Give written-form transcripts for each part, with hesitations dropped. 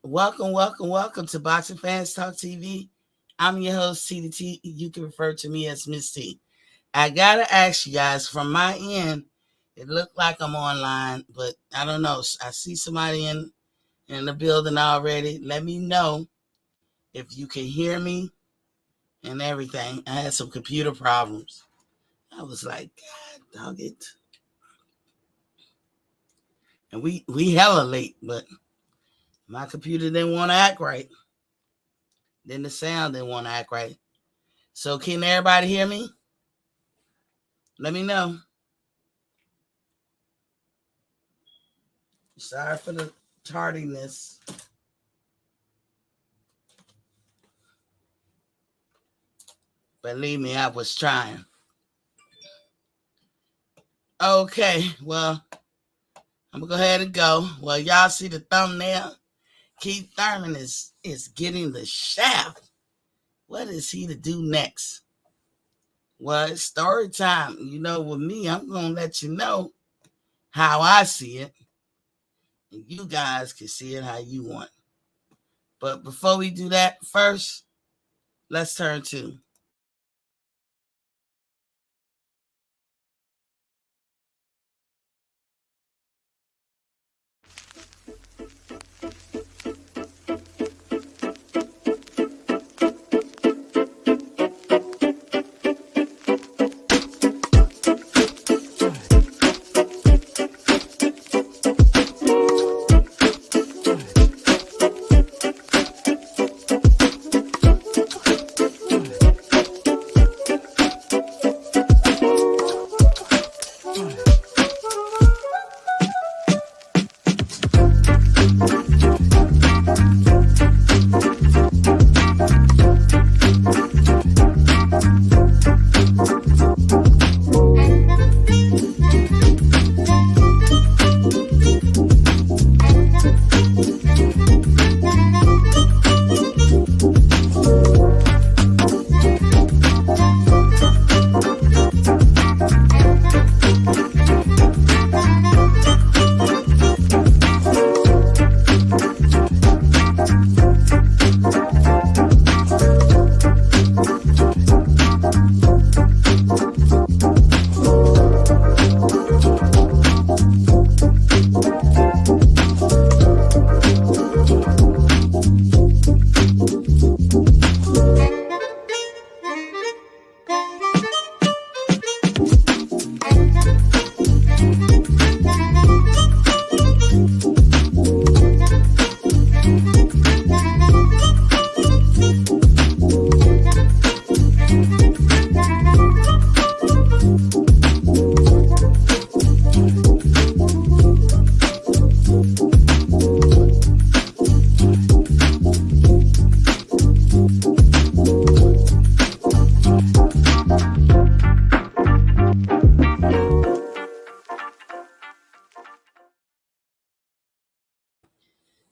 Welcome to Boxing Fans Talk TV. I'm your host, TDT. You can refer to me as Miss T. I gotta ask you guys, from my end, it looked like I'm online, but I don't know. I see somebody in the building already. Let me know if you can hear me and everything. I had some computer problems. I was like, God dog it. And we hella late, but my computer didn't want to act right. Then the sound didn't want to act right. So can everybody hear me? Let me know. Sorry for the tardiness. Believe me, I was trying. Okay, well, I'm going to go ahead and go. Well, y'all see the thumbnail? Keith Thurman is getting the shaft. What is he to do next? Well, it's story time. You know, with me, I'm going to let you know how I see it. And you guys can see it how you want. But before we do that, first, let's turn to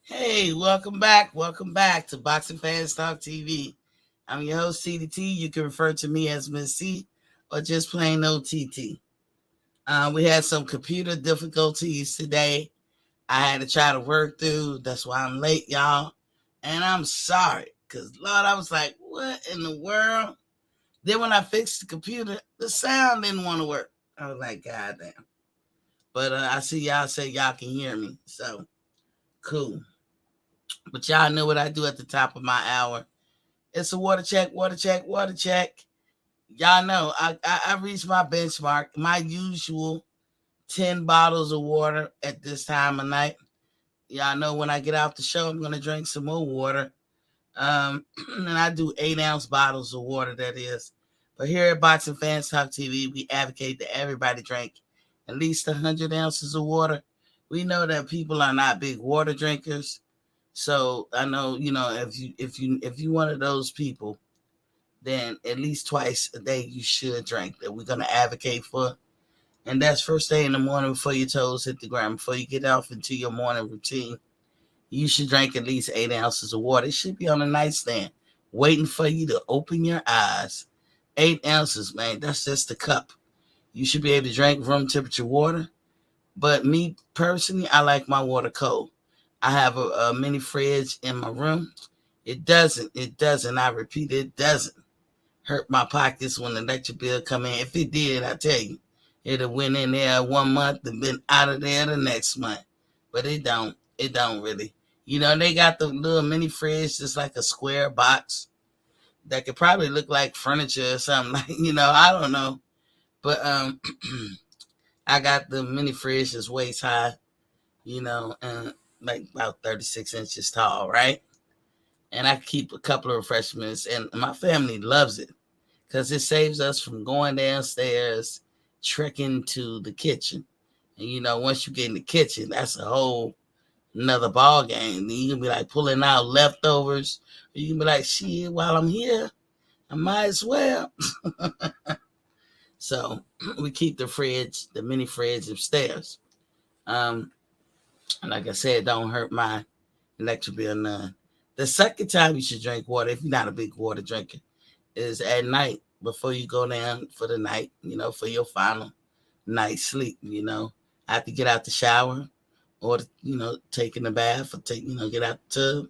Hey, welcome back to Boxing Fans Talk TV. I'm your host, CDT. You can refer to me as Miss C or just plain old TT. We had some computer difficulties today. I had to try to work through. That's why I'm late, y'all. And I'm sorry, because, Lord, I was like, what in the world? Then when I fixed the computer, the sound didn't want to work. I was like, God damn. But I see y'all say y'all can hear me. So, cool. But y'all know what I do at the top of my hour. It's a water check. Y'all know I reached my benchmark, my usual 10 bottles of water at this time of night. Y'all know when I get off the show, I'm going to drink some more water. And I do 8-ounce bottles of water, that is. But here at Boxing Fans Talk TV, we advocate that everybody drink at least 100 ounces of water. We know that people are not big water drinkers. So I know, if you one of those people, then at least twice a day you should drink, that we're gonna advocate for. And that's first thing in the morning before your toes hit the ground, before you get off into your morning routine. You should drink at least 8 ounces of water. It should be on the nightstand, waiting for you to open your eyes. 8 ounces, man, that's just a cup. You should be able to drink room temperature water. But me personally, I like my water cold. I have a mini fridge in my room. It doesn't, I repeat, it doesn't hurt my pockets when the electric bill come in. If it did, I tell you, it'd have went in there 1 month and been out of there the next month. But it don't. It don't really. They got the little mini fridge, just like a square box that could probably look like furniture or something. Like, I don't know. But I got the mini fridge that's waist high, and like about 36 inches tall, right? And I keep a couple of refreshments, and my family loves it because it saves us from going downstairs, trekking to the kitchen. And once you get in the kitchen, that's a whole another ball game. Then you can be like pulling out leftovers. Or you can be like, shit, while I'm here, I might as well. So we keep the mini fridge upstairs. Like I said, don't hurt my electric bill none. The second time you should drink water, if you're not a big water drinker, is at night before you go down for the night, for your final night sleep, after you get out the shower or, taking a bath or get out the tub,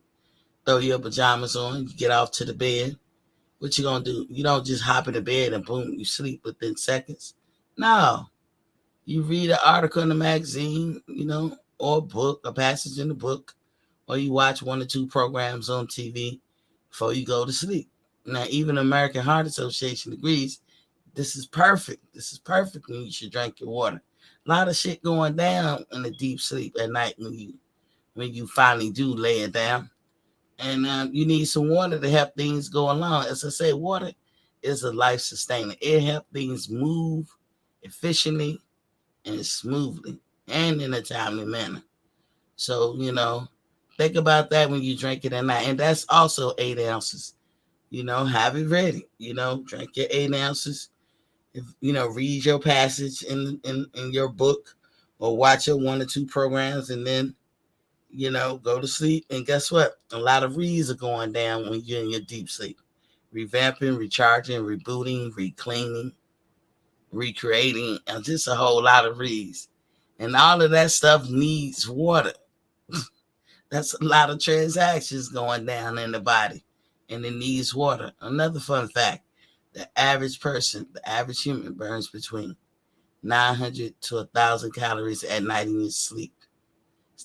throw your pajamas on, you get off to the bed. What you gonna do? You don't just hop in the bed and boom, you sleep within seconds. No, you read an article in the magazine, or a book, a passage in the book, or you watch 1 or 2 programs on TV before you go to sleep. Now, even the American Heart Association agrees this is perfect. This is perfect when you should drink your water. A lot of shit going down in the deep sleep at night when you finally do lay it down. And you need some water to help things go along. As I say, water is a life sustainer. It helps things move efficiently and smoothly and in a timely manner. So, think about that when you drink it at night. And that's also 8 ounces. Have it ready. Drink your 8 ounces. If, read your passage in your book or watch your 1 or 2 programs and then, go to sleep. And guess what? A lot of reads are going down when you're in your deep sleep. Revamping, recharging, rebooting, recleaning, recreating, and just a whole lot of reads. And all of that stuff needs water. That's a lot of transactions going down in the body, and it needs water. Another fun fact, the average person, the average human burns between 900 to 1,000 calories at night in your sleep.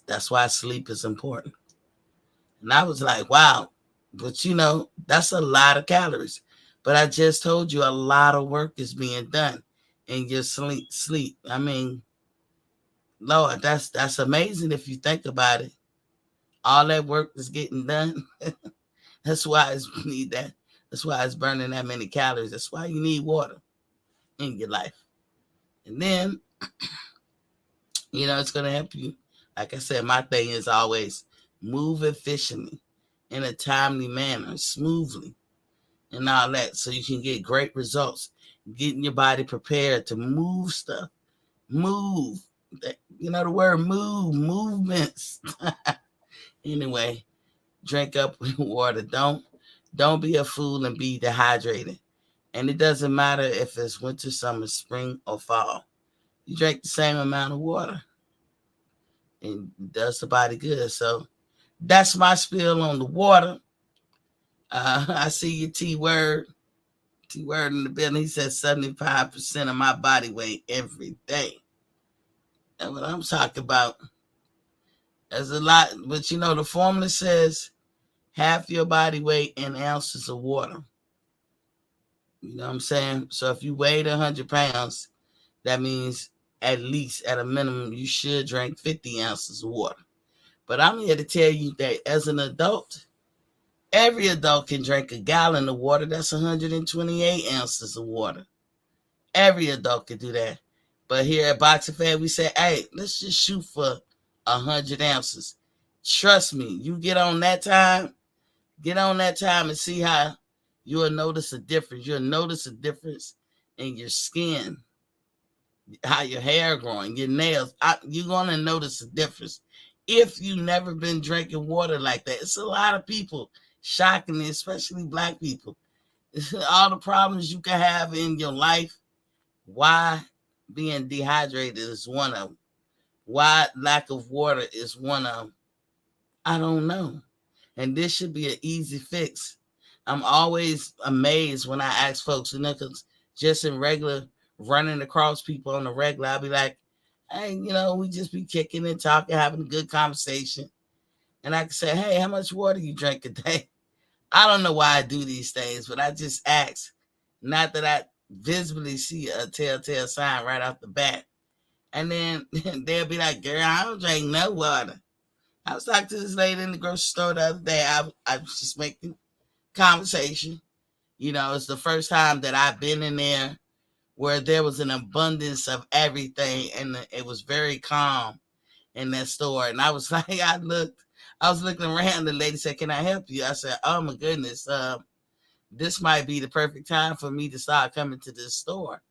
That's why sleep is important. And I was like, wow, but that's a lot of calories. But I just told you a lot of work is being done in your sleep. I mean, Lord, that's amazing if you think about it. All that work is getting done. That's why it's need that. That's why it's burning that many calories. That's why you need water in your life. And then, it's gonna help you. Like I said, my thing is always move efficiently, in a timely manner, smoothly, and all that, so you can get great results. Getting your body prepared to move stuff. Move. The word move, movements. Anyway, drink up water. Don't be a fool and be dehydrated. And it doesn't matter if it's winter, summer, spring, or fall. You drink the same amount of water. And it does the body good. So that's my spiel on the water. I see your T-Word. T-Word in the building. He says 75% of my body weight every day. That's what I'm talking about. There's a lot. But the formula says half your body weight in ounces of water. You know what I'm saying? So if you weighed 100 pounds, that means at least at a minimum, you should drink 50 ounces of water. But I'm here to tell you that as an adult, every adult can drink a gallon of water. That's 128 ounces of water. Every adult can do that. But here at Boxing Fan, we say, hey, let's just shoot for 100 ounces. Trust me, you get on that time and see how you'll notice a difference. You'll notice a difference in your skin, how your hair growing, your nails. You're going to notice a difference if you've never been drinking water like that. It's a lot of people, shockingly, especially Black people. All the problems you can have in your life, why being dehydrated is one of them. Why lack of water is one of them. I don't know. And this should be an easy fix. I'm always amazed when I ask folks, because just in regular running across people on the regular, I'll be like, hey, we just be kicking and talking, having a good conversation. And I can say, hey, how much water you drink a day? I don't know why I do these things, but I just ask. Not that I visibly see a telltale sign right off the bat. And then they'll be like, girl, I don't drink no water. I was talking to this lady in the grocery store the other day. I was just making conversation. It's the first time that I've been in there where there was an abundance of everything, and it was very calm in that store. And I was like, I was looking around. The lady said, "Can I help you?" I said, "Oh my goodness, this might be the perfect time for me to start coming to this store."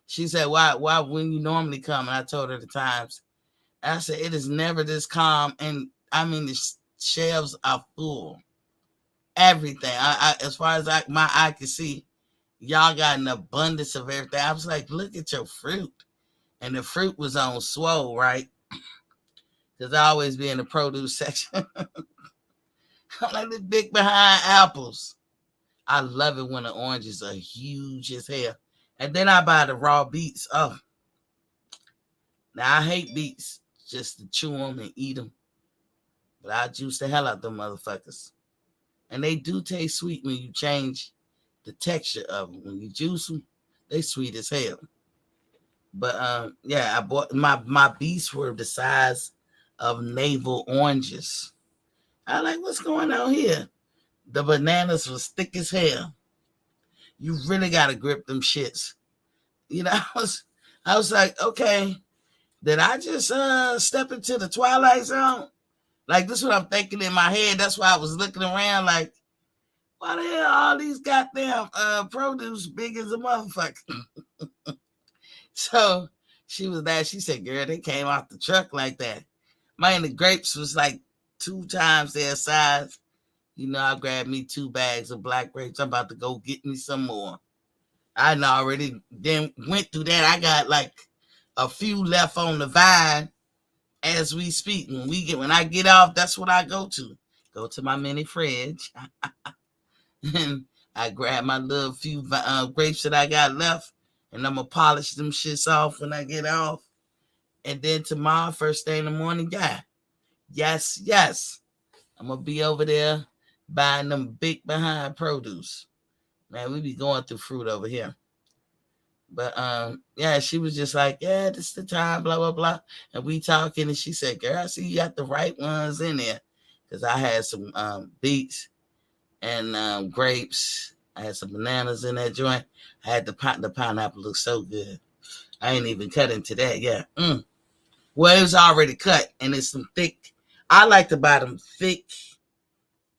She said, "Why? When you normally come?" And I told her the times. I said, "It is never this calm, and I mean the shelves are full. Everything. As far as my eye can see, y'all got an abundance of everything." I was like, "Look at your fruit," and the fruit was on swole, right? Because I always be in the produce section. I'm like the big behind apples. I love it when the oranges are huge as hell. And then I buy the raw beets. Oh, now I hate beets just to chew them and eat them. But I juice the hell out them motherfuckers. And they do taste sweet when you change the texture of them. When you juice them, they sweet as hell. But yeah, I bought my beets were the size of navel oranges. I like, what's going on here? The bananas was thick as hell. You really gotta grip them shits. I was like, okay, did I just step into the twilight zone? Like, this is what I'm thinking in my head. That's why I was looking around like, why the hell all these goddamn produce big as a motherfucker? So she was there. She said, girl, they came off the truck like that. Man, the grapes was like 2 times their size. I grabbed me 2 bags of black grapes. I'm about to go get me some more. I already then went through that. I got like a few left on the vine as we speak. When I get off, that's what I go to. Go to my mini fridge. And I grab my little few grapes that I got left, and I'm gonna polish them shits off when I get off. And then tomorrow, first thing in the morning, yeah, yes, I'm gonna be over there buying them big behind produce. Man, we be going through fruit over here. But yeah, she was just like, yeah, this is the time, blah blah blah. And we talking, and she said, girl, I see you got the right ones in there. Because I had some beets and grapes. I had some bananas in that joint. I had the pineapple look so good. I ain't even cut into that yet. Well, it was already cut, and it's some thick. I like to buy them thick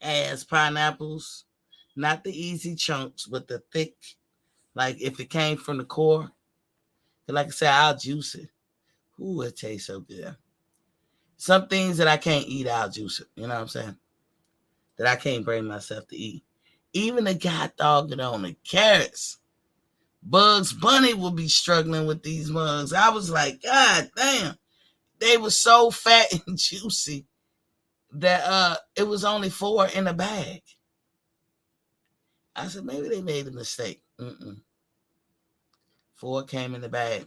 ass pineapples, not the easy chunks, but the thick. Like if it came from the core, like I said, I'll juice it. Ooh, it tastes so good. Some things that I can't eat, I'll juice it. You know what I'm saying? That I can't bring myself to eat. Even the guy dogging on the carrots. Bugs Bunny will be struggling with these mugs. I was like, God damn. They were so fat and juicy that it was only 4 in a bag. I said, maybe they made a mistake. 4 came in the bag.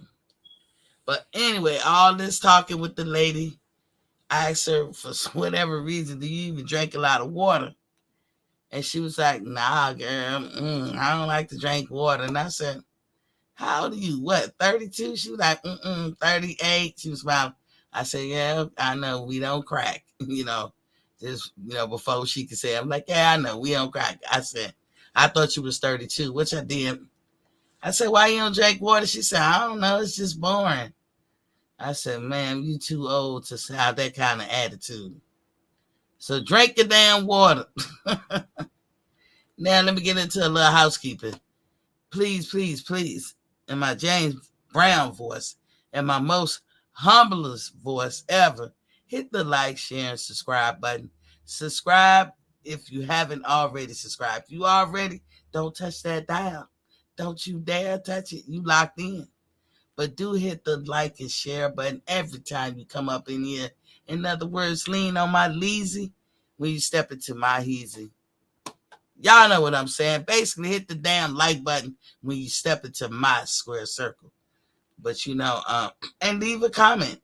But anyway, all this talking with the lady, I asked her for whatever reason, do you even drink a lot of water? And she was like, nah, girl, I don't like to drink water. And I said, how old are you? What, 32? She was like, 38. She was smiling. I said, yeah, I know we don't crack, just, before she could say, I'm like, yeah, I know we don't crack. I said, I thought you was 32, which I did. I said, why you don't drink water? She said, I don't know. It's just boring. I said, man, you too old to have that kind of attitude. So drink your damn water. Now let me get into a little housekeeping. Please, please, please, in my James Brown voice, and my most humblest voice ever, hit the like, share, and subscribe button. Subscribe if you haven't already subscribed. If you already, don't touch that dial. Don't you dare touch it. You locked in. But do hit the like and share button every time you come up in here. In other words, lean on my leasy when you step into my heezy. Y'all know what I'm saying. Basically, hit the damn like button when you step into my square circle. But and leave a comment.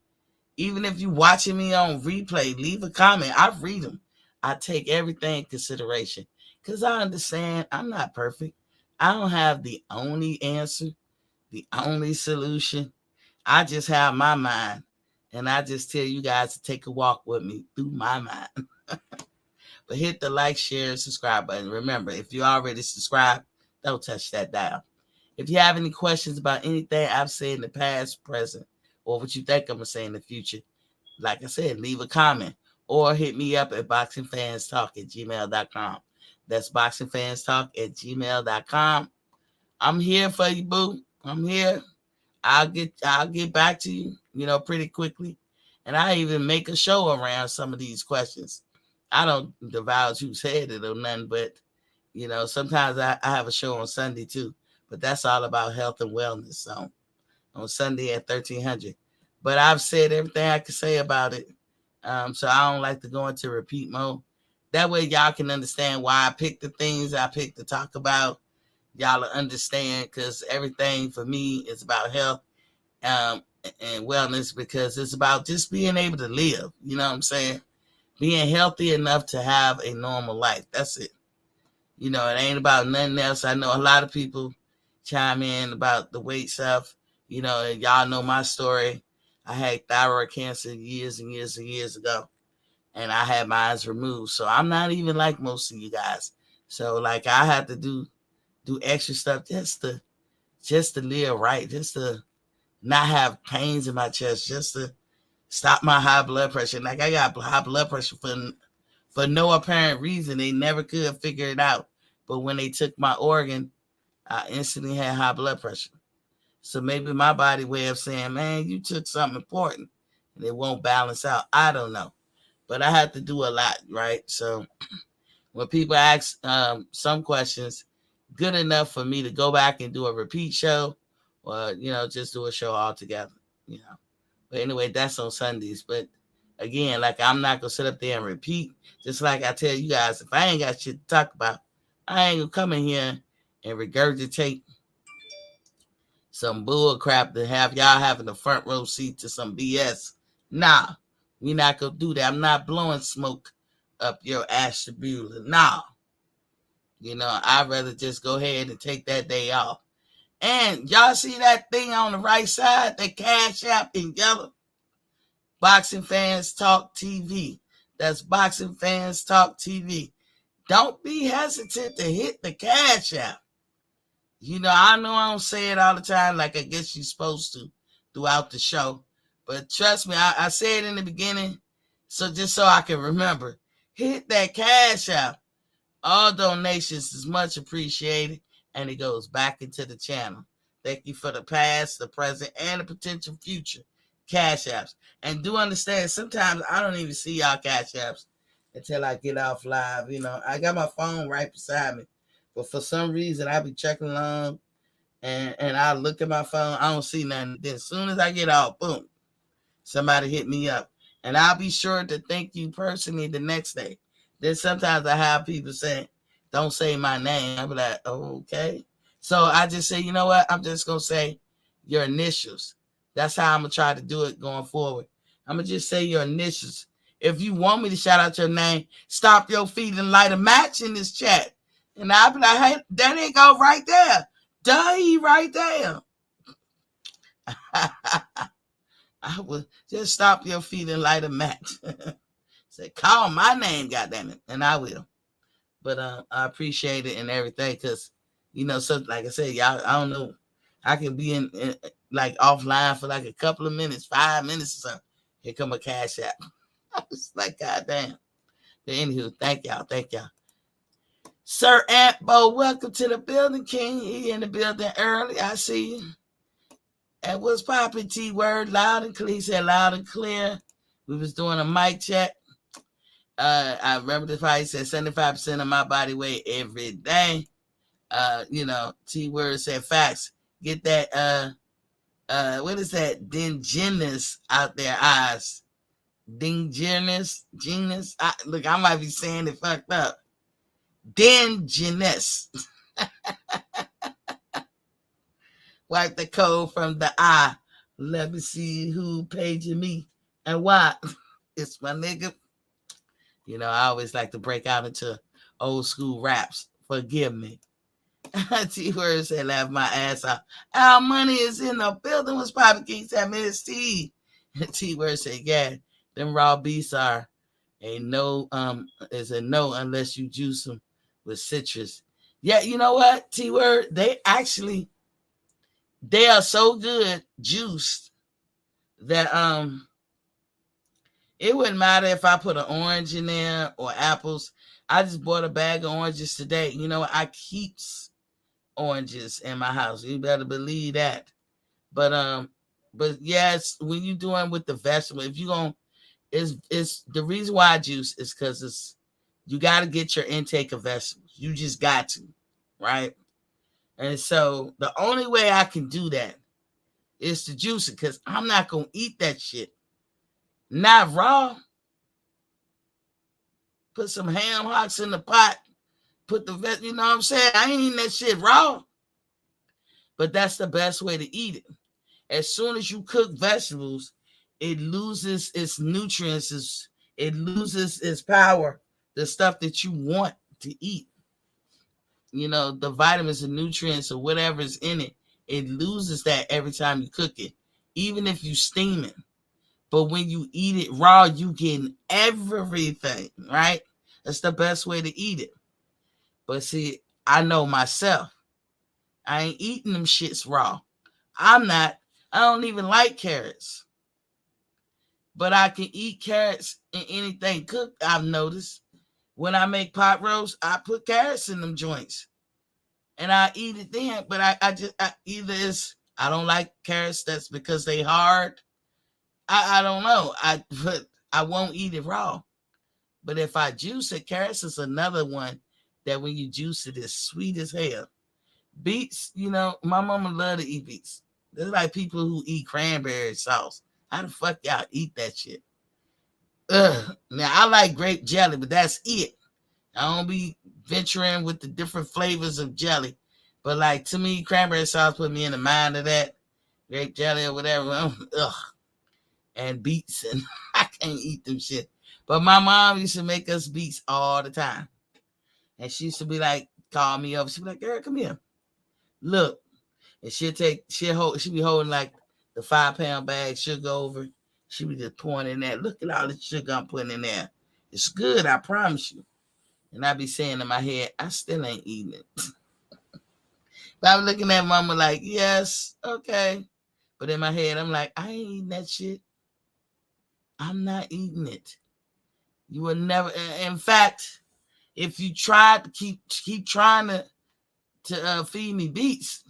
Even if you're watching me on replay, leave a comment. I read them. I take everything in consideration because I understand I'm not perfect. I don't have the only answer, the only solution. I just have my mind, and I just tell you guys to take a walk with me through my mind. But hit the like, share, and subscribe button. Remember, if you already subscribed, don't touch that dial. If you have any questions about anything I've said in the past, present, or what you think I'm going to say in the future, like I said, leave a comment or hit me up at boxingfanstalk@gmail.com. That's boxingfanstalk@gmail.com. I'm here for you, boo. I'm here. I'll get back to you, pretty quickly. And I even make a show around some of these questions. I don't divulge who said it or nothing, but sometimes I have a show on Sunday too. But that's all about health and wellness. So on Sunday at 1300. But I've said everything I can say about it. So I don't like to go into repeat mode. That way y'all can understand why I picked the things I picked to talk about. Y'all understand, because everything for me is about health and wellness, because it's about just being able to live. You know what I'm saying? Being healthy enough to have a normal life. That's it. It ain't about nothing else. I know a lot of people chime in about the weight stuff. And y'all know my story. I had thyroid cancer years and years and years ago, and I had my eyes removed. So I'm not even like most of you guys. So like I had to do extra stuff just to live right, just to not have pains in my chest, just to stop my high blood pressure. Like I got high blood pressure for no apparent reason. They never could figure it out. But when they took my organ, I instantly had high blood pressure. So maybe my body way of saying, man, you took something important and it won't balance out. I don't know. But I had to do a lot, right? So when people ask some questions, good enough for me to go back and do a repeat show or, just do a show altogether, But anyway, that's on Sundays. But again, like I'm not going to sit up there and repeat. Just like I tell you guys, if I ain't got shit to talk about, I ain't going to come in here and regurgitate some bull crap to have y'all having the front row seat to some BS. Nah, we not going to do that. I'm not blowing smoke up your ashtabula. Nah. I'd rather just go ahead and take that day off. And y'all see that thing on the right side, the Cash App in yellow? Boxing Fans Talk TV. That's Boxing Fans Talk TV. Don't be hesitant to hit the Cash App. I know I don't say it all the time like I guess you're supposed to throughout the show. But trust me, I say it in the beginning, so just so I can remember. Hit that Cash App. All donations is much appreciated, and it goes back into the channel. Thank you for the past, the present, and the potential future Cash Apps. And do understand, sometimes I don't even see y'all Cash Apps until I get off live. I got my phone right beside me, but for some reason, I be checking along, and I look at my phone, I don't see nothing. Then as soon as I get off, boom, somebody hit me up. And I'll be sure to thank you personally the next day. Then sometimes I have people say, don't say my name. I'll be like, oh, okay. So I just say, you know what? I'm just going to say your initials. That's how I'm going to try to do it going forward. I'm going to just say your initials. If you want me to shout out your name, stop your feet and light a match in this chat. And I'll be like, hey, there they go right there. Duh, right there. I will just stop your feet and light a match. Say, call my name, goddammit, and I will. But I appreciate it and everything, because so like I said, y'all, I don't know, I can be in like offline for like a couple of minutes, 5 minutes or something. Here come a Cash App. I was like, goddamn. But anywho, thank y'all. Sir Antbo, welcome to the building, King. He in the building early. I see you. And what's poppin', T-word? Loud and clear. He said loud and clear. We was doing a mic check. I remember the fight said 75% of my body weight every day. T-word said facts. Get that, what is that? Dinginess out their eyes. Genus. Look, I might be saying it fucked up. Dinginess. Wipe the cold from the eye. Let me see who paging me and why. It's my nigga. You know, I always like to break out into old school raps. Forgive me. T-Word said, laugh my ass off. Our money is in the building. Was Poppy King said, Miss T. T-Word said, yeah, them raw beets are a no, is a no unless you juice them with citrus. Yeah, you know what, T-Word? They are so good juiced that it wouldn't matter if I put an orange in there or apples. I just bought a bag of oranges today. You know, I keeps oranges in my house. You better believe that. But yes, when you doing with the vegetable, if you gonna, it's the reason why I juice is because you got to get your intake of vegetables. You just got to, right? And so the only way I can do that is to juice it because I'm not gonna eat that shit. Not raw. Put some ham hocks in the pot. Put the you know what I'm saying? I ain't eating that shit raw. But that's the best way to eat it. As soon as you cook vegetables, it loses its nutrients, it loses its power, the stuff that you want to eat. You know, the vitamins and nutrients or whatever's in it, it loses that every time you cook it, even if you steam it. But when you eat it raw, you getting everything, right? That's the best way to eat it. But see, I know myself. I ain't eating them shits raw. I don't even like carrots. But I can eat carrots in anything cooked, I've noticed. When I make pot roast, I put carrots in them joints. And I eat it then. But either it's, I don't like carrots, that's because they hard. I don't know. But I won't eat it raw. But if I juice it, carrots is another one that when you juice it is sweet as hell. Beets, you know, my mama love to eat beets. They're like people who eat cranberry sauce. How the fuck y'all eat that shit? Ugh. Now I like grape jelly, but that's it. I don't be venturing with the different flavors of jelly. But like to me, cranberry sauce put me in the mind of that. Grape jelly or whatever. Ugh. And beets, and I can't eat them shit. But my mom used to make us beets all the time. And she used to be like, call me up. She'd be like, girl, come here. Look. And she'll be holding like the 5-pound bag sugar over. She be just pouring in there. Look at all the sugar I'm putting in there. It's good, I promise you. And I be saying in my head, I still ain't eating it. But I'm looking at mama like, yes, okay. But in my head, I'm like, I ain't eating that shit. I'm not eating it. You will never. In fact, if you try to keep trying to feed me beets,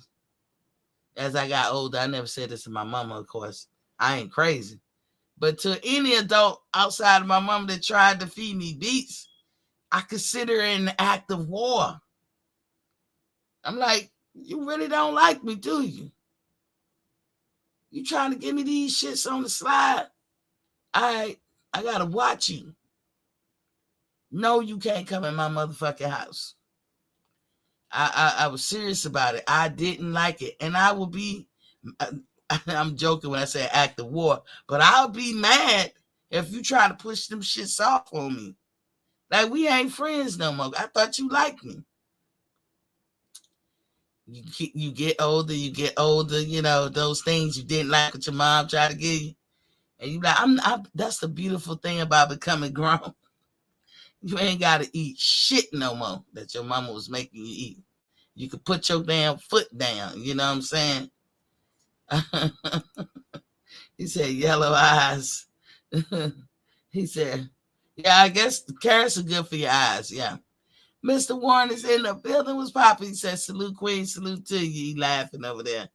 as I got older, I never said this to my mama, of course. I ain't crazy. But to any adult outside of my mama that tried to feed me beets, I consider it an act of war. I'm like, you really don't like me, do you? You trying to give me these shits on the slide? I gotta watch you. No, you can't come in my motherfucking house. I was serious about it. I didn't like it. And I will be, I'm joking when I say act of war, but I'll be mad if you try to push them shits off on me. Like, we ain't friends no more. I thought you liked me. You get older, you know, those things you didn't like what your mom tried to give you. And you like, that's the beautiful thing about becoming grown. You ain't got to eat shit no more that your mama was making you eat. You could put your damn foot down. You know what I'm saying? He said, yellow eyes. He said, yeah, I guess the carrots are good for your eyes. Yeah. Mr. Warren is in the building. Was popping. He said, salute, Queen. Salute to you. He laughing over there.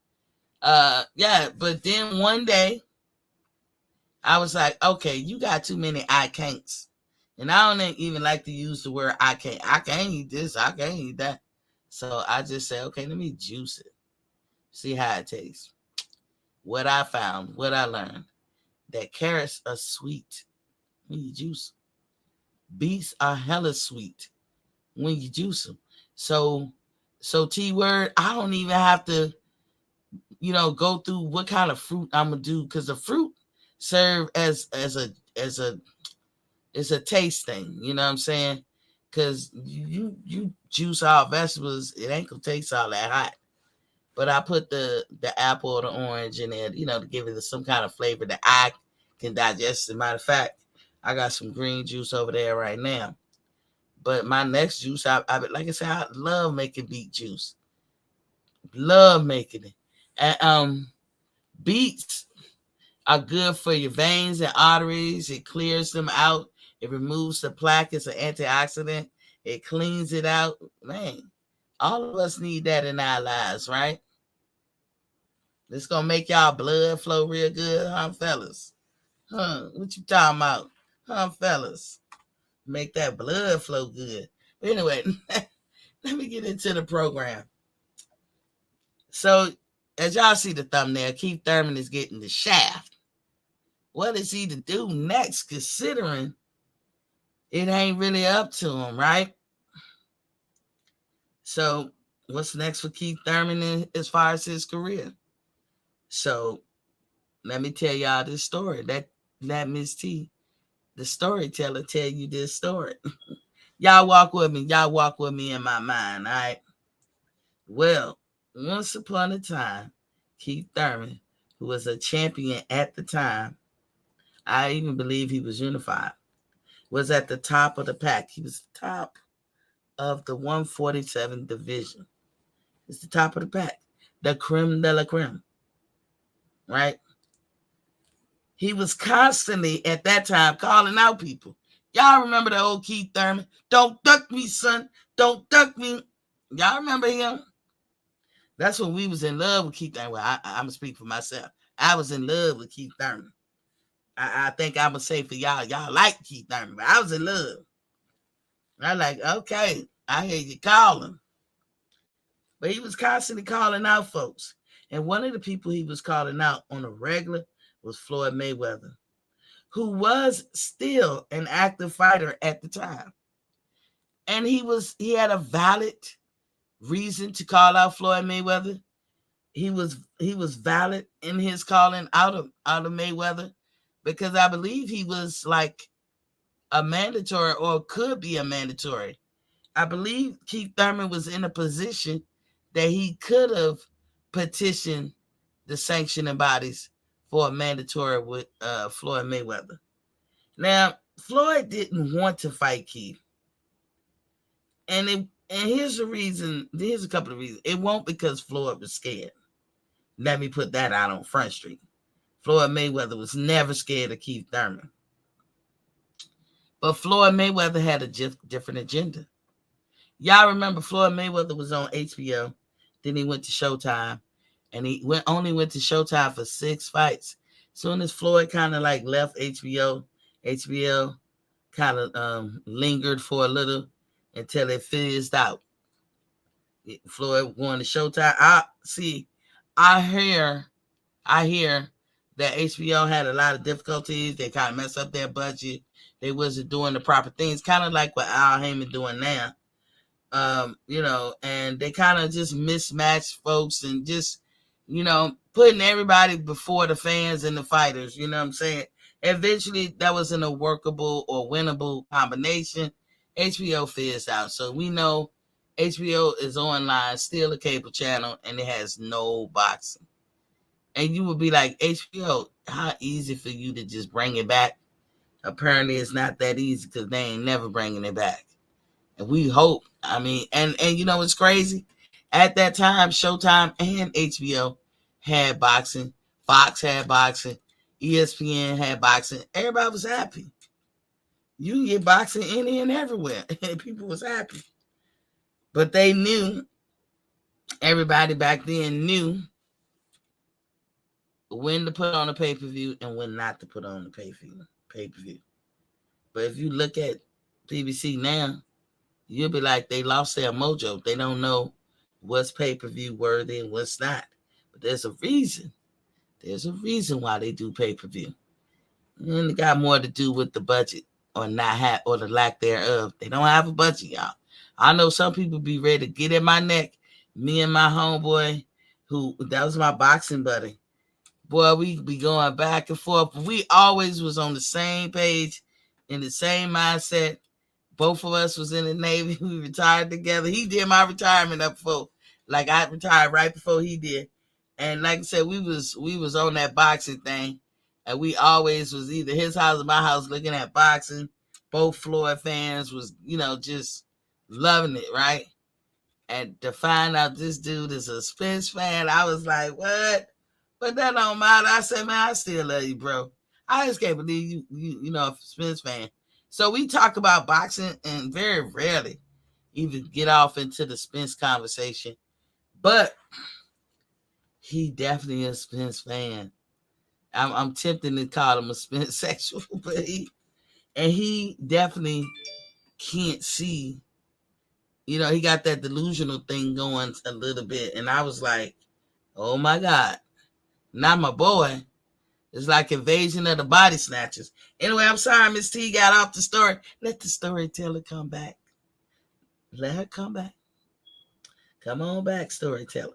Yeah, but then one day, I was like, okay, you got too many I can'ts. And I don't even like to use the word I can't. I can't eat this. I can't eat that. So I just said, okay, let me juice it. See how it tastes. What I found, what I learned, that carrots are sweet. when you juice them. Beets are hella sweet when you juice them. So T-word, I don't even have to, go through what kind of fruit I'm gonna do, because the fruit serve as a it's a taste thing. You know what I'm saying? Because you juice all vegetables, it ain't gonna taste all that hot. But I put the apple or the orange in there, to give it some kind of flavor that I can digest. As a matter of fact, I got some green juice over there right now. But my next juice, I like I said, I love making beet juice. Love making it. And beets are good for your veins and arteries. It clears them out. It removes the plaque. It's an antioxidant. It cleans it out. Man, all of us need that in our lives, right? It's gonna make y'all blood flow real good, huh, fellas? Huh? What you talking about, huh, fellas? Make that blood flow good. But anyway, let me get into the program. So, as y'all see the thumbnail, Keith Thurman is getting the shaft. What is he to do next, considering it ain't really up to him, right? So, what's next for Keith Thurman as far as his career? So, let me tell y'all this story. That Miss T, the storyteller, tell you this story. Y'all walk with me. Y'all walk with me in my mind, all right? Well, once upon a time, Keith Thurman, who was a champion at the time, I even believe he was unified, was at the top of the pack. He was top of the 147 division. It's the top of the pack. The creme de la creme, right? He was constantly at that time calling out people. Y'all remember the old Keith Thurman? Don't duck me, son. Don't duck me. Y'all remember him? That's when we was in love with Keith Thurman. Well, I'm going to speak for myself. I was in love with Keith Thurman. I think I'm going to say for y'all like Keith Thurman, but I was in love. I like, okay, I hear you calling. But he was constantly calling out folks. And one of the people he was calling out on a regular was Floyd Mayweather, who was still an active fighter at the time. And he had a valid reason to call out Floyd Mayweather. He was valid in his calling out of Mayweather, because I believe he was like a mandatory, or could be a mandatory. I believe Keith Thurman was in a position that he could have petitioned the sanctioning bodies for a mandatory with Floyd Mayweather. Now, Floyd didn't want to fight Keith. And here's the reason. Here's a couple of reasons. It won't because Floyd was scared. Let me put that out on Front Street. Floyd Mayweather was never scared of Keith Thurman. But Floyd Mayweather had a different agenda. Y'all remember Floyd Mayweather was on HBO. Then he went to Showtime. And he only went to Showtime for 6 fights. Soon as Floyd kind of like left HBO kind of lingered for a little until it fizzed out. Floyd going to Showtime. I hear that HBO had a lot of difficulties. They kind of messed up their budget. They wasn't doing the proper things, kind of like what Al Heyman doing now. And they kind of just mismatched folks and just, putting everybody before the fans and the fighters. You know what I'm saying? Eventually, that wasn't a workable or winnable combination. HBO fizzed out. So we know HBO is online, still a cable channel, and it has no boxing. And you would be like, HBO, how easy for you to just bring it back? Apparently, it's not that easy, because they ain't never bringing it back. And we hope. I mean, and you know what's crazy? At that time, Showtime and HBO had boxing. Fox had boxing. ESPN had boxing. Everybody was happy. You can get boxing any and everywhere. And people was happy. But they knew, everybody back then knew when to put on a pay-per-view and when not to put on a pay-per-view. But if you look at PBC now, you'll be like, they lost their mojo. They don't know what's pay-per-view worthy and what's not. But there's a reason. There's a reason why they do pay-per-view. And it got more to do with the budget or not have or the lack thereof. They don't have a budget, y'all. I know some people be ready to get in my neck. Me and my homeboy, who that was my boxing buddy. Boy, we be going back and forth. We always was on the same page, in the same mindset. Both of us was in the Navy. We retired together. He did my retirement up before, like I retired right before he did. And like I said, we was on that boxing thing, and we always was either his house or my house looking at boxing. Both Floyd fans was, just loving it, right? And to find out this dude is a Spence fan, I was like, what? But that don't matter. I said, man, I still love you, bro. I just can't believe you know, a Spence fan. So we talk about boxing and very rarely even get off into the Spence conversation. But he definitely is a Spence fan. I'm tempted to call him a Spence sexual, but he definitely can't see. He got that delusional thing going a little bit. And I was like, oh my God, not my boy. It's like Invasion of the Body Snatchers. Anyway, I'm sorry Miss T got off the story. Let the storyteller come back. Let her come back. Come on back, storyteller.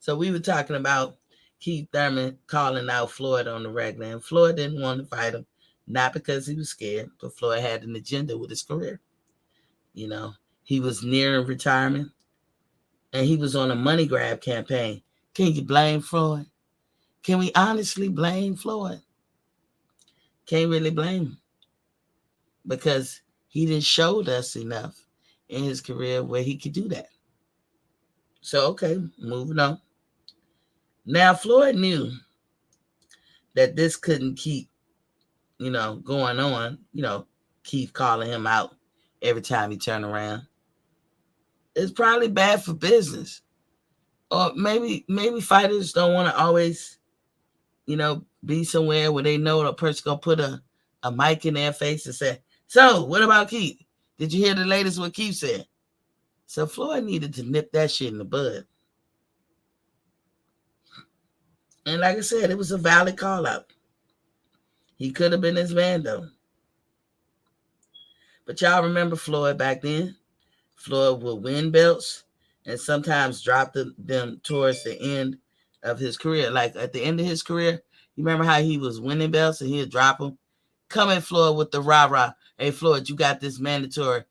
So we were talking about Keith Thurman calling out Floyd on the regular. And Floyd didn't want to fight him, not because he was scared, but Floyd had an agenda with his career. He was nearing retirement, and he was on a money grab campaign. Can you blame Floyd? Can we honestly blame Floyd? Can't really blame him, because he didn't show us enough in his career where he could do that. So, okay, moving on. Now, Floyd knew that this couldn't keep, going on, Keith calling him out every time he turned around. It's probably bad for business. Or maybe fighters don't want to always, be somewhere where they know the person going to put a mic in their face and say, so, what about Keith? Did you hear the latest what Keith said? So Floyd needed to nip that shit in the bud. And like I said, it was a valid call out. He could have been his man, though. But y'all remember Floyd back then? Floyd would win belts and sometimes drop them towards the end of his career. Like at the end of his career, you remember how he was winning belts and he'd drop them? Come at Floyd with the rah-rah. Hey, Floyd, you got this mandatory.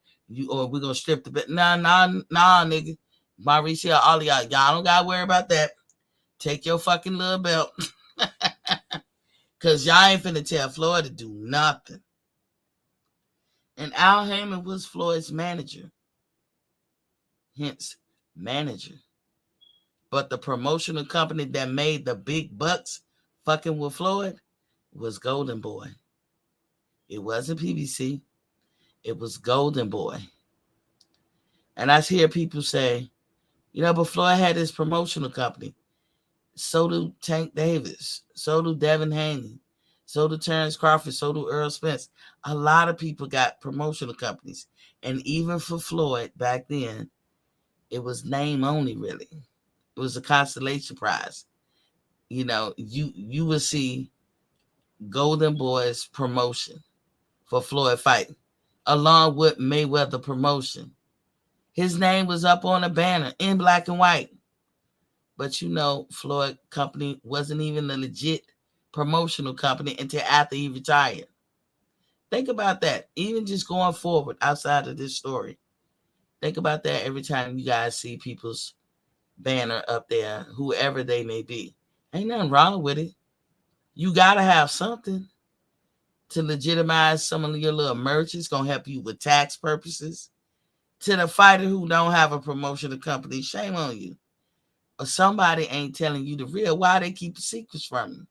Or we're going to strip the belt. Nah, nigga. Mauricio, all of y'all don't got to worry about that. Take your fucking little belt. Because y'all ain't finna tell Floyd to do nothing. And Al Heyman was Floyd's manager. Hence, manager. But the promotional company that made the big bucks fucking with Floyd was Golden Boy. It wasn't PBC. It was Golden Boy. And I hear people say, but Floyd had his promotional company. So do Tank Davis. So do Devin Haney. So do Terrence Crawford. So do Earl Spence. A lot of people got promotional companies. And even for Floyd back then, it was name only, really. It was a consolation prize. You would see Golden Boy's promotion for Floyd fight, along with Mayweather promotion. His name was up on a banner in black and white. But Floyd company wasn't even a legit promotional company until after he retired. Think about that. Even just going forward outside of this story. Think about that every time you guys see people's banner up there, whoever they may be. Ain't nothing wrong with it. You got to have something to legitimize some of your little merch. It's going to help you with tax purposes. To the fighter who don't have a promotional company, shame on you. Or somebody ain't telling you the real. Why they keep the secrets from you?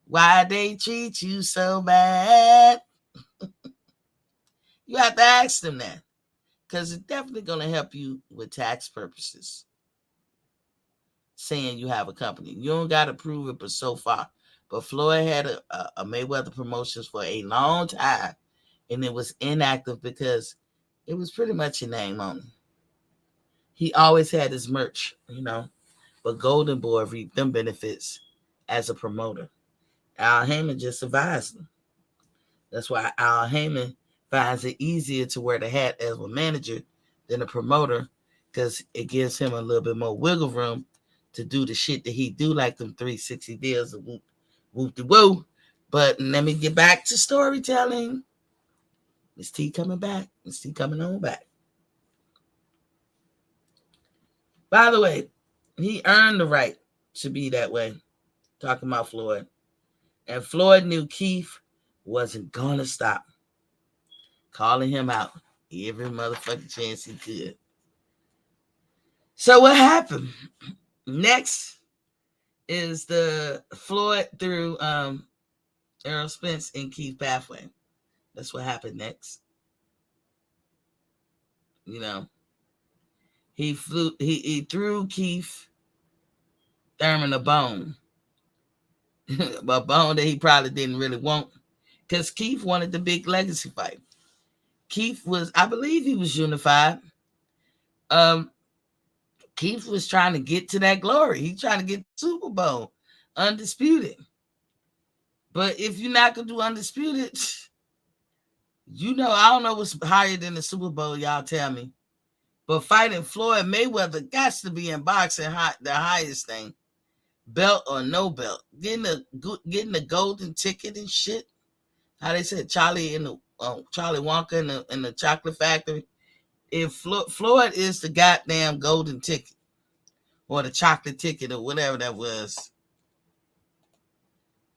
Why they treat you so bad? You have to ask them that. Because it's definitely going to help you with tax purposes. Saying you have a company. You don't got to prove it, but so far. But Floyd had a Mayweather Promotions for a long time. And it was inactive because it was pretty much a name only. He always had his merch, But Golden Boy reaped them benefits as a promoter. Al Heyman just advised him. That's why Al Heyman finds it easier to wear the hat as a manager than a promoter, because it gives him a little bit more wiggle room to do the shit that he do, like them 360 deals of whoop-de-woo. But let me get back to storytelling. Miss T coming back. Miss T coming on back. By the way, he earned the right to be that way. Talking about Floyd. And Floyd knew Keith wasn't going to stop. Calling him out every motherfucking chance he could. So what happened? Next is the Floyd through Errol Spence and Keith pathway. That's what happened next. You know, he threw Keith Thurman a bone. A bone that he probably didn't really want, because Keith wanted the big legacy fight. Keith was, I believe he was unified. Keith was trying to get to that glory. He's trying to get the Super Bowl, undisputed. But if you're not going to do undisputed, you know, I don't know what's higher than the Super Bowl, y'all tell me. But fighting Floyd Mayweather got to be in boxing the highest thing. Belt or no belt. Getting the golden ticket and shit. How they said Charlie Wonka in the chocolate factory. If Floyd is the goddamn golden ticket, or the chocolate ticket, or whatever that was.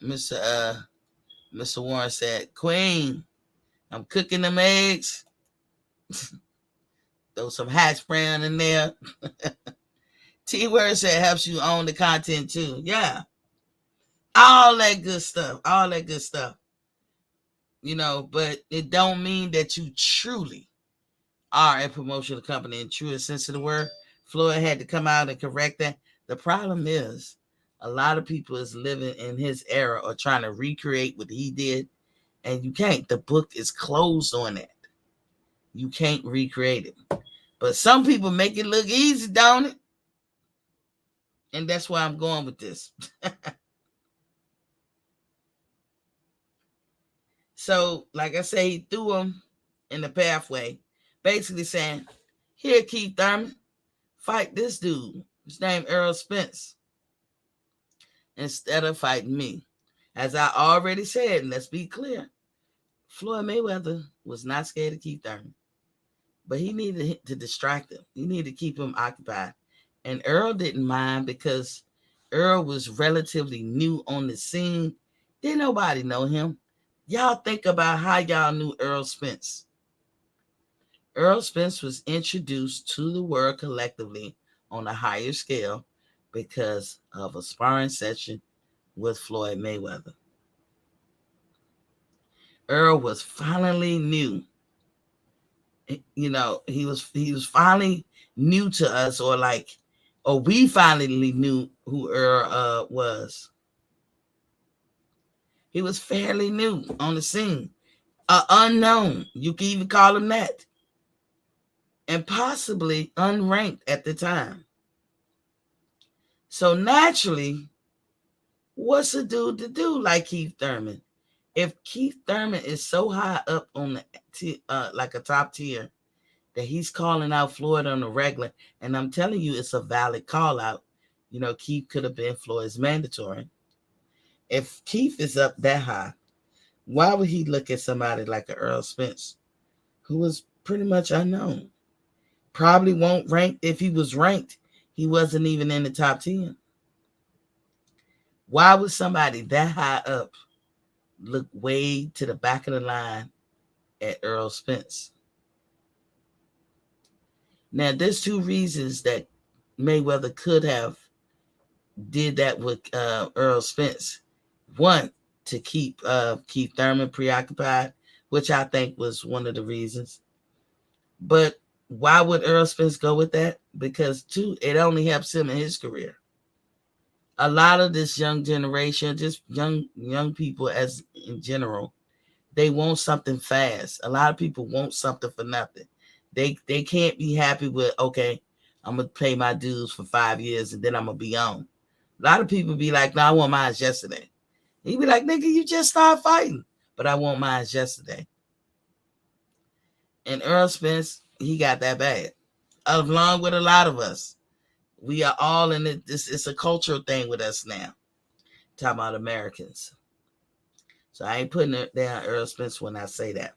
Mr. Warren said, Queen, I'm cooking them eggs. Throw some hash brown in there. T-Word said helps you own the content too. Yeah. All that good stuff. You know, but it don't mean that you truly are a promotional company in truest sense of the word. Floyd had to come out and correct that. The problem is a lot of people is living in his era or trying to recreate what he did, and you can't. The book is closed on that. You can't recreate it. But some people make it look easy, don't it? And that's why I'm going with this. So, like I say, he threw him in the pathway, basically saying, here, Keith Thurman, fight this dude. His name Earl Spence. Instead of fighting me. As I already said, and let's be clear, Floyd Mayweather was not scared of Keith Thurman. But he needed to distract him. He needed to keep him occupied. And Earl didn't mind, because Earl was relatively new on the scene. Didn't nobody know him. Y'all think about how y'all knew Earl Spence. Earl Spence was introduced to the world collectively on a higher scale because of a sparring session with Floyd Mayweather. Earl was finally new. You know, he was finally new to us, or we finally knew who Earl was. He was fairly new on the scene. Unknown. You can even call him that. And possibly unranked at the time. So naturally, what's a dude to do like Keith Thurman? If Keith Thurman is so high up on the like a top tier that he's calling out Floyd on the regular, and I'm telling you, it's a valid call out. You know, Keith could have been Floyd's mandatory. If Keith is up that high, why would he look at somebody like a Earl Spence, who was pretty much unknown? Probably won't rank. If he was ranked, he wasn't even in the top 10. Why would somebody that high up look way to the back of the line at Earl Spence? Now, there's two reasons that Mayweather could have did that with Earl Spence. One, to keep Keith Thurman preoccupied, which I think was one of the reasons. But why would Earl Spence go with that? Because, two, it only helps him in his career. A lot of this young generation, just young people as in general, they want something fast. A lot of people want something for nothing. They can't be happy with, okay, I'm going to pay my dues for 5 years and then I'm going to be on. A lot of people be like, no, I want mine yesterday. He'd be like, nigga, you just started fighting. But I won mine yesterday. And Earl Spence, he got that bad. Along with a lot of us. We are all in it. It's a cultural thing with us now. Talking about Americans. So I ain't putting it down Earl Spence when I say that.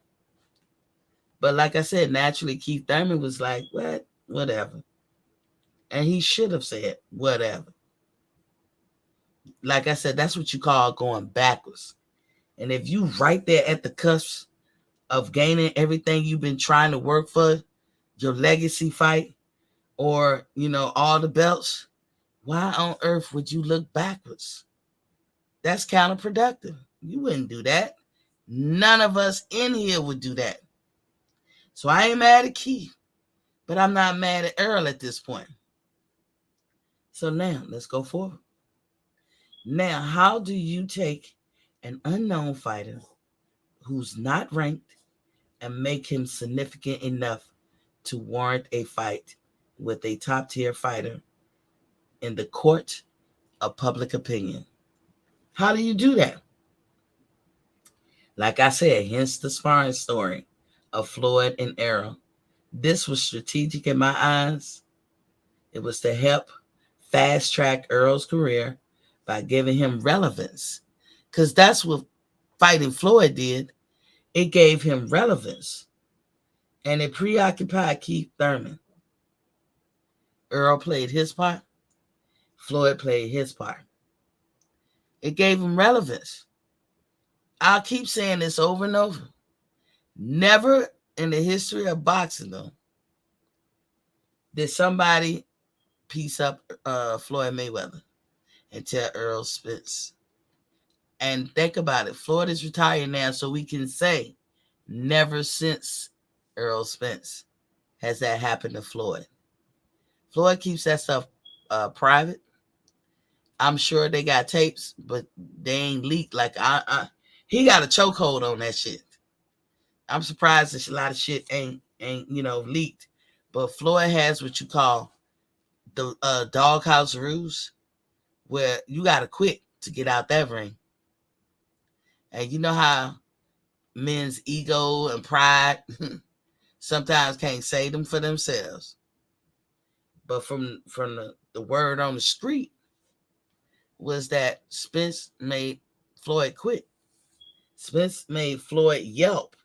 But like I said, naturally, Keith Thurman was like, what? Whatever. And he should have said, whatever. Like I said, that's what you call going backwards. And if you right there at the cusp of gaining everything you've been trying to work for, your legacy fight, or, all the belts, why on earth would you look backwards? That's counterproductive. You wouldn't do that. None of us in here would do that. So I ain't mad at Keith, but I'm not mad at Earl at this point. So now let's go forward. Now, how do you take an unknown fighter who's not ranked and make him significant enough to warrant a fight with a top tier fighter in the court of public opinion? How do you do that? Like I said, hence the sparring story of Floyd and Errol. This was strategic in my eyes. It was to help fast track Earl's career by giving him relevance. Because that's what fighting Floyd did. It gave him relevance. And it preoccupied Keith Thurman. Earl played his part. Floyd played his part. It gave him relevance. I'll keep saying this over and over. Never in the history of boxing, though, did somebody piece up Floyd Mayweather and tell Errol Spence. And think about it. Floyd is retired now, so we can say never since Earl Spence has that happened to Floyd. Floyd keeps that stuff private. I'm sure they got tapes, but they ain't leaked. Like he got a chokehold on that shit. I'm surprised that a lot of shit ain't leaked. But Floyd has what you call the doghouse rules, where you gotta quit to get out that ring. And you know how men's ego and pride sometimes can't save them for themselves. But from the word on the street was that Spence made Floyd quit. Spence made Floyd yelp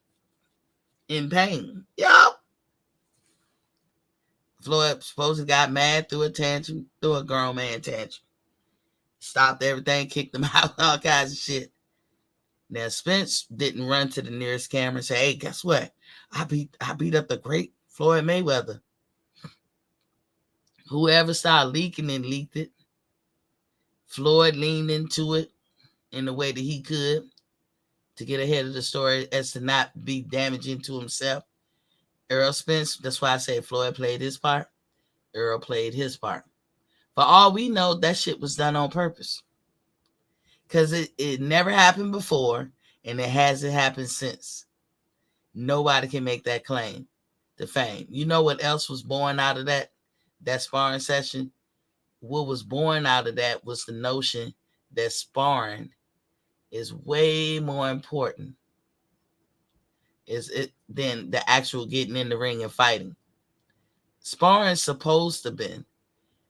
in pain. Yelp! Floyd supposedly got mad, threw a grown man tantrum. Stopped everything, kicked him out, all kinds of shit. Now, Spence didn't run to the nearest camera and say, hey, guess what? I beat up the great Floyd Mayweather. Whoever started leaking and leaked it, Floyd leaned into it in the way that he could to get ahead of the story as to not be damaging to himself. Earl Spence, that's why I say Floyd played his part. Earl played his part. For all we know, that shit was done on purpose. Because it never happened before, and it hasn't happened since. Nobody can make that claim to fame. You know what else was born out of that sparring session? What was born out of that was the notion that sparring is way more important than the actual getting in the ring and fighting. Sparring is supposed to be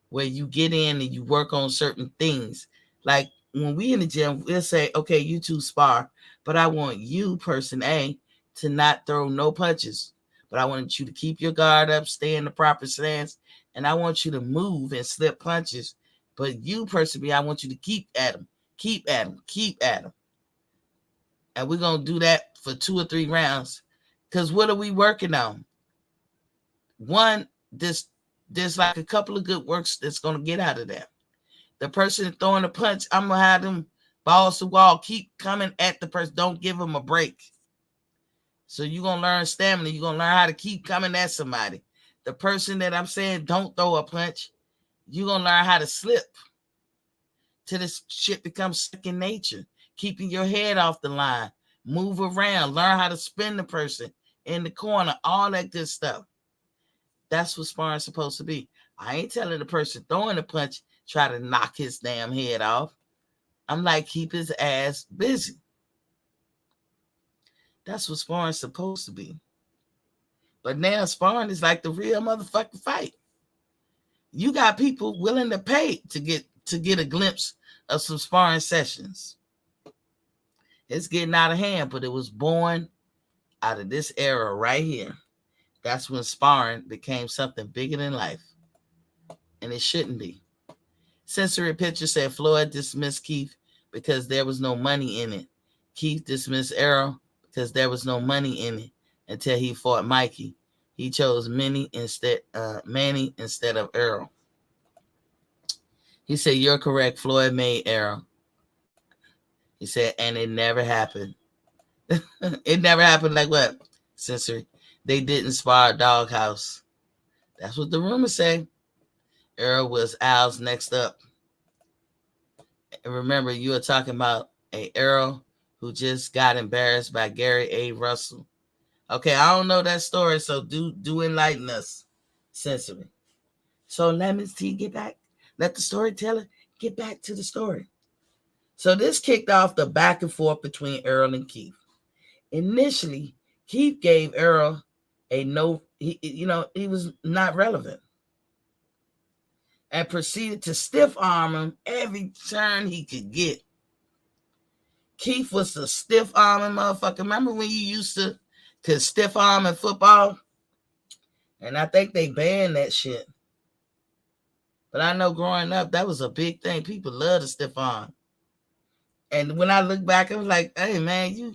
where you get in and you work on certain things. Like when we in the gym, we'll say, okay, you two spar, but I want you, person A, to not throw no punches. But I want you to keep your guard up, stay in the proper stance, and I want you to move and slip punches. But you, person B, I want you to keep at them, keep at them, keep at them. And we're going to do that for 2 or 3 rounds. Because what are we working on? One, there's like a couple of good works that's going to get out of that. The person throwing a punch, I'm going to have them balls to wall, keep coming at the person. Don't give them a break. So you're going to learn stamina. You're going to learn how to keep coming at somebody. The person that I'm saying don't throw a punch, you're going to learn how to slip till this shit becomes second nature. Keeping your head off the line, move around, learn how to spin the person in the corner, all that good stuff. That's what sparring's supposed to be. I ain't telling the person throwing a punch, try to knock his damn head off. I'm like, keep his ass busy. That's what sparring's supposed to be. But now sparring is like the real motherfucking fight. You got people willing to pay to get a glimpse of some sparring sessions. It's getting out of hand, but it was born out of this era right here. That's when sparring became something bigger than life. And it shouldn't be. Sensory Picture said Floyd dismissed Keith because there was no money in it. Keith dismissed Errol because there was no money in it until he fought Mikey. He chose Manny instead of Errol. He said, "You're correct. Floyd made Errol." He said, and it never happened. It never happened. Like what? Sensory. They didn't spar a doghouse. That's what the rumors say. Errol was Al's next up. And remember, you were talking about a Errol who just got embarrassed by Gary A. Russell. Okay, I don't know that story, so do enlighten us, Sensory. So let me see, get back. Let the storyteller get back to the story. So this kicked off the back and forth between Errol and Keith. Initially, Keith gave Errol a no, he was not relevant, and proceeded to stiff arm him every turn he could get. Keith was the stiff arming motherfucker. Remember when you used to could stiff arm in football? And I think they banned that shit. But I know growing up, that was a big thing. People love to stiff arm. And when I look back, I was like, hey, man,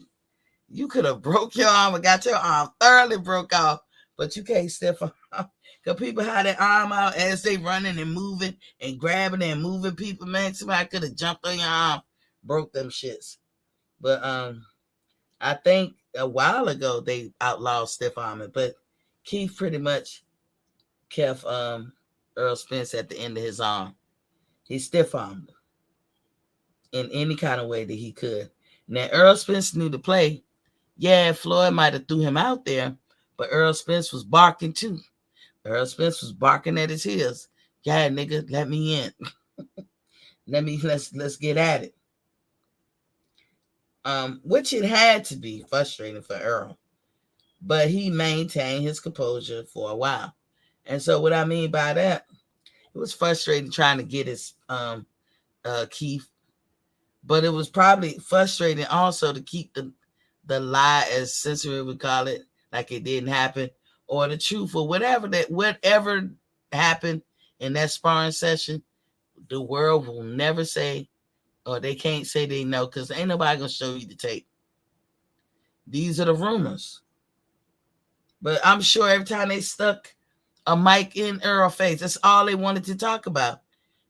you could have broke your arm or got your arm thoroughly broke off, but you can't stiff arm. Because people had their arm out as they running and moving and grabbing and moving people, man. Somebody could have jumped on your arm, broke them shits. But I think a while ago they outlawed stiff arming, but Keith pretty much kept Earl Spence at the end of his arm. He stiff armed in any kind of way that he could. Now Earl Spence knew to play. Yeah, Floyd might have threw him out there, but Earl Spence was barking too. Earl Spence was barking at his heels. Yeah, nigga, let me in. Let's get at it. Which it had to be frustrating for Earl, but he maintained his composure for a while. And so what I mean by that, it was frustrating trying to get his Keith, but it was probably frustrating also to keep the lie, as Sensory would call it, like it didn't happen, or the truth, or whatever happened in that sparring session. The world will never say, or they can't say they know, because ain't nobody gonna show you the tape. These are the rumors. But I'm sure every time they stuck a mic in Earl's face, that's all they wanted to talk about.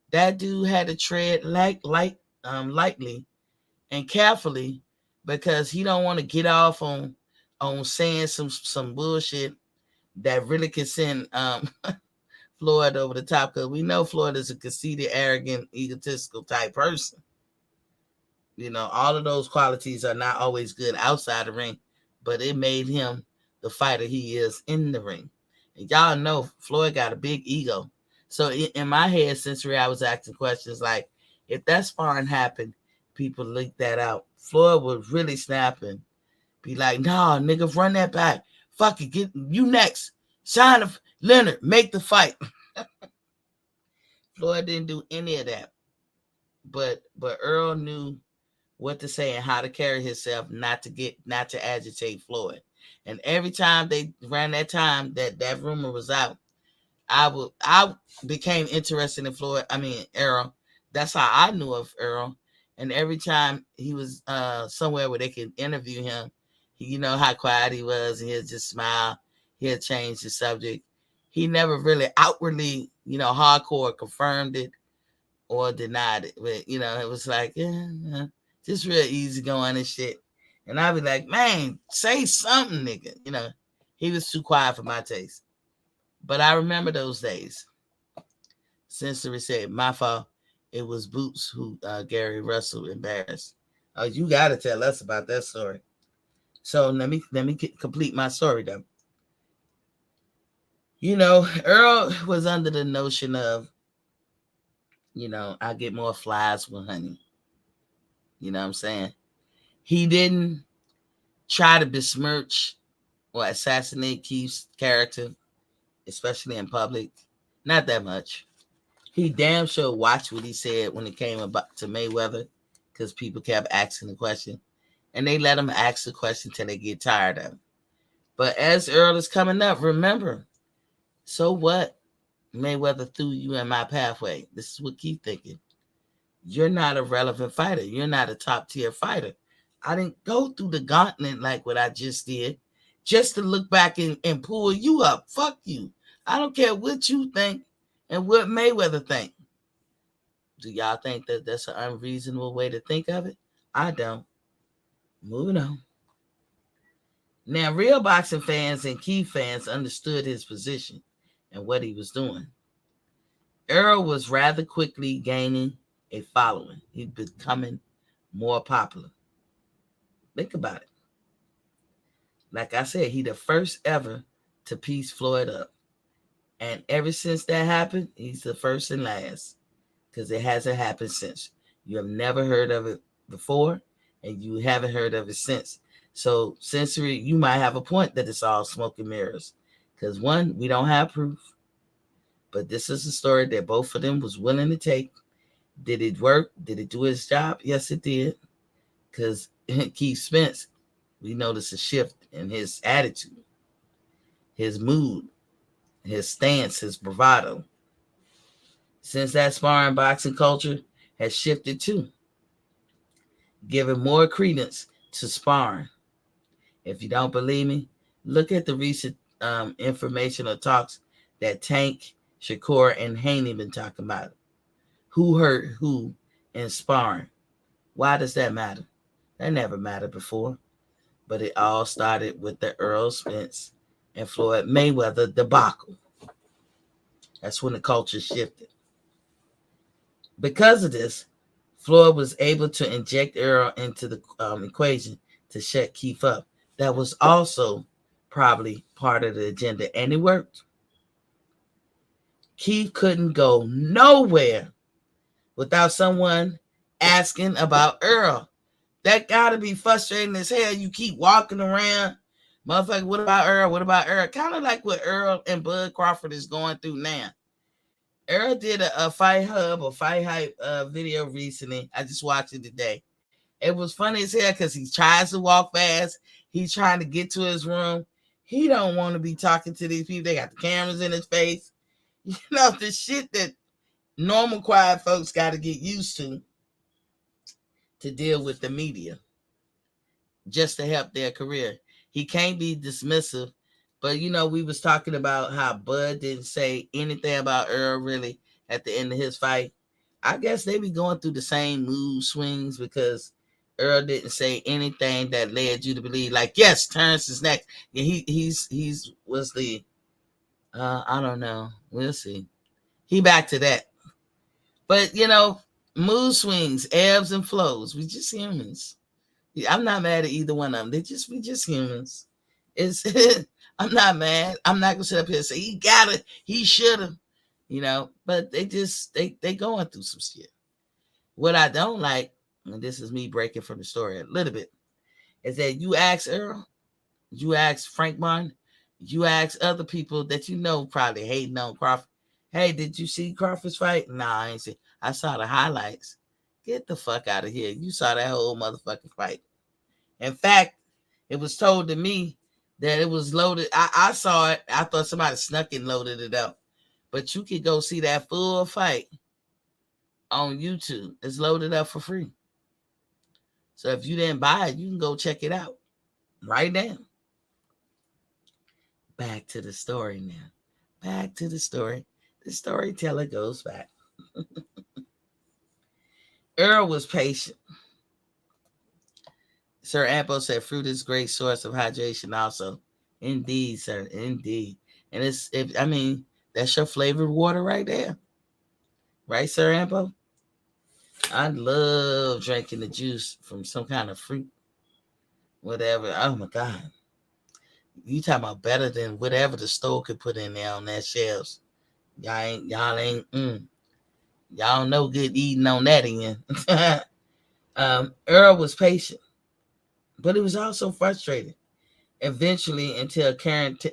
That dude had to tread lightly and carefully, because he don't want to get off on saying some bullshit that really could send Floyd over the top, because we know Floyd is a conceited, arrogant, egotistical type person. All of those qualities are not always good outside the ring, but it made him the fighter he is in the ring. And y'all know Floyd got a big ego. So in my head, Sensory, I was asking questions like, if that sparring happened, people leaked that out, Floyd would really snap and be like, nah, nigga, run that back. Fuck it, get you next. Sign of Leonard, make the fight. Floyd didn't do any of that. But Earl knew what to say and how to carry himself, not to agitate Floyd. And every time they ran that time that rumor was out, I became interested in Errol. That's how I knew of Errol. And every time he was somewhere where they could interview him, you know how quiet he was, and he'd just smile. He'd change the subject. He never really outwardly, hardcore confirmed it or denied it. But, it was like, yeah, just real easy going and shit. And I'd be like, man, say something, nigga. He was too quiet for my taste. But I remember those days. Sensory said, my fault. It was Boots who Gary Russell embarrassed. Oh, you got to tell us about that story. So let me complete my story, though. Earl was under the notion of, I get more flies with honey. You know what I'm saying? He didn't try to besmirch or assassinate Keith's character, especially in public. Not that much. He damn sure watched what he said when it came about to Mayweather, because people kept asking the question, and they let him ask the question till they get tired of it. But as Earl is coming up, remember, so what? Mayweather threw you in my pathway. This is what Keith thinking. You're not a relevant fighter. You're not a top tier fighter. I didn't go through the gauntlet like what I just did, just to look back and pull you up. Fuck you. I don't care what you think and what Mayweather think. Do y'all think that that's an unreasonable way to think of it? I don't. Moving on. Now, real boxing fans and Keith fans understood his position and what he was doing. Earl was rather quickly gaining a following. He's becoming more popular. Think about it. Like I said, he the first ever to piece Floyd up. And ever since that happened, he's the first and last. Because it hasn't happened since. You have never heard of it before, and you haven't heard of it since. So, Sensory, you might have a point that it's all smoke and mirrors. Because one, we don't have proof. But this is a story that both of them was willing to take. Did it work? Did it do its job? Yes, it did. Because Keith Spence, we noticed a shift in his attitude, his mood, his stance, his bravado. Since that, sparring boxing culture has shifted too, giving more credence to sparring. If you don't believe me, look at the recent informational talks that Tank, Shakur, and Haney been talking about. Who hurt who in sparring? Why does that matter? That never mattered before. But it all started with the Earl Spence and Floyd Mayweather debacle. That's when the culture shifted. Because of this, Floyd was able to inject Earl into the equation to shut Keith up. That was also probably part of the agenda, and it worked. Keith couldn't go nowhere without someone asking about Earl. That gotta be frustrating as hell. You keep walking around, motherfucker, what about Earl? What about Earl? Kind of like what Earl and Bud Crawford is going through now. Earl did a Fight Hub or Fight Hype video recently. I just watched it today. It was funny as hell because he tries to walk fast. He's trying to get to his room. He don't want to be talking to these people. They got the cameras in his face. You know, the shit that normal quiet folks got to get used to deal with the media just to help their career. He can't be dismissive. But, you know, we was talking about how Bud didn't say anything about Earl really at the end of his fight. I guess they be going through the same mood swings because Earl didn't say anything that led you to believe, like, yes, Terrence is next. Yeah, he's was the, I don't know. We'll see. He back to that. But, you know, mood swings, ebbs and flows. We just humans. I'm not mad at either one of them. We just humans. It's I'm not mad. I'm not gonna sit up here and say he got it, he should have, you know. But they going through some shit. What I don't like, and this is me breaking from the story a little bit, is that you ask Earl, you ask Frank Martin, you ask other people that you know probably hating on Crawford. Hey, did you see Crawford's fight? Nah, I ain't see. I saw the highlights. Get the fuck out of here. You saw that whole motherfucking fight. In fact, it was told to me that it was loaded. I saw it. I thought somebody snuck and loaded it up. But you could go see that full fight on YouTube. It's loaded up for free. So if you didn't buy it, you can go check it out right now. Back to the story now. Back to the story. The storyteller goes back. Earl was patient. Sir Ampo said fruit is a great source of hydration also. Indeed, sir. Indeed. And that's your flavored water right there. Right, Sir Ampo? I love drinking the juice from some kind of fruit. Whatever. Oh my God. You talking about better than whatever the store could put in there on that shelves. Y'all ain't y'all no good eating on that end. Earl was patient, but he was also frustrated. Eventually, until current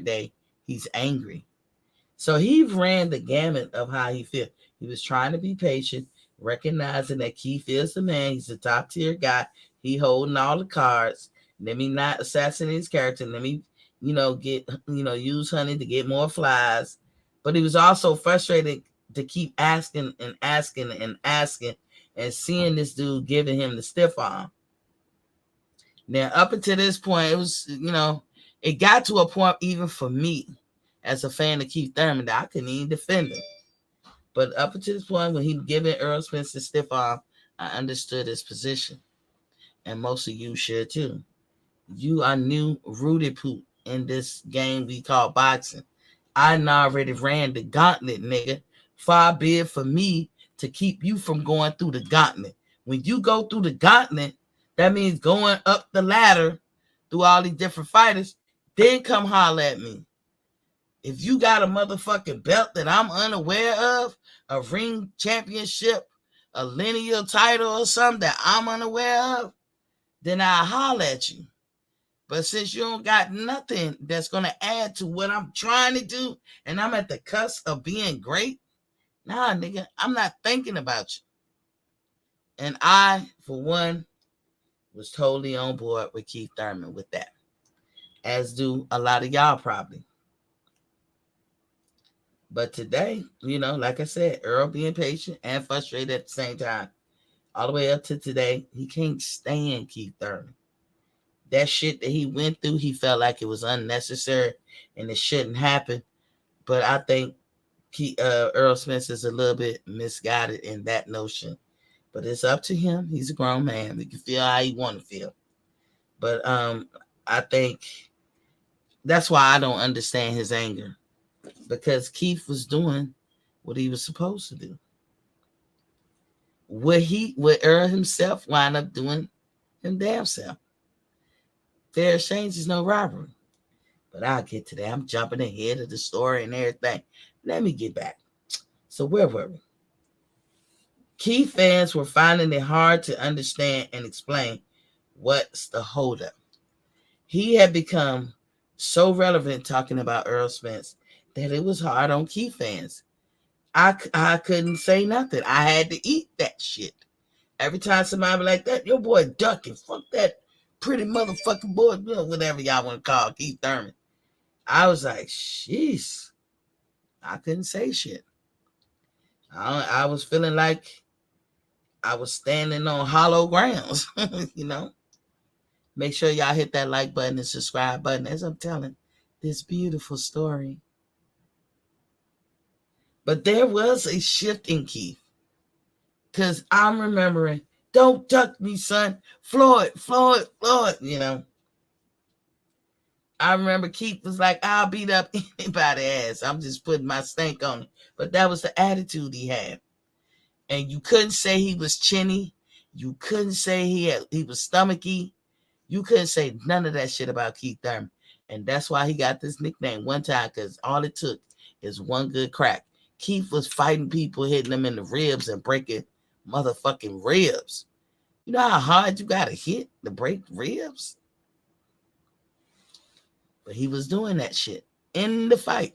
day, he's angry. So he ran the gamut of how he feels. He was trying to be patient, recognizing that Keith is the man. He's a top tier guy. He holding all the cards. Let me not assassinate his character. Let me, use honey to get more flies. But he was also frustrated to keep asking and asking and asking and seeing this dude giving him the stiff arm. Now, up until this point, it was, it got to a point even for me as a fan of Keith Thurman that I couldn't even defend him. But up until this point, when he giving Earl Spence the stiff arm, I understood his position. And most of you should too. You are new rooted poop in this game we call boxing. I already ran the gauntlet, nigga. Far be it for me to keep you from going through the gauntlet. When you go through the gauntlet, that means going up the ladder through all these different fighters, then come holler at me. If you got a motherfucking belt that I'm unaware of, a ring championship, a lineal title or something that I'm unaware of, then I'll holler at you. But since you don't got nothing that's going to add to what I'm trying to do, and I'm at the cusp of being great, nah, nigga, I'm not thinking about you. And I, for one, was totally on board with Keith Thurman with that. As do a lot of y'all probably. But today, like I said, Earl being patient and frustrated at the same time. All the way up to today, he can't stand Keith Thurman. That shit that he went through, he felt like it was unnecessary and it shouldn't happen. But I think Earl Spence is a little bit misguided in that notion. But it's up to him. He's a grown man. He can feel how he want to feel. But I think that's why I don't understand his anger. Because Keith was doing what he was supposed to do. Would Earl himself wind up doing him damn self? Fair exchange is no robbery. But I'll get to that. I'm jumping ahead of the story and everything. Let me get back. So where were we? Keith fans were finding it hard to understand and explain what's the holdup. He had become so relevant talking about Earl Spence that it was hard on Keith fans. I couldn't say nothing. I had to eat that shit. Every time somebody be like that, your boy ducking. Fuck that pretty motherfucking boy, whatever y'all want to call Keith Thurman. I was like, jeez. I couldn't say shit. I was feeling like I was standing on hollow grounds, Make sure y'all hit that like button and subscribe button as I'm telling this beautiful story. But there was a shift in Keith. Because I'm remembering, don't duck me, son. Floyd. I remember Keith was like, I'll beat up anybody's ass. I'm just putting my stank on it. But that was the attitude he had. And you couldn't say he was chinny. You couldn't say he was stomachy. You couldn't say none of that shit about Keith Thurman. And that's why he got this nickname one time, because all it took is one good crack. Keith was fighting people, hitting them in the ribs and breaking motherfucking ribs. You know how hard you gotta hit to break ribs? But he was doing that shit in the fight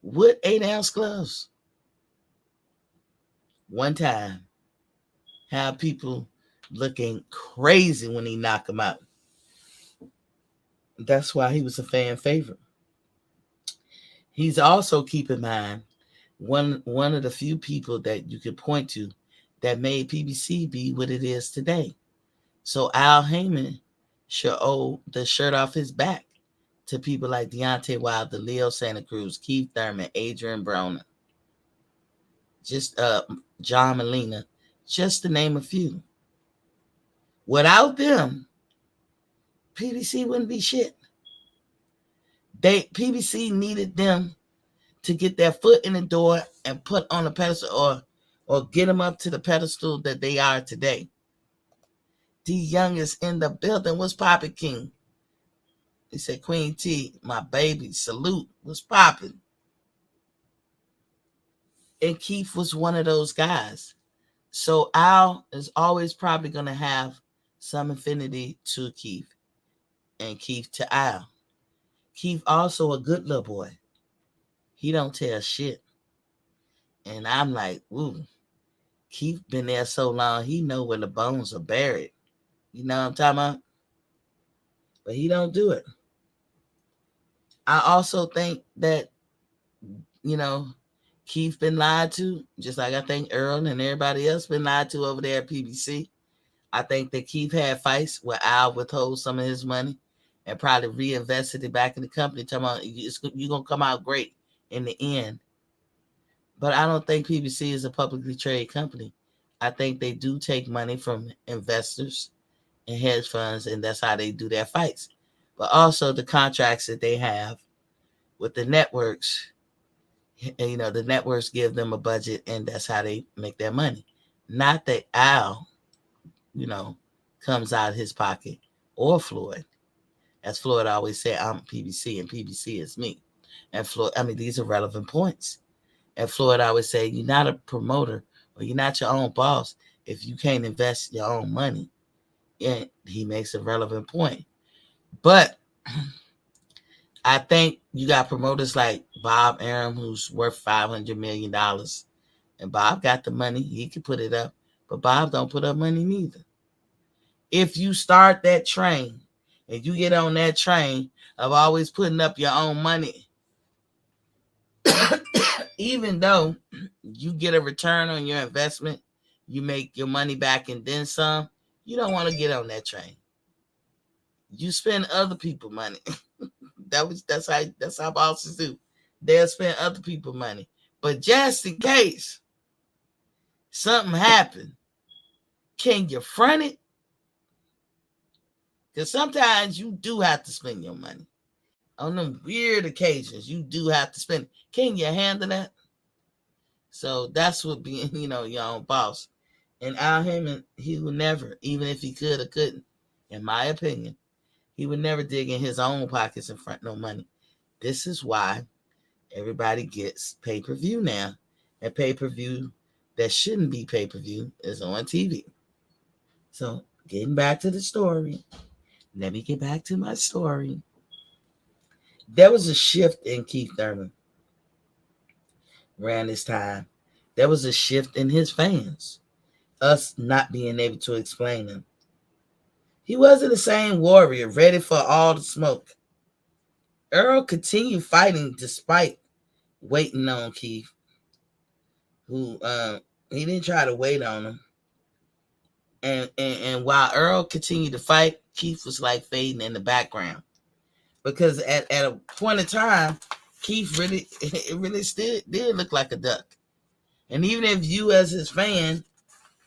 with 8-ounce gloves. One time, have people looking crazy when he knocked him out. That's why he was a fan favorite. He's also, keep in mind, one of the few people that you could point to that made PBC be what it is today. So Al Heyman should owe the shirt off his back to people like Deontay Wilder, Leo Santa Cruz, Keith Thurman, Adrian Broner, just John Molina, just to name a few. Without them, PBC wouldn't be shit. PBC needed them to get their foot in the door and put on a pedestal or get them up to the pedestal that they are today. D Young is in the building. What's poppin', King? He said, Queen T, my baby, salute. What's poppin'? And Keith was one of those guys. So Al is always probably going to have some affinity to Keith and Keith to Al. Keith also a good little boy. He don't tell shit. And I'm like, ooh, Keith been there so long, he know where the bones are buried. You know what I'm talking about? But he don't do it. I also think that, you know, Keith been lied to, just like I think Earl and everybody else been lied to over there at PBC. I think that Keith had fights where Al withhold some of his money and probably reinvested it back in the company, talking about you're going to come out great in the end. But I don't think PBC is a publicly traded company. I think they do take money from investors and hedge funds, and that's how they do their fights. But also the contracts that they have with the networks, and, the networks give them a budget, and that's how they make their money. Not that Al, comes out of his pocket, or Floyd. As Floyd always said, I'm PBC and PBC is me. And Floyd, these are relevant points. And Floyd always say, you're not a promoter or you're not your own boss if you can't invest your own money. And he makes a relevant point. But I think you got promoters like Bob Arum, who's worth $500 million. And Bob got the money. He can put it up. But Bob don't put up money neither. If you start that train and you get on that train of always putting up your own money, even though you get a return on your investment, you make your money back and then some, you don't want to get on that train. You spend other people's money. That's how bosses do. They'll spend other people's money. But just in case something happened, can you front it? Because sometimes you do have to spend your money. On them weird occasions, you do have to spend it. Can you handle that? So that's what being, your own boss. And Al Hammond, he would never, even if he could or couldn't, in my opinion, he would never dig in his own pockets and front no money. This is why everybody gets pay-per-view now. And pay-per-view that shouldn't be pay-per-view is on TV. So getting back to the story, let me get back to my story. There was a shift in Keith Thurman around this time. There was a shift in his fans, us not being able to explain him. He wasn't the same warrior, ready for all the smoke. Earl continued fighting despite waiting on Keith, who he didn't try to wait on him. And while Earl continued to fight, Keith was like fading in the background. Because at a point in time, Keith really still did look like a duck. And even if you as his fan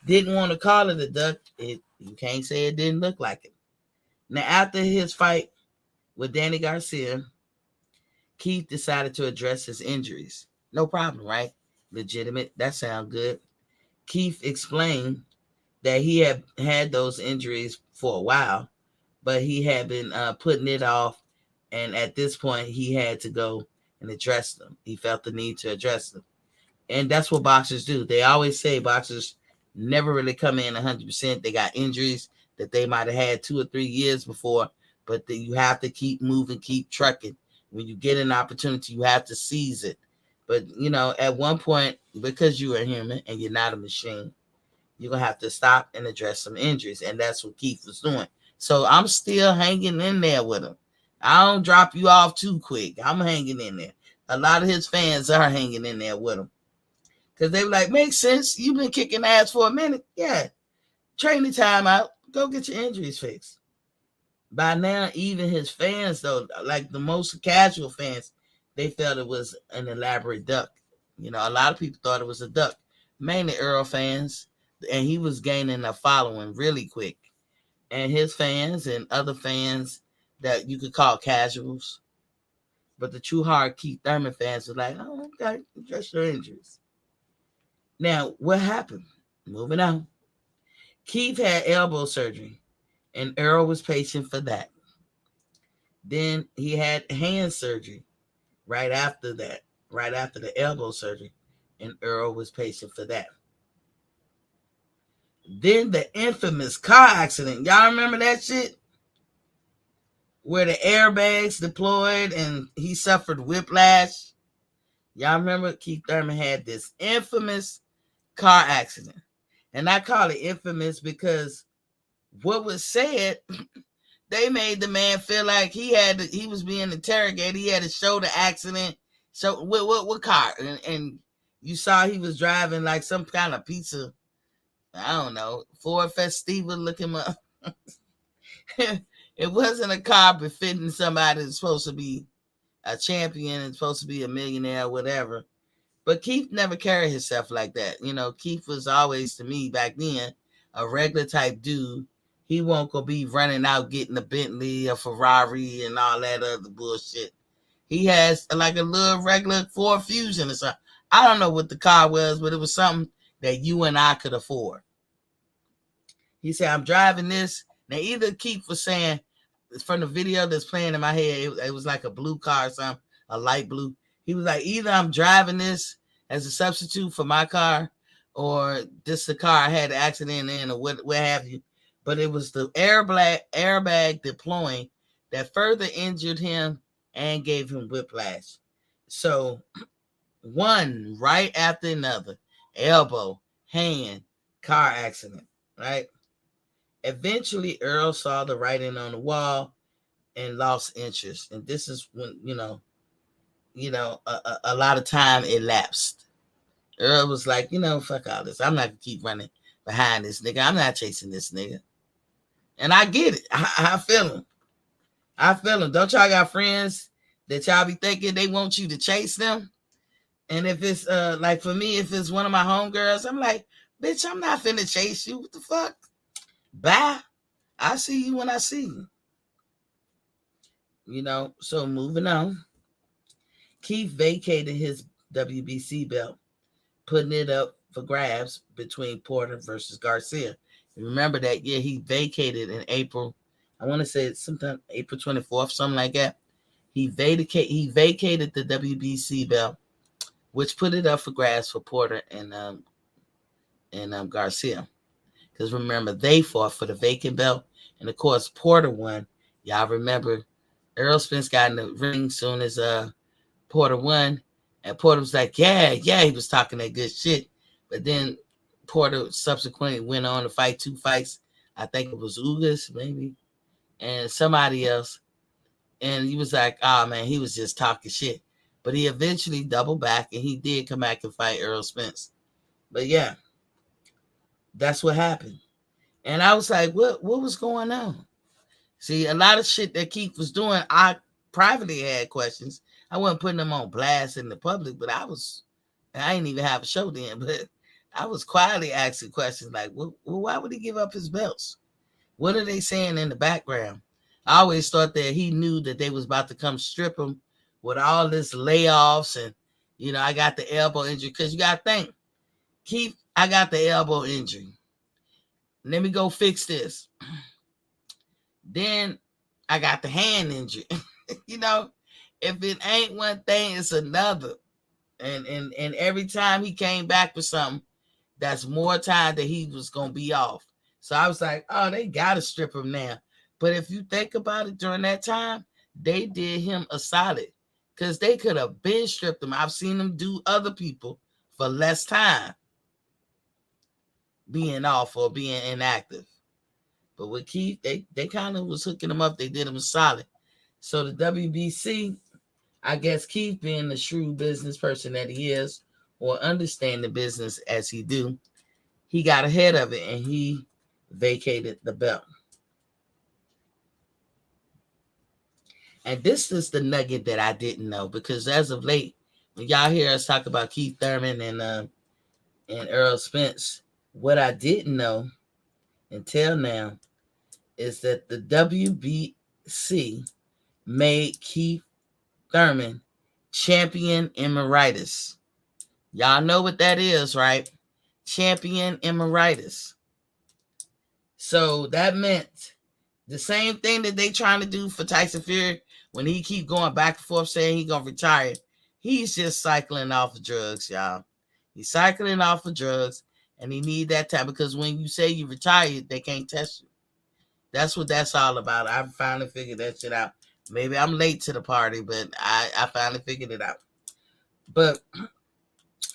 didn't want to call it a duck, you can't say it didn't look like it. Now, after his fight with Danny Garcia, Keith decided to address his injuries. No problem, right? Legitimate. That sounds good. Keith explained that he had those injuries for a while, but he had been putting it off. And at this point, he had to go and address them. He felt the need to address them. And that's what boxers do. They always say boxers never really come in 100%. They got injuries that they might have had 2 or 3 years before, but you have to keep moving, keep trucking. When you get an opportunity, you have to seize it. But, at one point, because you're a human and you're not a machine, you're going to have to stop and address some injuries. And that's what Keith was doing. So I'm still hanging in there with him. I don't drop you off too quick. I'm hanging in there. A lot of his fans are hanging in there with him. Because they were like, makes sense. You've been kicking ass for a minute. Yeah. Training time out. Go get your injuries fixed. By now, even his fans, though, like the most casual fans, they felt it was an elaborate duck. A lot of people thought it was a duck. Mainly Earl fans. And he was gaining a following really quick. And his fans and other fans that you could call casuals. But the true hard Keith Thurman fans were like, oh, okay, address your injuries. Now, what happened? Moving on. Keith had elbow surgery, and Earl was patient for that. Then he had hand surgery right after the elbow surgery, and Earl was patient for that. Then the infamous car accident. Y'all remember that shit? Where the airbags deployed and he suffered whiplash. Y'all remember Keith Thurman had this infamous car accident. And I call it infamous because what was said, they made the man feel like he was being interrogated. He had to show the accident. So what car? And you saw he was driving like some kind of pizza, I don't know, Ford Festiva looking up. It wasn't a car befitting somebody that's supposed to be a champion and supposed to be a millionaire or whatever. But Keith never carried himself like that. You know, Keith was always, to me back then, a regular type dude. He won't go be running out getting a Bentley, a Ferrari, and all that other bullshit. He has like a little regular Ford Fusion or something. I don't know what the car was, but it was something that you and I could afford. He said, I'm driving this. Now, either Keith was saying, from the video that's playing in my head, it was like a blue car or something, a light blue. He was like, either I'm driving this as a substitute for my car, or this the car I had an accident in, or what have you. But it was the airbag deploying that further injured him and gave him whiplash. So one right after another, elbow, hand, car accident, right? Eventually, Earl saw the writing on the wall and lost interest. And this is when, a lot of time elapsed. Earl was like, fuck all this. I'm not going to keep running behind this nigga. I'm not chasing this nigga. And I get it. I feel him. I feel him. Don't y'all got friends that y'all be thinking they want you to chase them? And if it's, like for me, if it's one of my homegirls, I'm like, bitch, I'm not finna chase you. What the fuck? Bye. I see you when I see you. So moving on. Keith vacated his WBC belt, putting it up for grabs between Porter versus Garcia. Remember that year he vacated in April. I want to say it's sometime April 24th, something like that. He vacated the WBC belt, which put it up for grabs for Porter and Garcia. Because remember, they fought for the vacant belt. And of course, Porter won. Y'all remember Earl Spence got in the ring soon as Porter won. And Porter was like, yeah, he was talking that good shit. But then Porter subsequently went on to fight 2 fights. I think it was Ugas, maybe, and somebody else. And he was like, oh, man, he was just talking shit. But he eventually doubled back, and he did come back and fight Errol Spence. But yeah, that's what happened. And I was like, what was going on? See, a lot of shit that Keith was doing, I privately had questions. I wasn't putting them on blast in the public, but I didn't even have a show then, but I was quietly asking questions like, well, why would he give up his belts? What are they saying in the background? I always thought that he knew that they was about to come strip him with all this layoffs and, I got the elbow injury. Because you got to think, Keith, I got the elbow injury. Let me go fix this. Then I got the hand injury. If it ain't one thing, it's another. And every time he came back with something, that's more time that he was going to be off. So I was like, oh, they got to strip him now. But if you think about it, during that time, they did him a solid because they could have been stripped him. I've seen them do other people for less time being off or being inactive. But with Keith, they kind of was hooking him up. They did him a solid. So the WBC, I guess Keith, being the shrewd business person that he is, or understand the business as he do, he got ahead of it and he vacated the belt. And this is the nugget that I didn't know, because as of late, when y'all hear us talk about Keith Thurman and Earl Spence, what I didn't know until now is that the WBC made Keith Thurman champion emeritus. Y'all know what that is, right? Champion emeritus. So that meant the same thing that they trying to do for Tyson Fury when he keep going back and forth saying he gonna retire. He's just cycling off of drugs, y'all. He's cycling off of drugs, And he need that time because when you say you retired, they can't test you. That's what that's all about. I finally figured that shit out. Maybe I'm late to the party, but I finally figured it out. But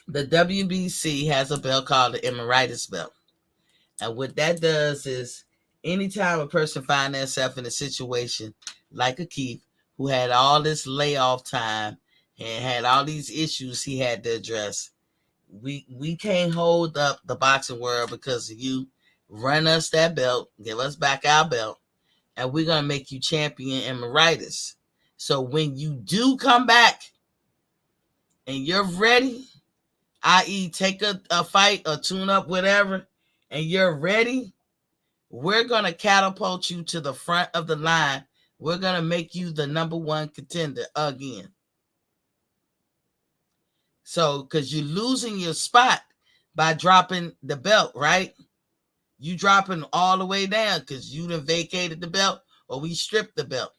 the WBC has a belt called the Emeritus belt. And what that does is anytime a person finds themselves in a situation like a Keith, who had all this layoff time and had all these issues he had to address, we can't hold up the boxing world because of you. Run us that belt, give us back our belt, and we're going to make you champion emeritus. So when you do come back and you're ready, i.e. take a fight or tune up, whatever, and you're ready, we're going to catapult you to the front of the line. We're going to make you the number one contender again. So, because you're losing your spot by dropping the belt, right? You dropping all the way down because you done vacated the belt or we stripped the belt.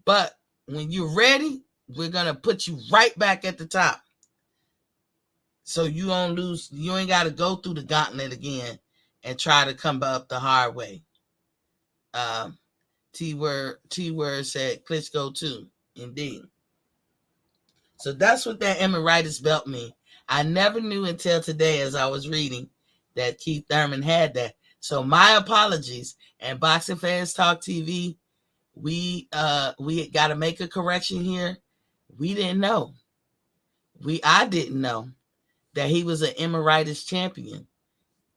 But when you're ready, we're going to put you right back at the top. So you don't lose. You ain't got to go through the gauntlet again and try to come up the hard way. T-word said Klitschko too. Indeed. So that's what that emeritus belt means. I never knew until today as I was reading that Keith Thurman had that. So my apologies. And Boxing Fans Talk TV, we got to make a correction here. We didn't know. I didn't know that he was an emeritus champion.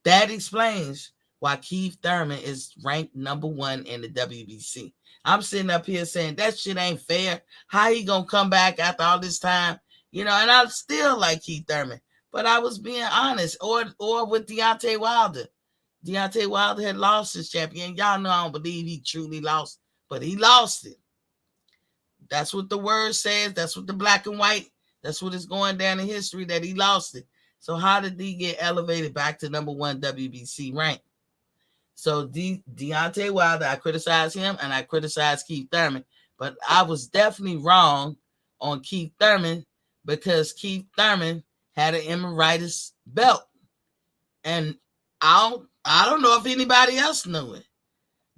That explains why Keith Thurman is ranked number 1 in the WBC. I'm sitting up here saying that shit ain't fair. How he gonna come back after all this time? You know, and I still like Keith Thurman, but I was being honest. Or with Deontay Wilder. Deontay Wilder had lost his champion. Y'all know I don't believe he truly lost, but he lost it. That's what the word says. That's what the black and white. That's what is going down in history, that he lost it. So how did he get elevated back to number 1 WBC rank? So Deontay Wilder, I criticized him and I criticized Keith Thurman, but I was definitely wrong on Keith Thurman because Keith Thurman had an emeritus belt, and I don't know if anybody else knew it,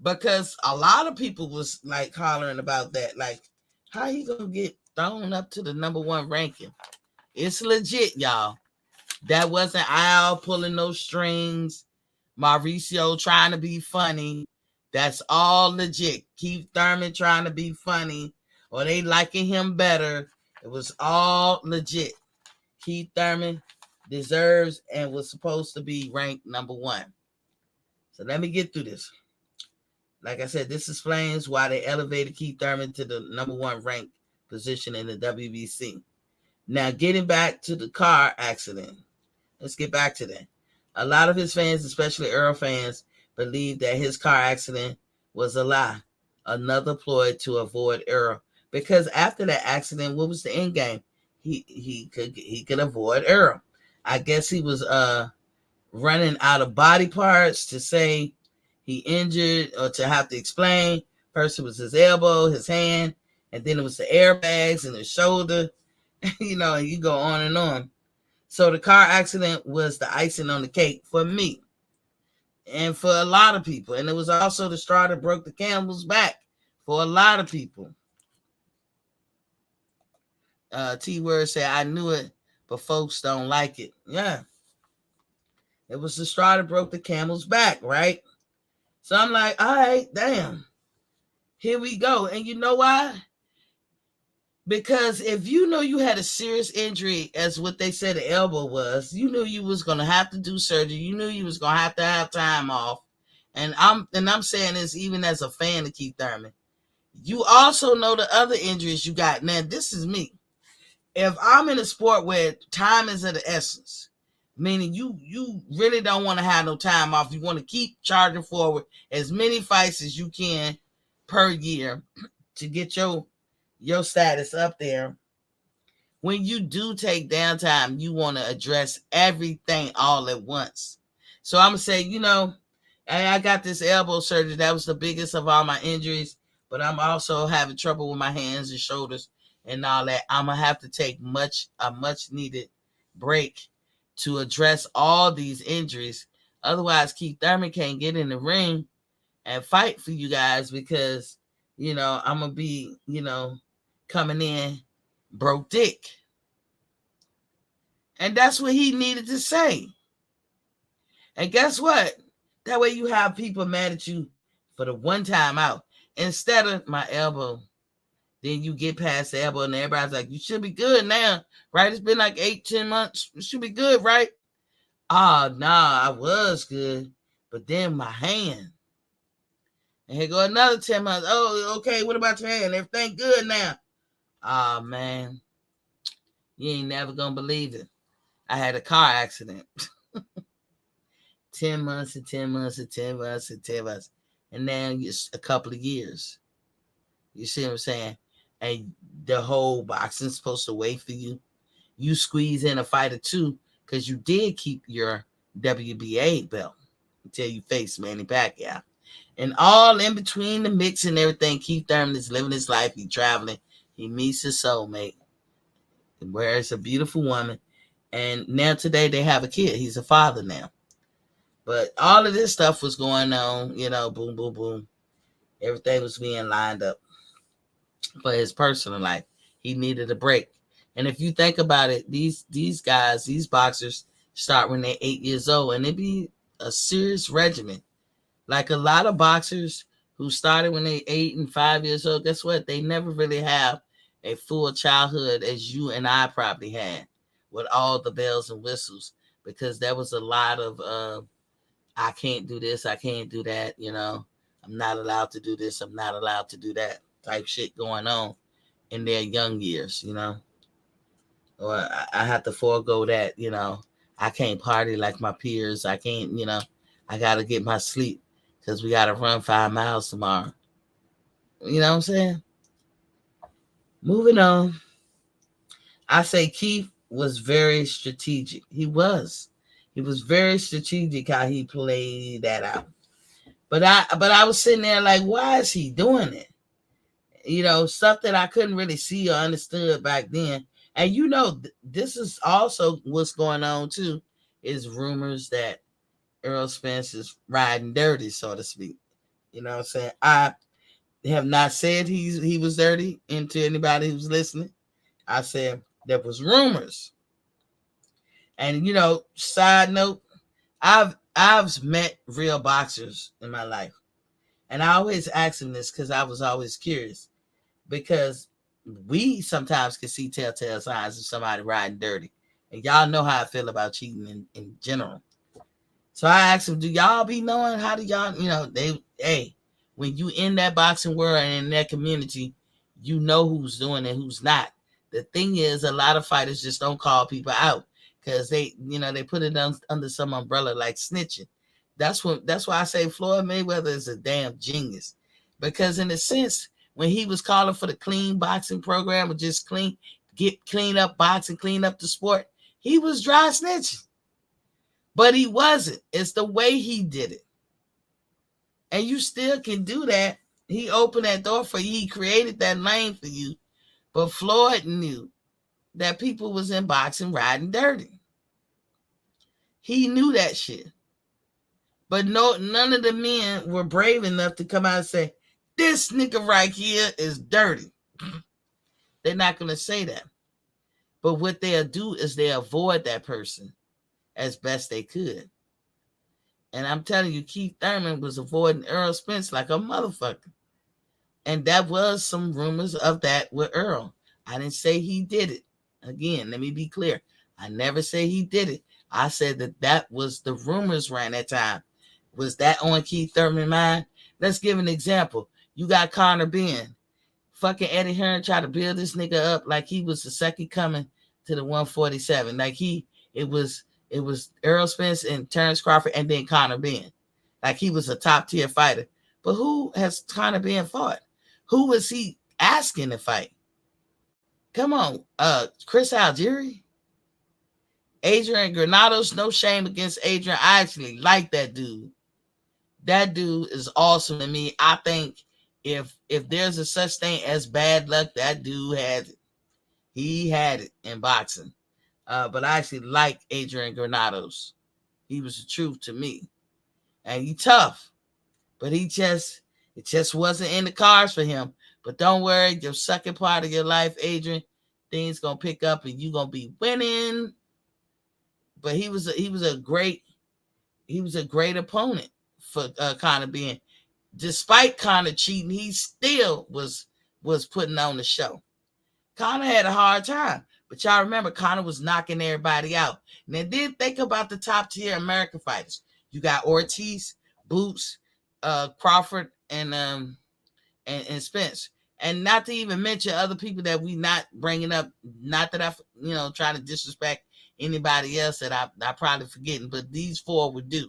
because a lot of people was like hollering about that, like how he gonna get thrown up to the number 1 ranking? It's legit, y'all. That wasn't Al pulling no strings, Mauricio trying to be funny. That's all legit. Keith Thurman trying to be funny, or they liking him better. It was all legit. Keith Thurman deserves and was supposed to be ranked number 1. So let me get through this. Like I said, this explains why they elevated Keith Thurman to the number 1 ranked position in the WBC. Now, getting back to the car accident. Let's get back to that. A lot of his fans, especially Earl fans, believe that his car accident was a lie, another ploy to avoid Earl. Because after that accident, what was the end game? He could avoid Earl. I guess he was running out of body parts to say he injured, or to have to explain. First it was his elbow, his hand, and then it was the airbags and his shoulder. You know, and you go on and on. So the car accident was the icing on the cake for me and for a lot of people. And it was also the straw that broke the camel's back for a lot of people. T-word said, I knew it, but folks don't like it. Yeah. It was the straw that broke the camel's back, right? So I'm like, all right, damn. Here we go. And you know why? Because if you know you had a serious injury, as what they said the elbow was, you knew you was going to have to do surgery. You knew you was going to have time off. And I'm saying this even as a fan of Keith Thurman. You also know the other injuries you got. Now, this is me. If I'm in a sport where time is of the essence, meaning you really don't want to have no time off. You want to keep charging forward as many fights as you can per year to get your status up there. When you do take downtime, you want to address everything all at once. So I'm going to say, you know, I got this elbow surgery. That was the biggest of all my injuries, but I'm also having trouble with my hands and shoulders and all that. I'm going to have to take a much needed break. to address all these injuries. Otherwise, Keith Thurman can't get in the ring and fight for you guys because, I'm going to be, coming in broke dick. And that's what he needed to say. And guess what? That way you have people mad at you for the one time out. Instead of my elbow, then you get past the elbow and everybody's like, you should be good now, right? It's been like 8-10 months. You should be good, right? Oh, nah, I was good. But then my hand. And here go another 10 months. Oh, okay, what about your hand? Everything good now. Oh, man. You ain't never gonna believe it. I had a car accident. 10 months and 10 months and 10 months and 10 months. And now it's a couple of years. You see what I'm saying? And the whole boxing's supposed to wait for you. You squeeze in a fight or two because you did keep your WBA belt until you face Manny Pacquiao. And all in between the mix and everything, Keith Thurman is living his life. He's traveling. He meets his soulmate, where it's a beautiful woman. And now today they have a kid. He's a father now. But all of this stuff was going on, boom, boom, boom. Everything was being lined up for his personal life. He needed a break. And if you think about it, these guys, these boxers start when they're 8 years old, and it be a serious regimen. Like a lot of boxers who started when they're 8 and 5 years old, guess what? They never really have a full childhood as you and I probably had with all the bells and whistles, because there was a lot of I can't do this, I can't do that, I'm not allowed to do this, I'm not allowed to do that type shit going on in their young years, or I have to forego that, I can't party like my peers, I can't, I got to get my sleep because we got to run 5 miles tomorrow. You know what I'm saying? Moving on. I say Keith was very strategic. He was very strategic how he played that out. But I was sitting there like, why is he doing it? Stuff that I couldn't really see or understood back then. And this is also what's going on too, is rumors that Earl Spence is riding dirty, so to speak. You know what I'm saying? I have not said he was dirty, and to anybody who's listening, I said there was rumors. And side note, I've met real boxers in my life. And I always ask them this because I was always curious. Because we sometimes can see telltale signs of somebody riding dirty. And y'all know how I feel about cheating in general. So I asked them, do y'all be knowing, how do y'all, when you in that boxing world and in that community, you know who's doing it, who's not. The thing is, a lot of fighters just don't call people out because they put it under some umbrella like snitching. That's why I say Floyd Mayweather is a damn genius. Because in a sense, when he was calling for the clean boxing program, or just clean up boxing, clean up the sport, he was dry snitching. But he wasn't. It's the way he did it. And you still can do that. He opened that door for you. He created that lane for you. But Floyd knew that people was in boxing riding dirty. He knew that shit. But none of the men were brave enough to come out and say, this nigga right here is dirty. They're not going to say that. But what they'll do is they avoid that person as best they could. And I'm telling you, Keith Thurman was avoiding Earl Spence like a motherfucker. And that was some rumors of that with Earl. I didn't say he did it. Again, let me be clear. I never say he did it. I said that was the rumors around that time. Was that on Keith Thurman's mind? Let's give an example. You got Conor Benn. Fucking Eddie Hearn tried to build this nigga up like he was the second coming to the 147. Like it was Errol Spence and Terrence Crawford and then Conor Benn. Like he was a top tier fighter. But who has Conor Benn fought? Who was he asking to fight? Come on, Chris Algieri? Adrian Granados, no shame against Adrian. I actually like that dude. That dude is awesome to me. I think if there's a such thing as bad luck, that dude had it. He had it in boxing. But I actually like Adrian Granados. He was the truth to me. And he tough. But it just wasn't in the cards for him. But don't worry, your second part of your life, Adrian, things gonna pick up and you gonna be winning. But he was a great opponent for Conor being. Despite Conor cheating, he still was putting on the show. Conor had a hard time, but y'all remember Conor was knocking everybody out. And then think about the top tier American fighters. You got Ortiz, Boots, Crawford, and Spence. And not to even mention other people that we not bringing up. Not that I trying to disrespect anybody else that I probably forgetting, but these four would do.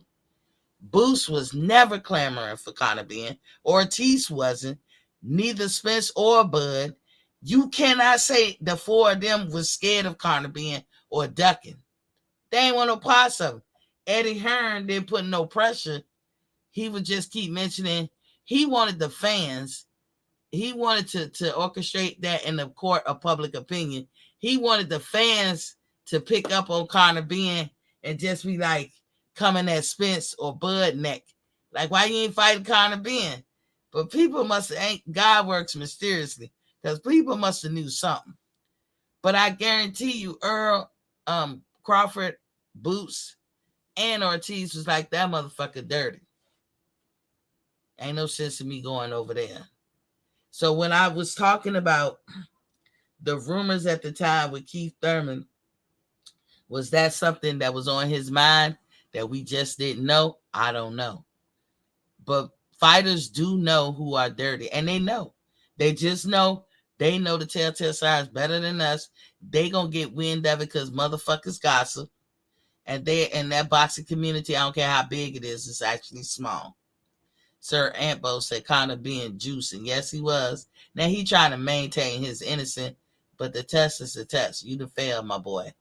Boots was never clamoring for Conor being. Ortiz wasn't. Neither Spence or Bud. You cannot say the four of them was scared of Conor being or ducking. They ain't want no parts of him. Eddie Hearn didn't put no pressure. He would just keep mentioning he wanted the fans. He wanted to orchestrate that in the court of public opinion. He wanted the fans to pick up on Conor being and just be like coming at Spence or Bud neck. Like, why you ain't fighting Conor Ben? But people ain't God works mysteriously, because people must have knew something. But I guarantee you, Earl, Crawford, Boots, and Ortiz was like, that motherfucker dirty. Ain't no sense in me going over there. So when I was talking about the rumors at the time with Keith Thurman, was that something that was on his mind that we just didn't know? I don't know. But fighters do know who are dirty, and they know. They just know. They know the telltale signs better than us. They gonna get wind of it because motherfuckers gossip. And they in that boxing community, I don't care how big it is, it's actually small. Sir Antbo said Conor being juice, and yes, he was. Now he trying to maintain his innocence, but the test is the test. You done failed, my boy.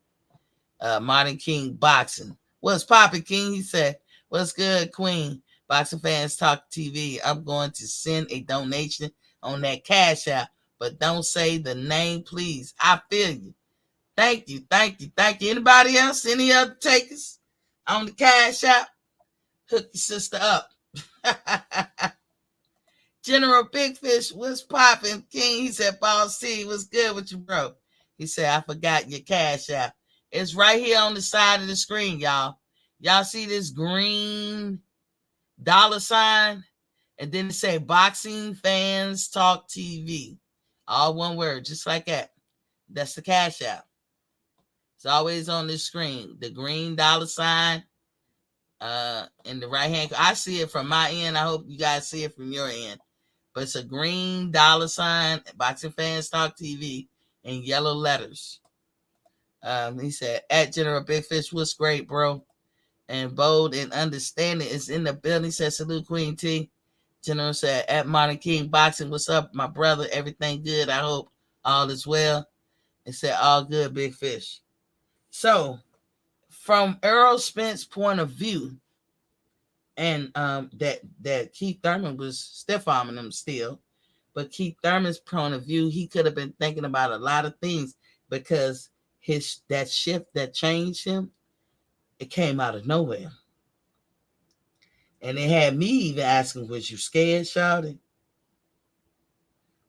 Martin King boxing. What's poppin', King? He said, what's good, Queen? Boxing Fans Talk TV. I'm going to send a donation on that Cash App, but don't say the name, please. I feel you. Thank you. Anybody else? Any other takers on the Cash App? Hook your sister up. General Big Fish, what's poppin', King? He said, Ball C, what's good with you, bro? He said, I forgot your Cash App. It's right here on the side of the screen, y'all. Y'all see this green $sign? And then it say Boxing Fans Talk TV. All one word, just like that. That's the Cash App. It's always on this screen. The green $sign in the right hand. I see it from my end. I hope you guys see it from your end. But it's a green $sign, Boxing Fans Talk TV, in yellow letters. He said, at General Big Fish, what's great, bro? And Bold and Understanding is in the building. He said, salute, Queen T. General said, at Martin King Boxing, what's up, my brother? Everything good? I hope all is well. He said, all good, Big Fish. So, from Errol Spence's point of view, and that Keith Thurman was stiff-arming him still, but Keith Thurman's point of view, he could have been thinking about a lot of things, because that shift that changed him, it came out of nowhere. And it had me even asking, was you scared, Shawty?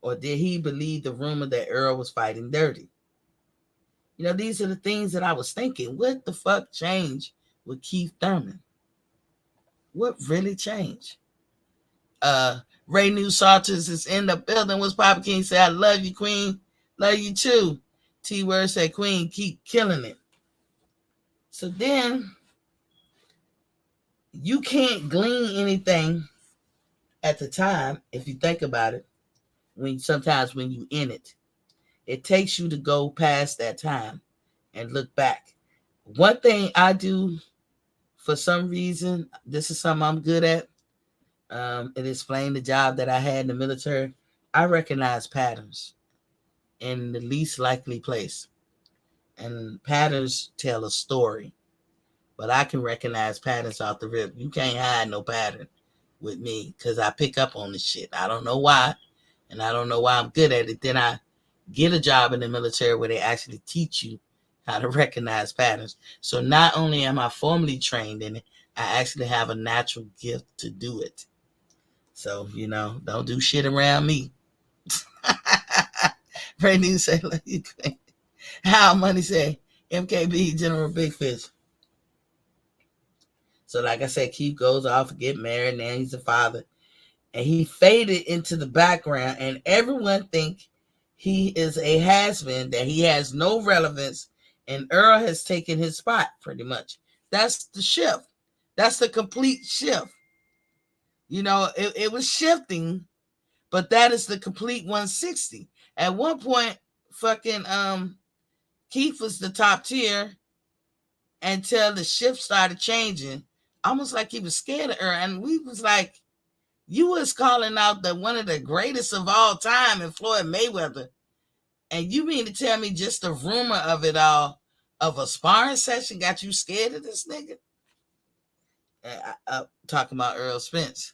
Or did he believe the rumor that Earl was fighting dirty? These are the things that I was thinking. What the fuck changed with Keith Thurman? What really changed? Ray New Salters is in the building. What's Papa King said, I love you, Queen. Love you too. T-Word said, Queen, keep killing it. So then, you can't glean anything at the time, if you think about it, sometimes when you in it. It takes you to go past that time and look back. One thing I do, for some reason, this is something I'm good at, it explained the job that I had in the military. I recognize patterns in the least likely place. And patterns tell a story. But I can recognize patterns off the rip. You can't hide no pattern with me, because I pick up on this shit. I don't know why. And I don't know why I'm good at it. Then I get a job in the military where they actually teach you how to recognize patterns. So not only am I formally trained in it, I actually have a natural gift to do it. So, don't do shit around me. Brady say, how money say, MKB, General Big Fish. So like I said, Keith goes off and get married. Now he's a father. And he faded into the background, and everyone think he is a has-been, that he has no relevance, and Earl has taken his spot pretty much. That's the shift. That's the complete shift. It was shifting, but that is the complete 160. At one point, fucking Keith was the top tier until the shift started changing. Almost like he was scared of Earl. And we was like, you was calling out one of the greatest of all time in Floyd Mayweather. And you mean to tell me just the rumor of it all, of a sparring session, got you scared of this nigga? I'm talking about Earl Spence.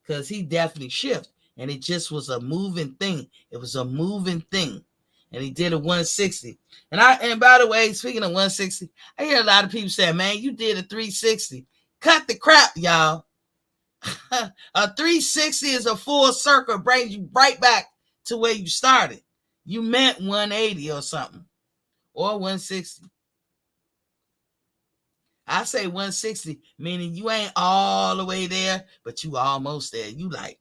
Because he definitely shifted. And it just was a moving thing. It was a moving thing. And he did a 160. And by the way, speaking of 160, I hear a lot of people say, man, you did a 360. Cut the crap, y'all. A 360 is a full circle, brings you right back to where you started. You meant 180 or something, or 160. I say 160, meaning you ain't all the way there, but you almost there. You like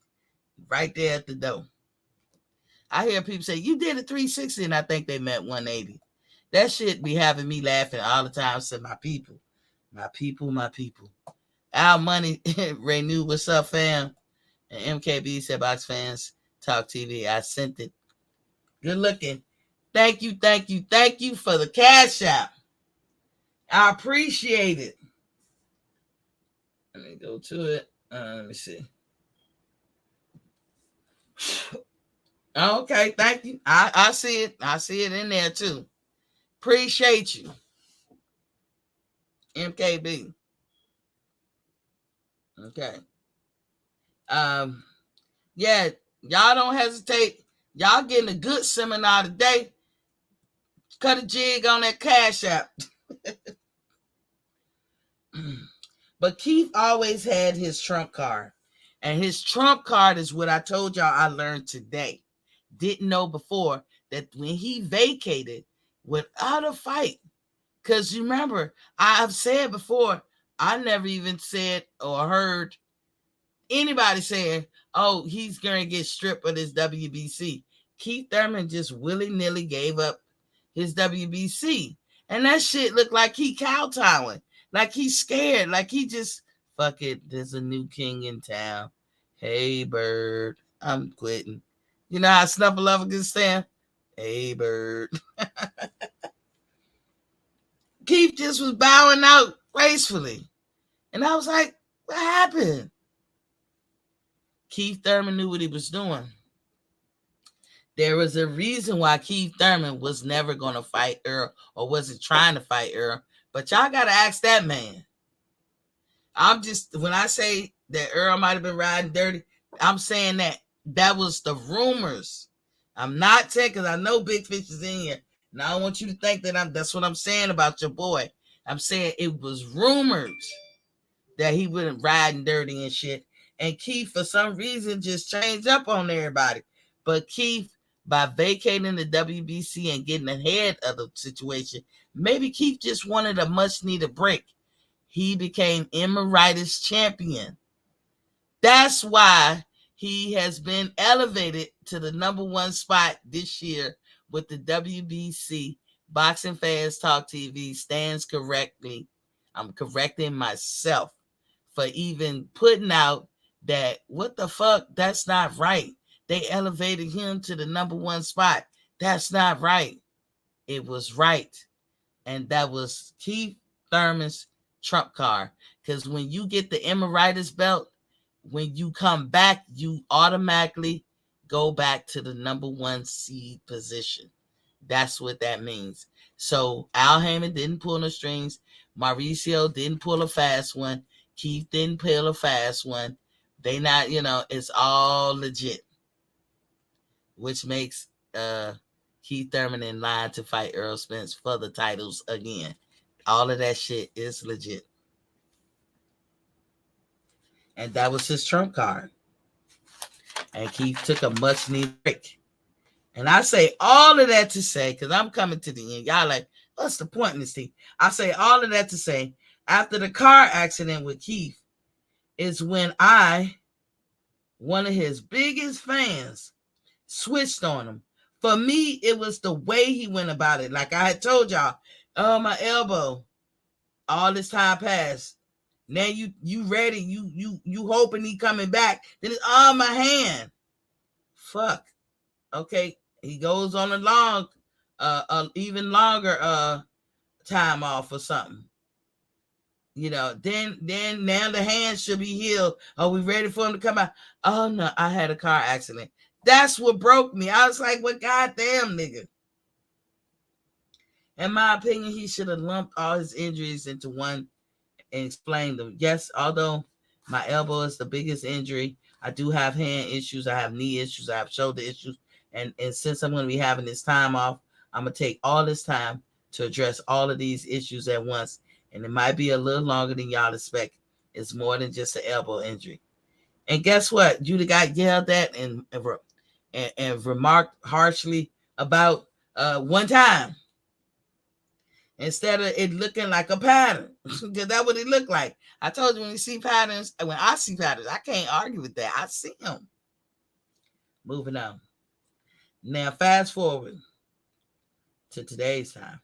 right there at the door. I hear people say, you did a 360, and I think they meant 180. That shit be having me laughing all the time. Said, my people, my people, my people. Our money, Renew, what's up, fam? And MKB said, Box Fans Talk TV. I sent it. Good looking. Thank you, thank you, thank you for the cash app. I appreciate it. Let me go to it. Let me see. Okay, thank you. I see it. I see it in there too. Appreciate you, MKB. Okay. Yeah, y'all don't hesitate. Y'all getting a good seminar today. Cut a jig on that cash app. But Keith always had his trump card. And his trump card is what I told y'all I learned today. Didn't know before that when he vacated without a fight, because you remember, I've said before, I never even said or heard anybody saying, oh, he's going to get stripped of his WBC. Keith Thurman just willy-nilly gave up his WBC. And that shit looked like he kowtowing, like he's scared, like he just, fuck it, there's a new king in town. Hey, bird, I'm quitting. You know how Snuffleupagus can stand? Hey, bird. Keith just was bowing out gracefully. And I was like, what happened? Keith Thurman knew what he was doing. There was a reason why Keith Thurman was never going to fight Earl or wasn't trying to fight Earl. But y'all got to ask that man. When I say that Earl might have been riding dirty, I'm saying that was the rumors. I'm not saying, because I know Big Fish is in here. And I don't want you to think that's what I'm saying about your boy. I'm saying it was rumors that he wasn't riding dirty and shit. And Keith, for some reason, just changed up on everybody. But Keith, by vacating the WBC and getting ahead of the situation, maybe Keith just wanted a much-needed break. He became Emeritus champion. That's why he has been elevated to the number one spot this year with the WBC. Boxing Fans Talk TV stands correctly. I'm correcting myself for even putting out that, what the fuck, that's not right. They elevated him to the number one spot. That's not right. It was right. And that was Keith Thurman's trump card. Because when you get the Emeritus belt, when you come back, you automatically go back to the number one seed position. That's what that means. So Al Heyman didn't pull no strings. Mauricio didn't pull a fast one. Keith didn't pull a fast one. They not, it's all legit. Which makes Keith Thurman in line to fight Earl Spence for the titles again. All of that shit is legit. And that was his trump card. And Keith took a much needed break. And I say all of that to say, because I'm coming to the end. Y'all like, what's the point in this thing? I say all of that to say, after the car accident with Keith, is when one of his biggest fans, switched on him. For me, it was the way he went about it. Like I had told y'all, oh, my elbow. All this time passed. Now you ready? You hoping he coming back? Then it's my hand. Fuck. Okay. He goes on a long, even longer time off or something. You know. Then now the hand should be healed. Are we ready for him to come out? Oh no, I had a car accident. That's what broke me. I was like, well, goddamn, nigga. In my opinion, he should have lumped all his injuries into one and explained them. Yes, although my elbow is the biggest injury, I do have hand issues, I have knee issues, I have shoulder issues. And since I'm going to be having this time off, I'm going to take all this time to address all of these issues at once. And it might be a little longer than y'all expect. It's more than just an elbow injury. And guess what? You'd have got yelled at and remarked harshly about one time. Instead of it looking like a pattern. Because that's what it looked like. I told you when I see patterns, I can't argue with that. I see them. Moving on. Now fast forward to today's time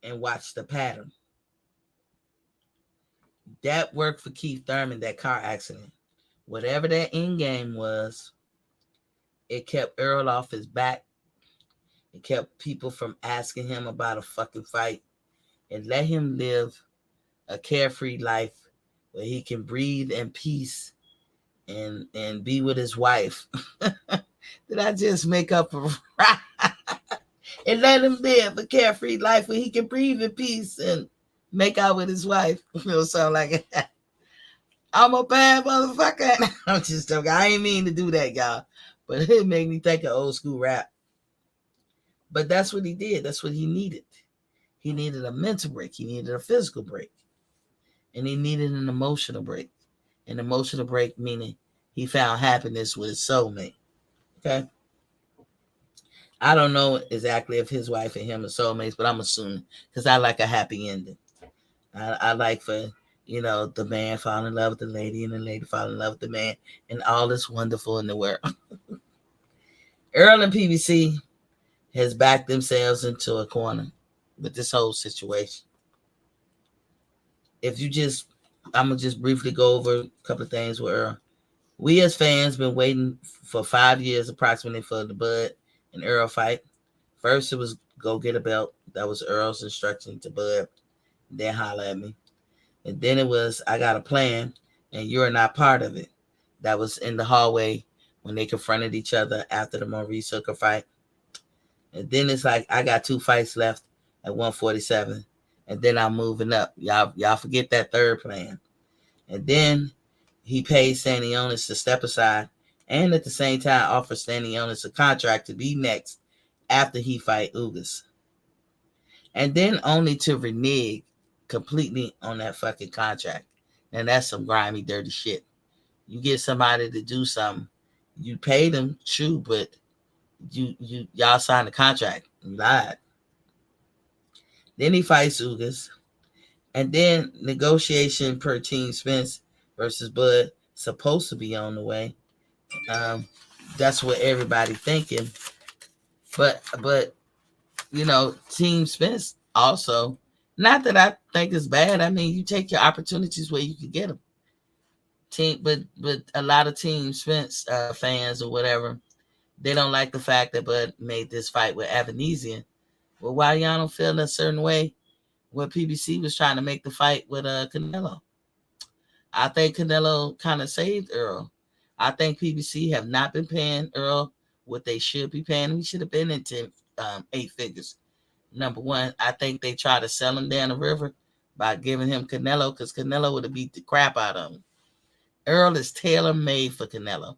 and watch the pattern. That worked for Keith Thurman, that car accident. Whatever that end game was, it kept Earl off his back. It kept people from asking him about a fucking fight. And let him live a carefree life where he can breathe in peace and be with his wife. Did I just make up a and let him live a carefree life where he can breathe in peace and make out with his wife? It'll sound like I'm a bad motherfucker. I'm just joking. I ain't mean to do that, y'all. But it made me think of old school rap. But that's what he did. That's what he needed. He needed a mental break. He needed a physical break. And he needed an emotional break. An emotional break meaning he found happiness with his soulmate. Okay? I don't know exactly if his wife and him are soulmates, but I'm assuming. Because I like a happy ending. I like for, the man fall in love with the lady and the lady fall in love with the man. And all is wonderful in the world. Earl and PBC has backed themselves into a corner with this whole situation. I'm going to just briefly go over a couple of things with Earl. We as fans been waiting for 5 years approximately for the Bud and Earl fight. First, it was go get a belt. That was Earl's instruction to Bud. Then holler at me. And then it was, I got a plan and you're not part of it. That was in the hallway when they confronted each other after the Maurice Hooker fight. And then it's like, I got 2 fights left at 147. And then I'm moving up. Y'all forget that third plan. And then he paid Stanionis to step aside and at the same time offered Stanionis a contract to be next after he fight Ugas. And then only to renege completely on that fucking contract. And that's some grimy, dirty shit. You get somebody to do something, you pay them, true, but y'all signed a contract. You lied. Then he fights Ugas. And then negotiation per Team Spence versus Bud supposed to be on the way. That's what everybody thinking. But Team Spence also, not that I think it's bad. I mean, you take your opportunities where you can get them. But a lot of Team Spence fans or whatever, they don't like the fact that Bud made this fight with Avanesian. Well, why y'all don't feel a certain way when PBC was trying to make the fight with Canelo? I think Canelo kind of saved Earl. I think PBC have not been paying Earl what they should be paying him. He should have been into 8 figures. Number one, I think they tried to sell him down the river by giving him Canelo because Canelo would have beat the crap out of him. Earl is tailor-made for Canelo.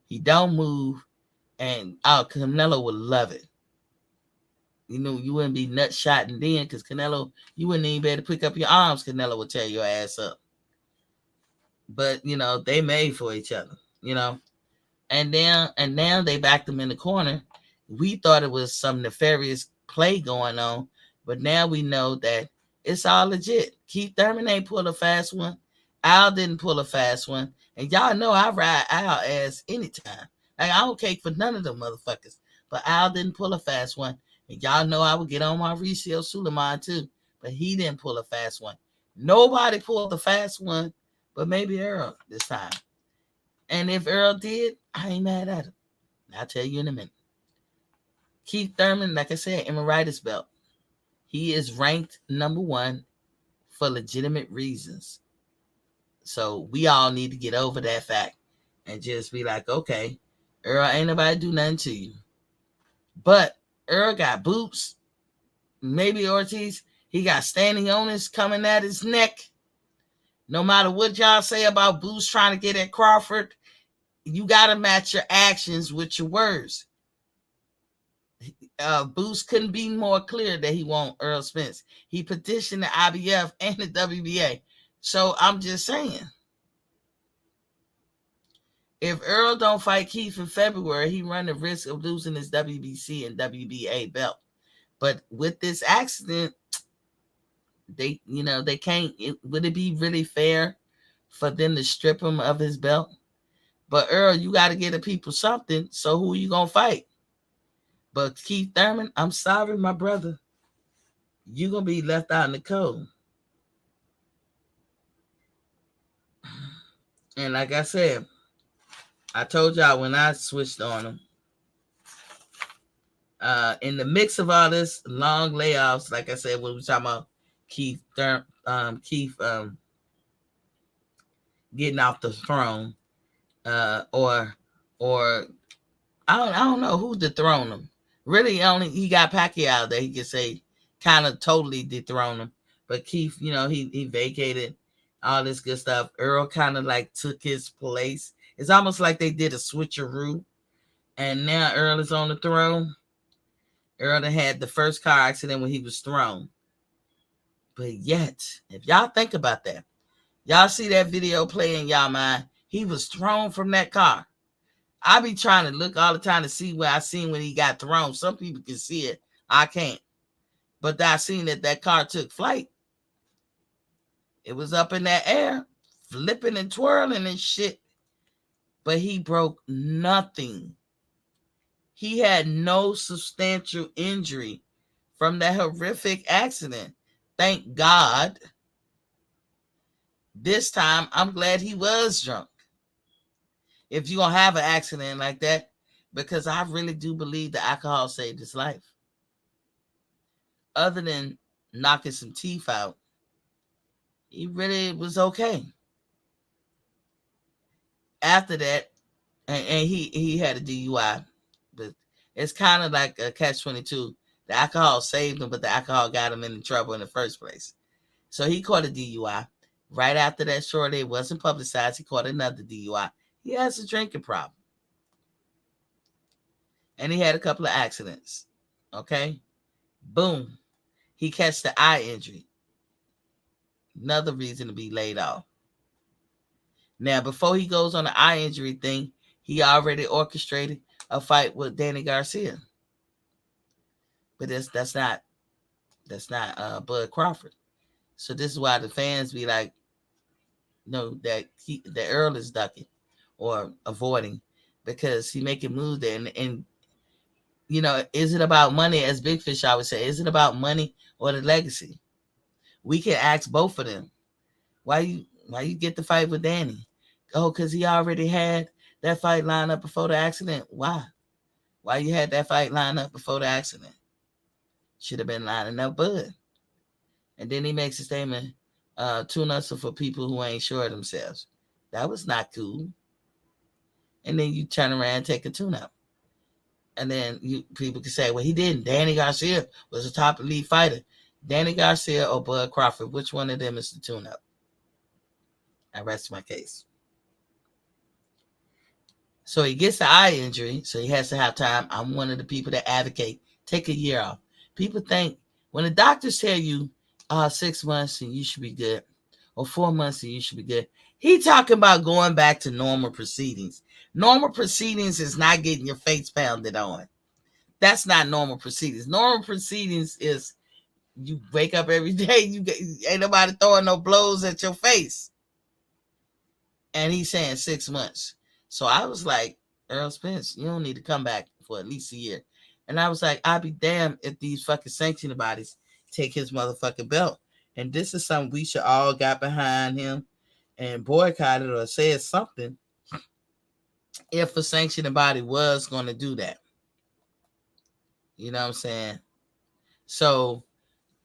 He don't move, and Canelo would love it. You know, you wouldn't be nut shotting then because Canelo, you wouldn't even be able to pick up your arms. Canelo would tear your ass up. But, you know, they made for each other, you know. And now they backed him in the corner. We thought it was some nefarious play going on, but now we know that it's all legit. Keith Thurman ain't pull a fast one. Al didn't pull a fast one. And y'all know I ride Al ass anytime. Like, I don't cake for none of them motherfuckers. But Al didn't pull a fast one. And y'all know I would get on my resale Suleiman too. But he didn't pull a fast one. Nobody pulled the fast one, but maybe Earl this time. And if Earl did, I ain't mad at him. I'll tell you in a minute. Keith Thurman, like I said, emeritus belt. He is ranked number 1 for legitimate reasons. So we all need to get over that fact and just be like, okay, Earl, ain't nobody do nothing to you. But Earl got boots. Maybe Ortiz, he got standing owners coming at his neck. No matter what y'all say about Boots trying to get at Crawford, you got to match your actions with your words. Boots couldn't be more clear that he want Earl Spence. He petitioned the IBF and the WBA. So I'm just saying, if Earl don't fight Keith in February, he run the risk of losing his WBC and WBA belt. But with this accident, they can't. Would it be really fair for them to strip him of his belt? But Earl, you got to get the people something. So who are you gonna fight? But Keith Thurman, I'm sorry, my brother, you're gonna be left out in the cold. And like I said, I told y'all when I switched on him. In the mix of all this long layoffs, like I said, when we were talking about Keith getting off the throne, or I don't know who dethroned him. Really, only he got Pacquiao that he could say kind of totally dethroned him. But Keith, he vacated all this good stuff. Earl kind of like took his place. It's almost like they did a switcheroo, and now Earl is on the throne. Earl had the first car accident when he was thrown. But yet, if y'all think about that, y'all see that video play in y'all mind, he was thrown from that car. I be trying to look all the time to see where I seen when he got thrown. Some people can see it. I can't. But I seen that car took flight. It was up in that air, flipping and twirling and shit. But he broke nothing. He had no substantial injury from that horrific accident. Thank God. This time, I'm glad he was drunk. If you're going to have an accident like that, because I really do believe the alcohol saved his life. Other than knocking some teeth out, he really was okay. After that, and he had a DUI, but it's kind of like a catch-22. The alcohol saved him, but the alcohol got him into trouble in the first place. So he caught a DUI. Right after that, shortly, it wasn't publicized. He caught another DUI. He has a drinking problem. And he had a couple of accidents. Okay? Boom. He catch the eye injury. Another reason to be laid off. Now, before he goes on the eye injury thing, he already orchestrated a fight with Danny Garcia. But that's not Bud Crawford. So this is why the fans be like, that Earl is ducking or avoiding, because he making moves there. And is it about money? As Big Fish I would say, is it about money or the legacy? We can ask both of them. Why you get the fight with Danny? Oh, because he already had that fight lined up before the accident. Why you had that fight lined up before the accident? Should have been lining up Bud. And then he makes a statement, tune-ups are for people who ain't sure of themselves. That was not cool. And then you turn around and take a tune-up. And then people can say, well, he didn't. Danny Garcia was a top elite fighter. Danny Garcia or Bud Crawford, which one of them is the tune-up? I rest my case. So he gets the eye injury, so he has to have time. I'm one of the people that advocate take a year off, People think when the doctors tell you 6 months and you should be good, or 4 months and you should be good, he talking about going back to normal proceedings. Normal proceedings is not getting your face pounded on. That's not normal proceedings. Normal proceedings is you wake up every day, ain't nobody throwing no blows at your face. And he's saying 6 months. So I was like, Earl Spence, you don't need to come back for at least a year. And I was like, I'd be damned if these fucking sanctioning bodies take his motherfucking belt. And this is something we should all got behind him and boycotted or said something if a sanctioning body was going to do that. You know what I'm saying? So,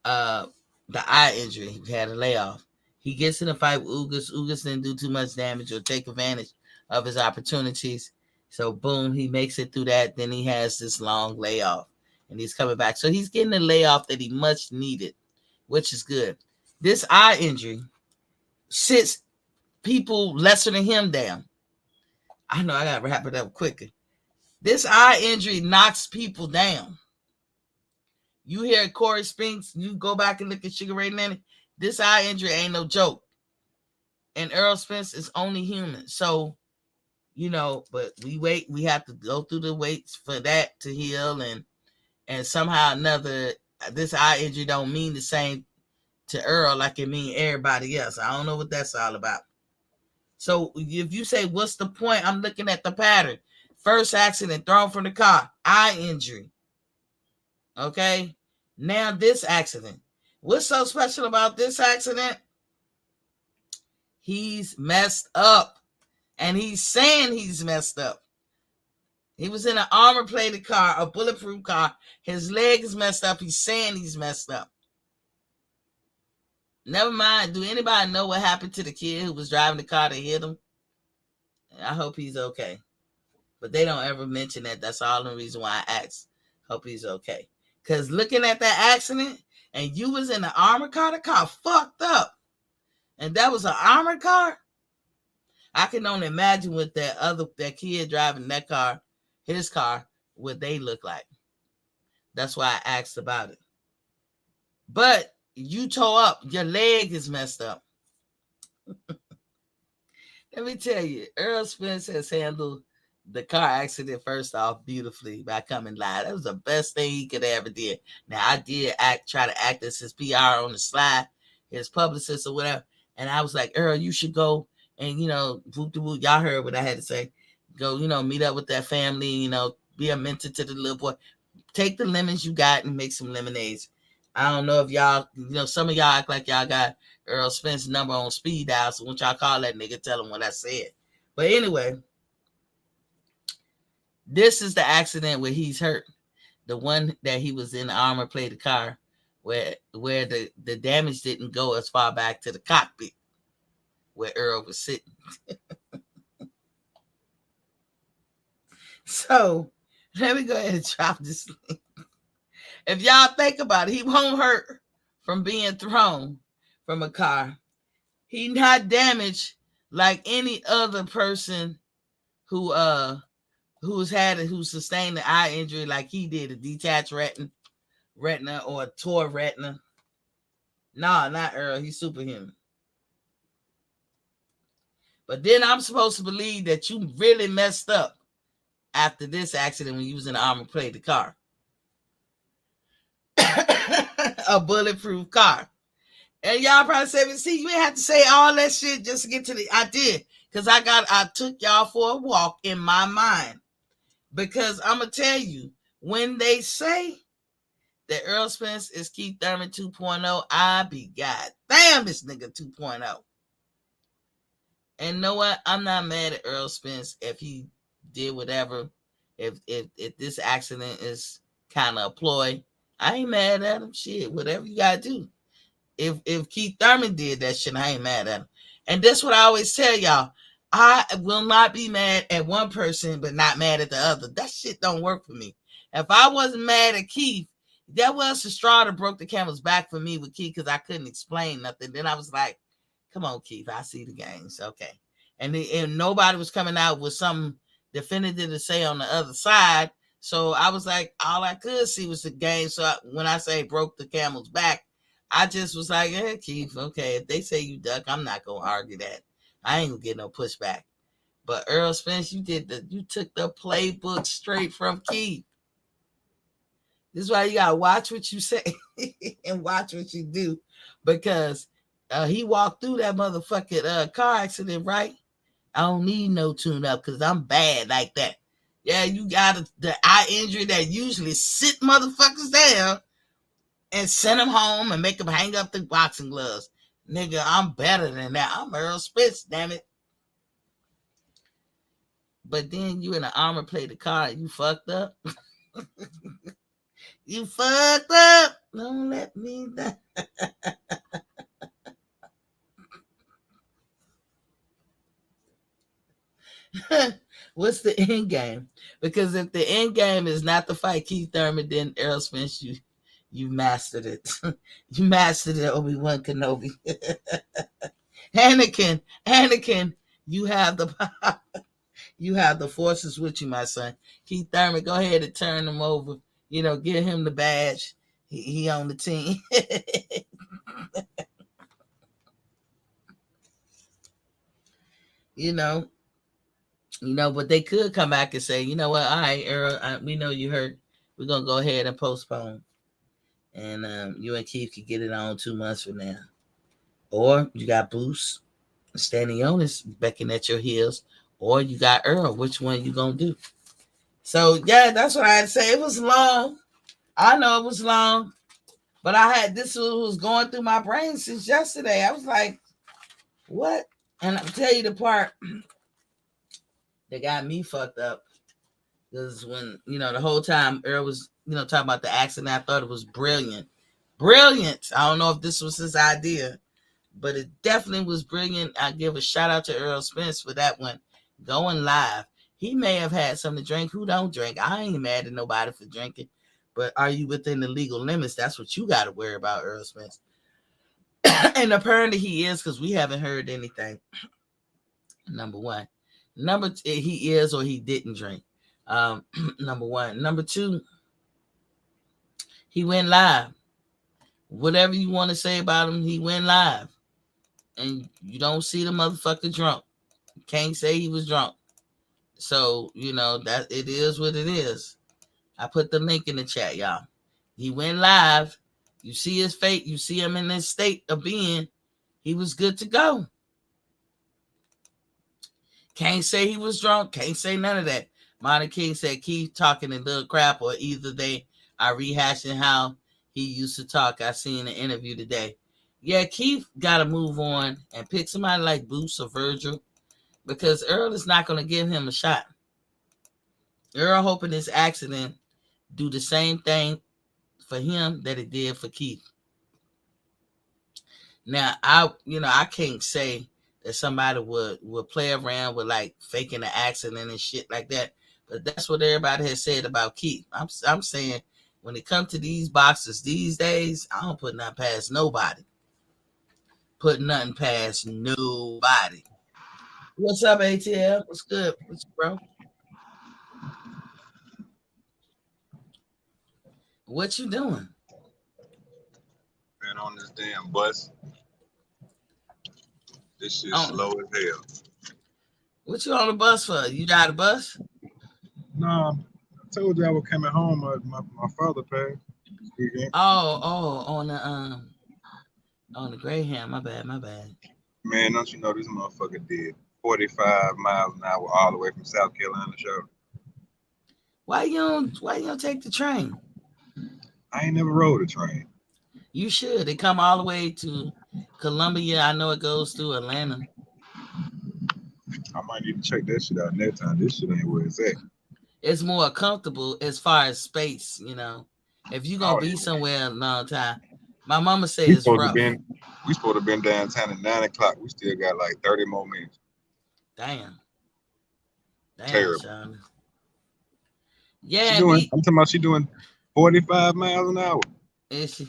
the eye injury, he had a layoff. He gets in a fight with Ugas. Ugas didn't do too much damage or take advantage of his opportunities. So, boom, he makes it through that. Then he has this long layoff, and he's coming back. So, he's getting a layoff that he much needed, which is good. This eye injury sits people lesser than him down. I know I got to wrap it up quicker. This eye injury knocks people down. You hear Corey Spinks, you go back and look at Sugar Ray Leonard. This eye injury ain't no joke. And Errol Spence is only human. So, but we have to go through the waits for that to heal. And somehow or another, this eye injury don't mean the same to Earl like it mean everybody else. I don't know what that's all about. So if you say, what's the point? I'm looking at the pattern. First accident, thrown from the car, eye injury. Okay, now this accident. What's so special about this accident? He's messed up. And he's saying he's messed up. He was in an armor-plated car, a bulletproof car. His leg is messed up. He's saying he's messed up. Never mind. Do anybody know what happened to the kid who was driving the car that hit him? I hope he's okay. But they don't ever mention that. That's all the reason why I asked. Hope he's okay. Because looking at that accident, and you was in an armored car, the car fucked up. And that was an armored car? I can only imagine what that kid driving that car, his car, what they look like. That's why I asked about it. But you tore up. Your leg is messed up. Let me tell you, Earl Spence has handled the car accident first off beautifully by coming live. That was the best thing he could ever did. Now I did try to act as his PR on the slide, his publicist or whatever. And I was like, Earl, you should go and whoop de whoop. Y'all heard what I had to say. Go, meet up with that family. Be a mentor to the little boy. Take the lemons you got and make some lemonades. I don't know if y'all, some of y'all act like y'all got Earl Spence's number on speed dial. So once y'all call that nigga, tell him what I said. But anyway. This is the accident where he's hurt. The one that he was in the armor-plated car where the damage didn't go as far back to the cockpit where Earl was sitting. So, let me go ahead and drop this link. If y'all think about it, he won't hurt from being thrown from a car. He not damaged like any other person who sustained the eye injury like he did, a detached retina or a tore retina. No, not Earl. He's superhuman. But then I'm supposed to believe that you really messed up after this accident when you was in the armor-plated car. A bulletproof car. And y'all probably say, see, you ain't have to say all that shit just to get to the... I did. Because I took y'all for a walk in my mind. Because I'm going to tell you, when they say that Earl Spence is Keith Thurman 2.0, I be goddamn this nigga 2.0. And you know what? I'm not mad at Earl Spence if he did whatever. If this accident is kind of a ploy, I ain't mad at him. Shit, whatever you got to do. If Keith Thurman did that shit, I ain't mad at him. And that's what I always tell y'all. I will not be mad at one person, but not mad at the other. That shit don't work for me. If I wasn't mad at Keith, that was the straw that broke the camel's back for me with Keith because I couldn't explain nothing. Then I was like, come on, Keith, I see the games. Okay. And nobody was coming out with something definitive to say on the other side. So I was like, all I could see was the game. So when I say broke the camel's back, I just was like, hey, Keith, okay, if they say you duck, I'm not gonna argue that. I ain't gonna get no pushback. But Earl Spence, you took the playbook straight from Keith. This is why you gotta watch what you say and watch what you do, because he walked through that motherfucking car accident, right? I don't need no tune up because I'm bad like that. Yeah, you got the eye injury that usually sit motherfuckers down and send them home and make them hang up the boxing gloves. Nigga, I'm better than that. I'm Earl Spence, damn it. But then you in the armor plate the car, you fucked up. You fucked up. Don't let me die. What's the end game? Because if the end game is not to fight Keith Thurman, then Errol Spence, you mastered it. You mastered it, Obi-Wan Kenobi. Anakin, you have the forces with you, my son. Keith Thurman, go ahead and turn him over. Give him the badge. He on the team. But they could come back and say, you know what, all right, Earl, we know you hurt. We're going to go ahead and postpone. And you and Keith could get it on 2 months from now. Or you got Boost, Stanley Jonas beckoning at your heels. Or you got Earl. Which one you going to do? So, yeah, that's what I'd say. It was long. I know it was long. But this was going through my brain since yesterday. I was like, what? And I'll tell you the part that got me fucked up. Because when, the whole time Earl was, talking about the accident, I thought it was brilliant. Brilliant. I don't know if this was his idea, but it definitely was brilliant. I give a shout out to Earl Spence for that one. Going live. He may have had something to drink. Who don't drink? I ain't mad at nobody for drinking. But are you within the legal limits? That's what you got to worry about, Earl Spence. And apparently he is, because we haven't heard anything. Number one. Number two, he is or he didn't drink. Number one. Number two, he went live. Whatever you want to say about him, he went live. And you don't see the motherfucker drunk. Can't say he was drunk. So, that it is what it is. I put the link in the chat, y'all. He went live. You see his fate. You see him in this state of being. He was good to go. Can't say he was drunk. Can't say none of that. Monty King said Keith talking a little crap, or either they are rehashing how he used to talk. I seen an interview today. Yeah, Keith got to move on and pick somebody like Boots or Virgil, because Earl is not going to give him a shot. Earl hoping this accident do the same thing for him that it did for Keith. Now, I can't say that somebody would play around with like faking an accident and shit like that, but that's what everybody has said about Keith. I'm saying when it comes to these boxers these days, I don't put nothing past nobody. Put nothing past nobody. What's up, ATL? What's good? What's up, bro? What you doing? Man, on this damn bus. This shit slow as hell. What you on the bus for? You got a bus? No, I told you I was coming home. My father passed. On the Greyhound. My bad. Man, don't you know this motherfucker did 45 miles an hour all the way from South Carolina, show. Why you don't take the train? I ain't never rode a train. You should. It come all the way to Columbia. I know it goes through Atlanta. I might need to check that shit out next time. This shit ain't where it's at. It's more comfortable as far as space, If you're gonna be somewhere a long time. My mama said it's rough. We supposed to been downtown at 9 o'clock. We still got like 30 more minutes. Damn, terrible. Sean. Yeah, I'm talking about she doing 45 miles an hour. Is she?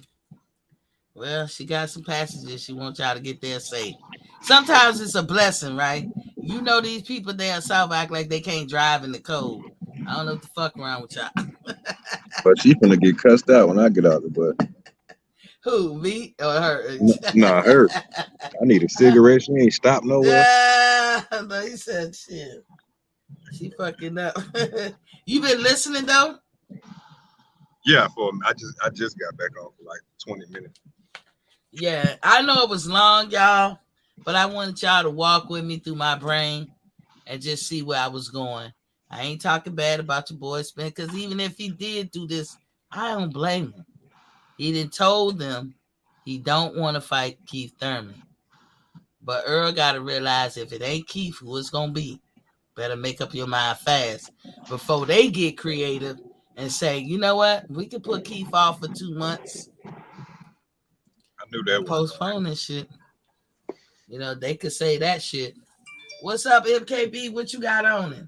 Well, she got some passengers. She wants y'all to get there safe. Sometimes it's a blessing, right? These people there in South act like they can't drive in the cold. I don't know what the fuck wrong with y'all. But she finna get cussed out when I get out the butt. Who, me or her? Nah, her. I need a cigarette. She ain't stopped nowhere. Yeah, no, he said shit. She fucking up. You been listening though? Yeah, I just got back on for like 20 minutes. Yeah, I know it was long, y'all, but I wanted y'all to walk with me through my brain and just see where I was going. I ain't talking bad about your boy Spence, because even if he did do this, I don't blame him. He didn't told them he don't want to fight Keith Thurman. But Earl got to realize if it ain't Keith, who it's going to be. Better make up your mind fast before they get creative and say, you know what? We can put Keith off for 2 months I knew that and wasn't postpone this shit. You know, they could say that shit. What's up, MKB? What you got on it?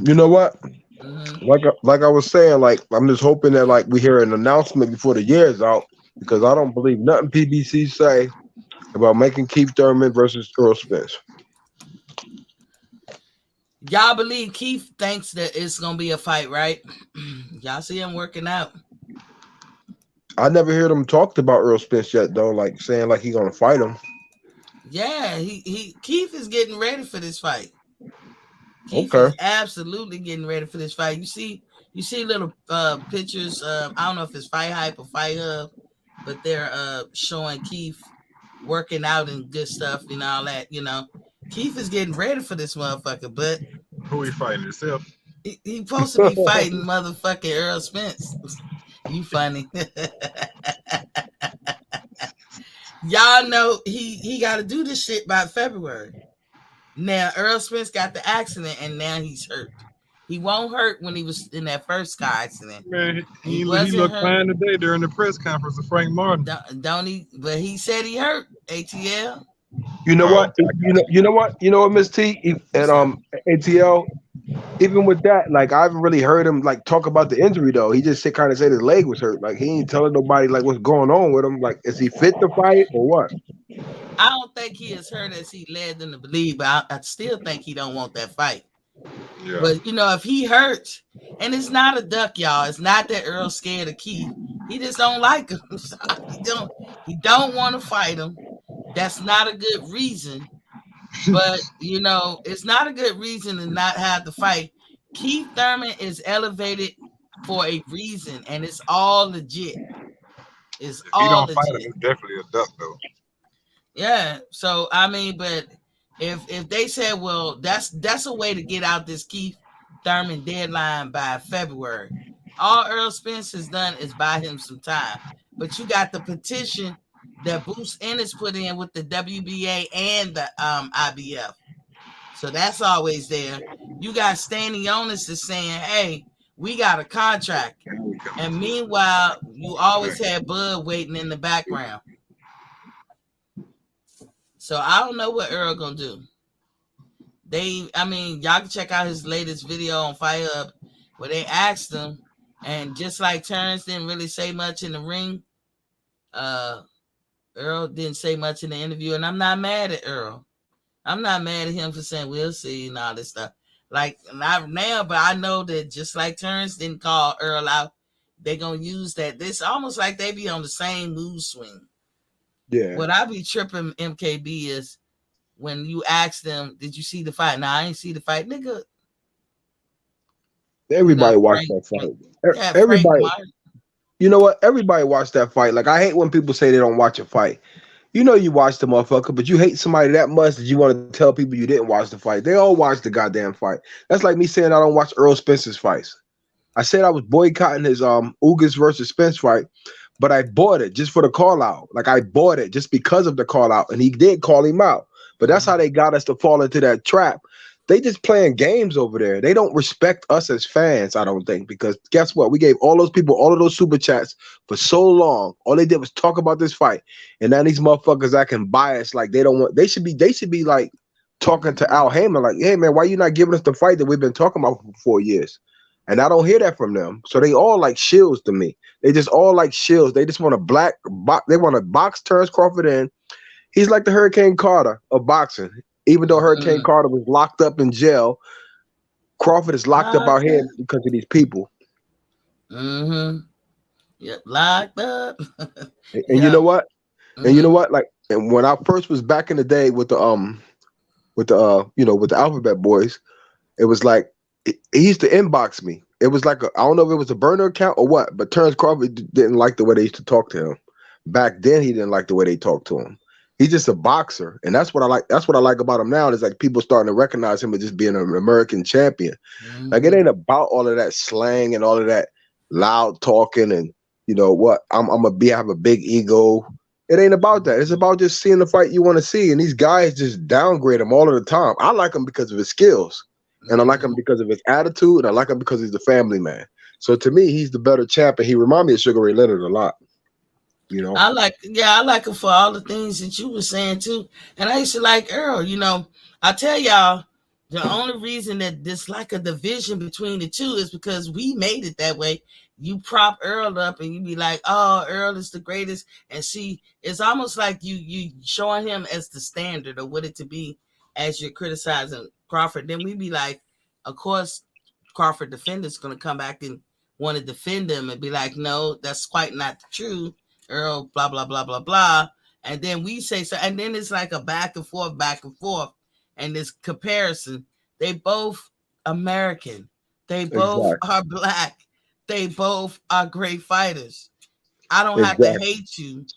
You know what? Mm-hmm. Like I was saying, like I'm just hoping that like we hear an announcement before the year is out because I don't believe nothing PBC say about making Keith Thurman versus Earl Spence. Y'all believe Keith thinks that it's gonna be a fight, right? Y'all see him working out. I never heard him talked about Earl Spence yet though, like saying like he gonna fight him. Yeah, he Keith is getting ready for this fight. Keith Okay. is absolutely getting ready for this fight. You see little pictures. I don't know if it's Fight Hype or Fight Hub, but they're showing Keith working out and good stuff and all that. You know, Keith is getting ready for this motherfucker, but who he fighting himself. he supposed to be fighting motherfucking Earl Spence. You funny. Y'all know he got to do this shit by February. Now Earl Spence got the accident and now he's hurt. He won't hurt when he was in that first car accident. Man, He he wasn't looked hurt. fine today during the press conference of Frank Martin. Don't he? But he said he hurt. ATL. You know Oh, what? You know what, Miss T and ATL. Even with that, like I haven't really heard him like talk about the injury though. He just kind of said his leg was hurt. Like he ain't telling nobody like what's going on with him. Like is he fit to fight or what? I don't think he is hurt as he led them to believe, but I still think he don't want that fight. yeah. But you know, if he hurts, and it's not a duck, y'all. It's not that Earl's scared of Keith. He just don't like him. He don't want to fight him. That's not a good reason. But you know, it's not a good reason to not have the fight. Keith Thurman is elevated for a reason, and it's all legit. It's If he all don't fight him, legit. it's definitely a duck though. Yeah. So I mean, but if they said, well, that's a way to get out this Keith Thurman deadline by February. All Earl Spence has done is buy him some time. But you got the petition that Bruce Ennis put in with the WBA and the IBF. So that's always there. You got standing onus is saying, hey, we got a contract. And meanwhile, you always had Bud waiting in the background. So I don't know what Earl gonna do. Y'all can check out his latest video on Fire Up where they asked him, and just like Terrence didn't really say much in the ring, Earl didn't say much in the interview, and I'm not mad at Earl. I'm not mad at him for saying we'll see and all this stuff. Like not now, but I know that just like Terrence didn't call Earl out, they're gonna use that. This almost like they be on the same mood swing. Yeah. What I be tripping MKB is when you ask them, did you see the fight? Nah, I ain't see the fight, nigga. Everybody watched that fight. Yeah, Everybody. Martin. You know what? Everybody watched that fight. Like I hate when people say they don't watch a fight. You know you watched the motherfucker, but you hate somebody that much that you want to tell people you didn't watch the fight. They all watched the goddamn fight. That's like me saying I don't watch Earl Spence's fights. I said I was boycotting his Ugas versus Spence fight, but I bought it just for the call out. Like I bought it just because of the call out, and he did call him out. But that's how they got us to fall into that trap. They just playing games over there. They don't respect us as fans, I don't think, because guess what? We gave all those people all of those super chats for so long. All they did was talk about this fight, and now these motherfuckers acting biased like they don't want. They should be like talking to Al Heyman, like, hey man, why you not giving us the fight that we've been talking about for 4 years? And I don't hear that from them. So they all like shills to me. They just all like shills. They just want they want to box Terrence Crawford in. He's like the Hurricane Carter of boxing. Even though Hurricane Carter was locked up in jail, Crawford is locked up out Locked here up. because of these people. Mm-hmm. Yep. Locked up. And you know Yep. what? And you know Mm-hmm. what? Like, and when I first was back in the day with the with the Alphabet Boys, it was like he used to inbox me. It was like I don't know if it was a burner account or what, but Terrence Crawford didn't like the way they used to talk to him. Back then, he didn't like the way they talked to him. He's just a boxer, and that's what I like. That's what I like about him now. Is like people starting to recognize him as just being an American champion. Like it Mm-hmm. ain't about all of that slang and all of that loud talking and what I'm gonna be. I have a big ego. It ain't about that. It's about just seeing the fight you want to see. And these guys just downgrade him all of the time. I like him because of his skills, and I like him Mm-hmm. because of his attitude, and I like him because he's a family man. So to me, he's the better champ, and he reminds me of Sugar Ray Leonard a lot. You know. I like him for all the things that you were saying too. And I used to like Earl. I tell y'all, the only reason that there's like a division between the two is because we made it that way. You prop Earl up and you be like, "Oh, Earl is the greatest," and see, it's almost like you showing him as the standard of what it to be as you're criticizing Crawford. Then we be like, of course, Crawford defender's gonna come back and want to defend him and be like, "No, that's quite not true. Earl, blah, blah, blah, blah, blah." And then we say so, and then it's like a back and forth, and this comparison. They both American. They both Exactly. are black. They both are great fighters. I don't have to Exactly. hate you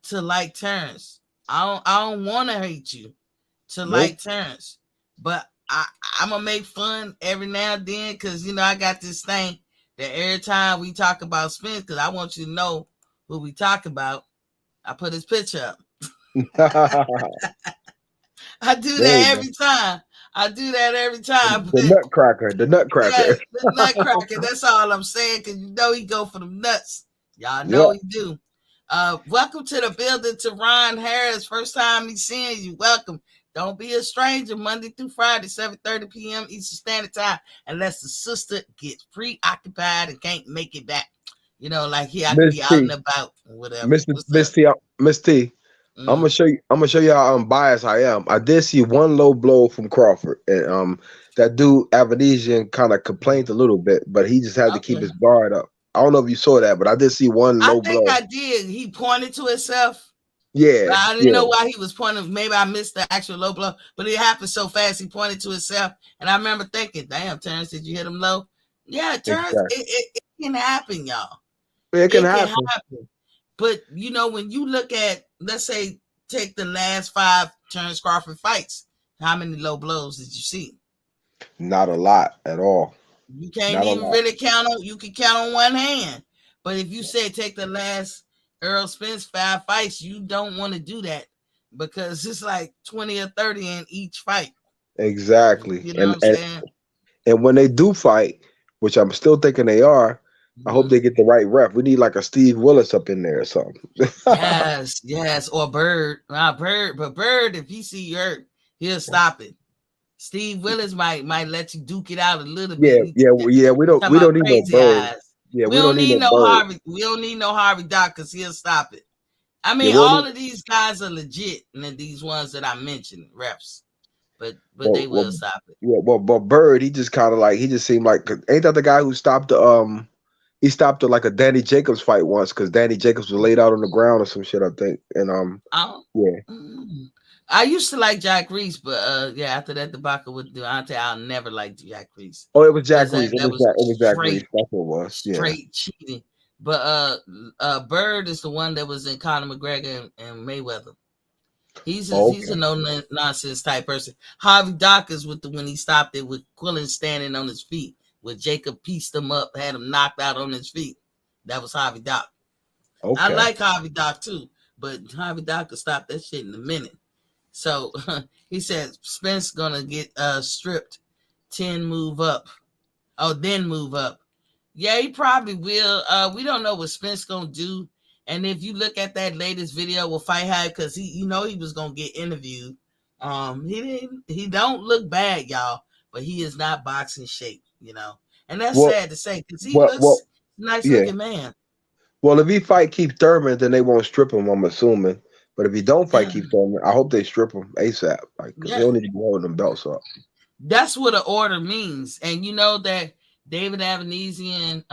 to like Terrence. I don't want to hate you to Nope. like Terrence. But I'm gonna make fun every now and then because I got this thing that every time we talk about Spence, because I want you to know who we talk about, I put his picture up. There I do you that go. every time. I do that every time. The But Nutcracker. The yeah, Nutcracker. the nutcracker. That's all I'm saying, because he go for them nuts. Y'all know Yeah. he do. Welcome to the building to Ron Harris. First time he's seeing you. Welcome. Don't be a stranger. Monday through Friday, 7:30 p.m. Eastern Standard Time, unless the sister gets preoccupied and can't make it back. Like I could Miss be out and T. about or whatever. Miss What's Miss up? T. Miss T. I'm gonna Mm. show you. I'm gonna show you how unbiased I am. I did see one low blow from Crawford, and that dude Avenesian kind of complained a little bit, but he just had to keep Okay. his guard up. I don't know if you saw that, but I did see one I low think blow. I did. He pointed to himself. But Yeah, I didn't yeah, know why he was pointing. Maybe I missed the actual low blow, but it happened so fast. He pointed to himself, and I remember thinking, "Damn, Terrence, did you hit him low?" Yeah, Terrence, exactly. it can happen, y'all. It can It can happen. happen. But when you look at, let's say, take the last 5 Terrence Crawford fights, how many low blows did you see? Not a lot at all. You can't Not a even lot. really count on. You can count on one hand. But if you say take the last Earl Spence 5 fights, you don't want to do that because it's like 20 or 30 in each fight. Exactly. You know what I'm saying? And when they do fight, which I'm still thinking they are, I hope Mhm. they get the right ref. We need like a Steve Willis up in there or something. Yes, yes. Or Bird. Bird, but Bird, if he see you hurt, he'll stop it. Steve Willis might let you duke it out a little Yeah, bit. He yeah, yeah. We don't talking we about don't need no crazy bird. eyes. Yeah, We we don't don't need need no no bird. Harvey. We don't need no Harvey Doc because he'll stop it. I Yeah, mean, we don't all need. of these guys are legit, and then these ones that I mentioned, reps, but Well, they well, will stop it. yeah, but Bird, he just kind of like he just seemed like ain't that the guy who stopped the he stopped like a Danny Jacobs fight once because Danny Jacobs was laid out on the ground or some shit I think and I, yeah. mm, I used to like Jack Reese, but yeah, after that debacle with Deontay, I'll never like Jack Reese Oh, it was Jack because Reese. that was It was Jack Reese. That's what it was. Yeah. straight cheating. But Bird is the one that was in Conor McGregor and Mayweather. Oh, He's a okay. no nonsense type person. Harvey Dock is with the when he stopped it with Quillen standing on his feet, where Jacob pieced him up, had him knocked out on his feet. That was Harvey Dock. I Okay. like Harvey Dock too, but Harvey Dock could stop that shit in a minute. So he said Spence gonna get stripped, 10 move up. Oh, then move up. Yeah, he probably will. We don't know what Spence gonna do. And if you look at that latest video with Fight Hype, because he was gonna get interviewed. He don't look bad, y'all, but he is not boxing shape. And that's Well, sad to say because he well, looks nice yeah. looking man. Well, if he fight Keith Thurman, then they won't strip him. I'm assuming. But if he don't fight Keith Thurman, I hope they strip him ASAP. Like, cause he Yeah. don't need to be holding them belts up. That's what an order means. And you know that David Avenesian,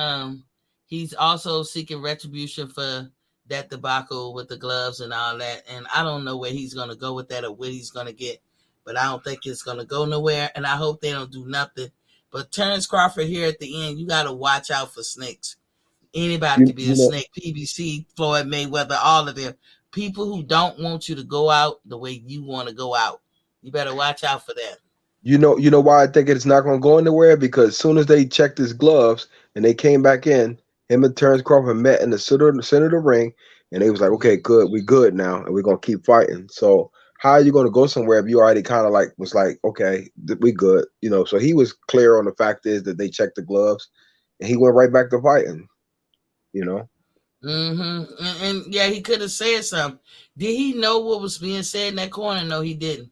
he's also seeking retribution for that debacle with the gloves and all that. And I don't know where he's gonna go with that or what he's gonna get, but I don't think it's gonna go nowhere. And I hope they don't do nothing. But Terrence Crawford here at the end, you gotta watch out for snakes. Anybody You, could be you a know, snake. PBC, Floyd Mayweather, all of them. People who don't want you to go out the way you want to go out. You better watch out for that. you know why I think it's not going to go anywhere? Because as soon as they checked his gloves and they came back in, him and Terrence Crawford met in the center of the ring, and they was like, Mm-hmm. okay, good, we good now, and we're gonna keep fighting. So how are you going to go somewhere if you already kind of like was like, okay, we good, you know? So he was clear on the fact is that they checked the gloves, and he went right back to fighting, you know. And yeah, he could have said something. Did he know what was being said in that corner? No, he didn't.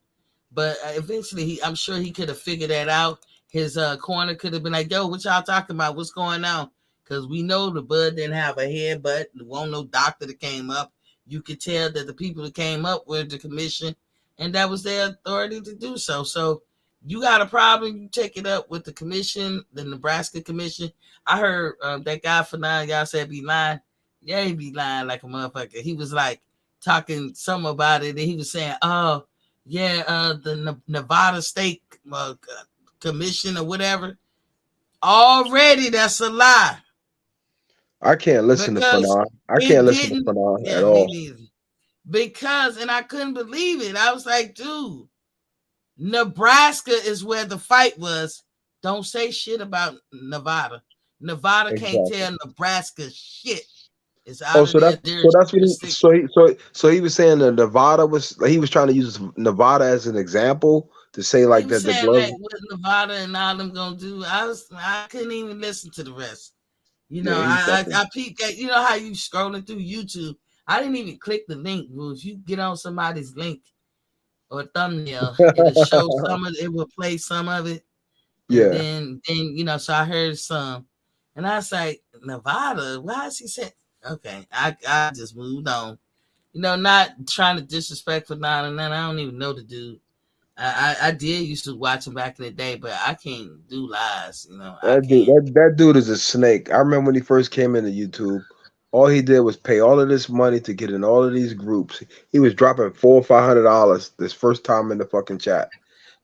But eventually, I'm sure he could have figured that out. His corner could have been like, "Yo, what y'all talking about? What's going on?" Because we know the Bud didn't have a head, but there wasn't no doctor that came up. You could tell that the people that came up were the commission, and that was their authority to do so. So you got a problem, you take it up with the commission, the Nebraska commission. I heard that guy for nine, y'all said be lying. Yeah, he be lying like a motherfucker. He was like talking some about it, and he was saying, "Oh, yeah, the Nevada State Commission or whatever." Already, that's a lie I can't listen to because Fanon. I it can't listen to didn't. Fanon at Yeah, me all. neither. Because, and I couldn't believe it. I was like, dude, Nebraska is where the fight was. Don't say shit about Nevada. Nevada can't Exactly. tell Nebraska shit. It's Oh, out of so their that's what he jurisdiction. so he was saying that Nevada was he was trying to use Nevada as an example to say He like was that the saying gloves. like what Nevada and all them gonna do. I couldn't even listen to the rest. You know, Yeah, he's I definitely. peeped at, you know how you scrolling through YouTube. I didn't even click the link. Well, if you get on somebody's link or thumbnail, it'll show some of it, it will play some of it. And Yeah, then so I heard some. And I was like, Nevada, why is he saying okay, I just moved on. Not trying to disrespect for nine and nine. I don't even know the dude. I did used to watch him back in the day, but I can't do lies. I can't. that dude is a snake. I remember when he first came into YouTube. All he did was pay all of this money to get in all of these groups. He was dropping $400 or $500 this first time in the fucking chat.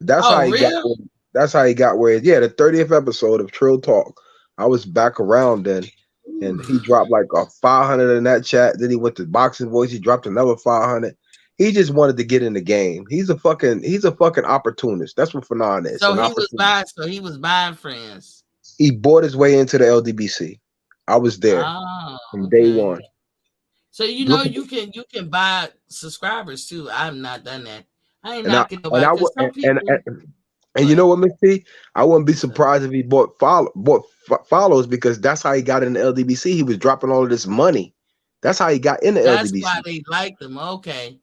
That's how Oh, he got. real? That's how he got where. Yeah, the 30th episode of Trill Talk. I was back around then, and he dropped like a 500 in that chat. Then he went to Boxing Voice. He dropped another 500. He just wanted to get in the game. He's a fucking opportunist. That's what Fanon is. So An he was opportunist. buying. So he was buying friends. He bought his way into the LDBC. I was there Oh, from day okay. one. So Look at you can buy subscribers too. I've not done that. I ain't and I knocking and nobody I because would some people. and Go you know ahead. what, Miss T? I wouldn't be What's up? surprised if he follows because that's how he got in the LDBC. He was dropping all of this money. That's how he got in the That's why LDBC. they like them. Okay.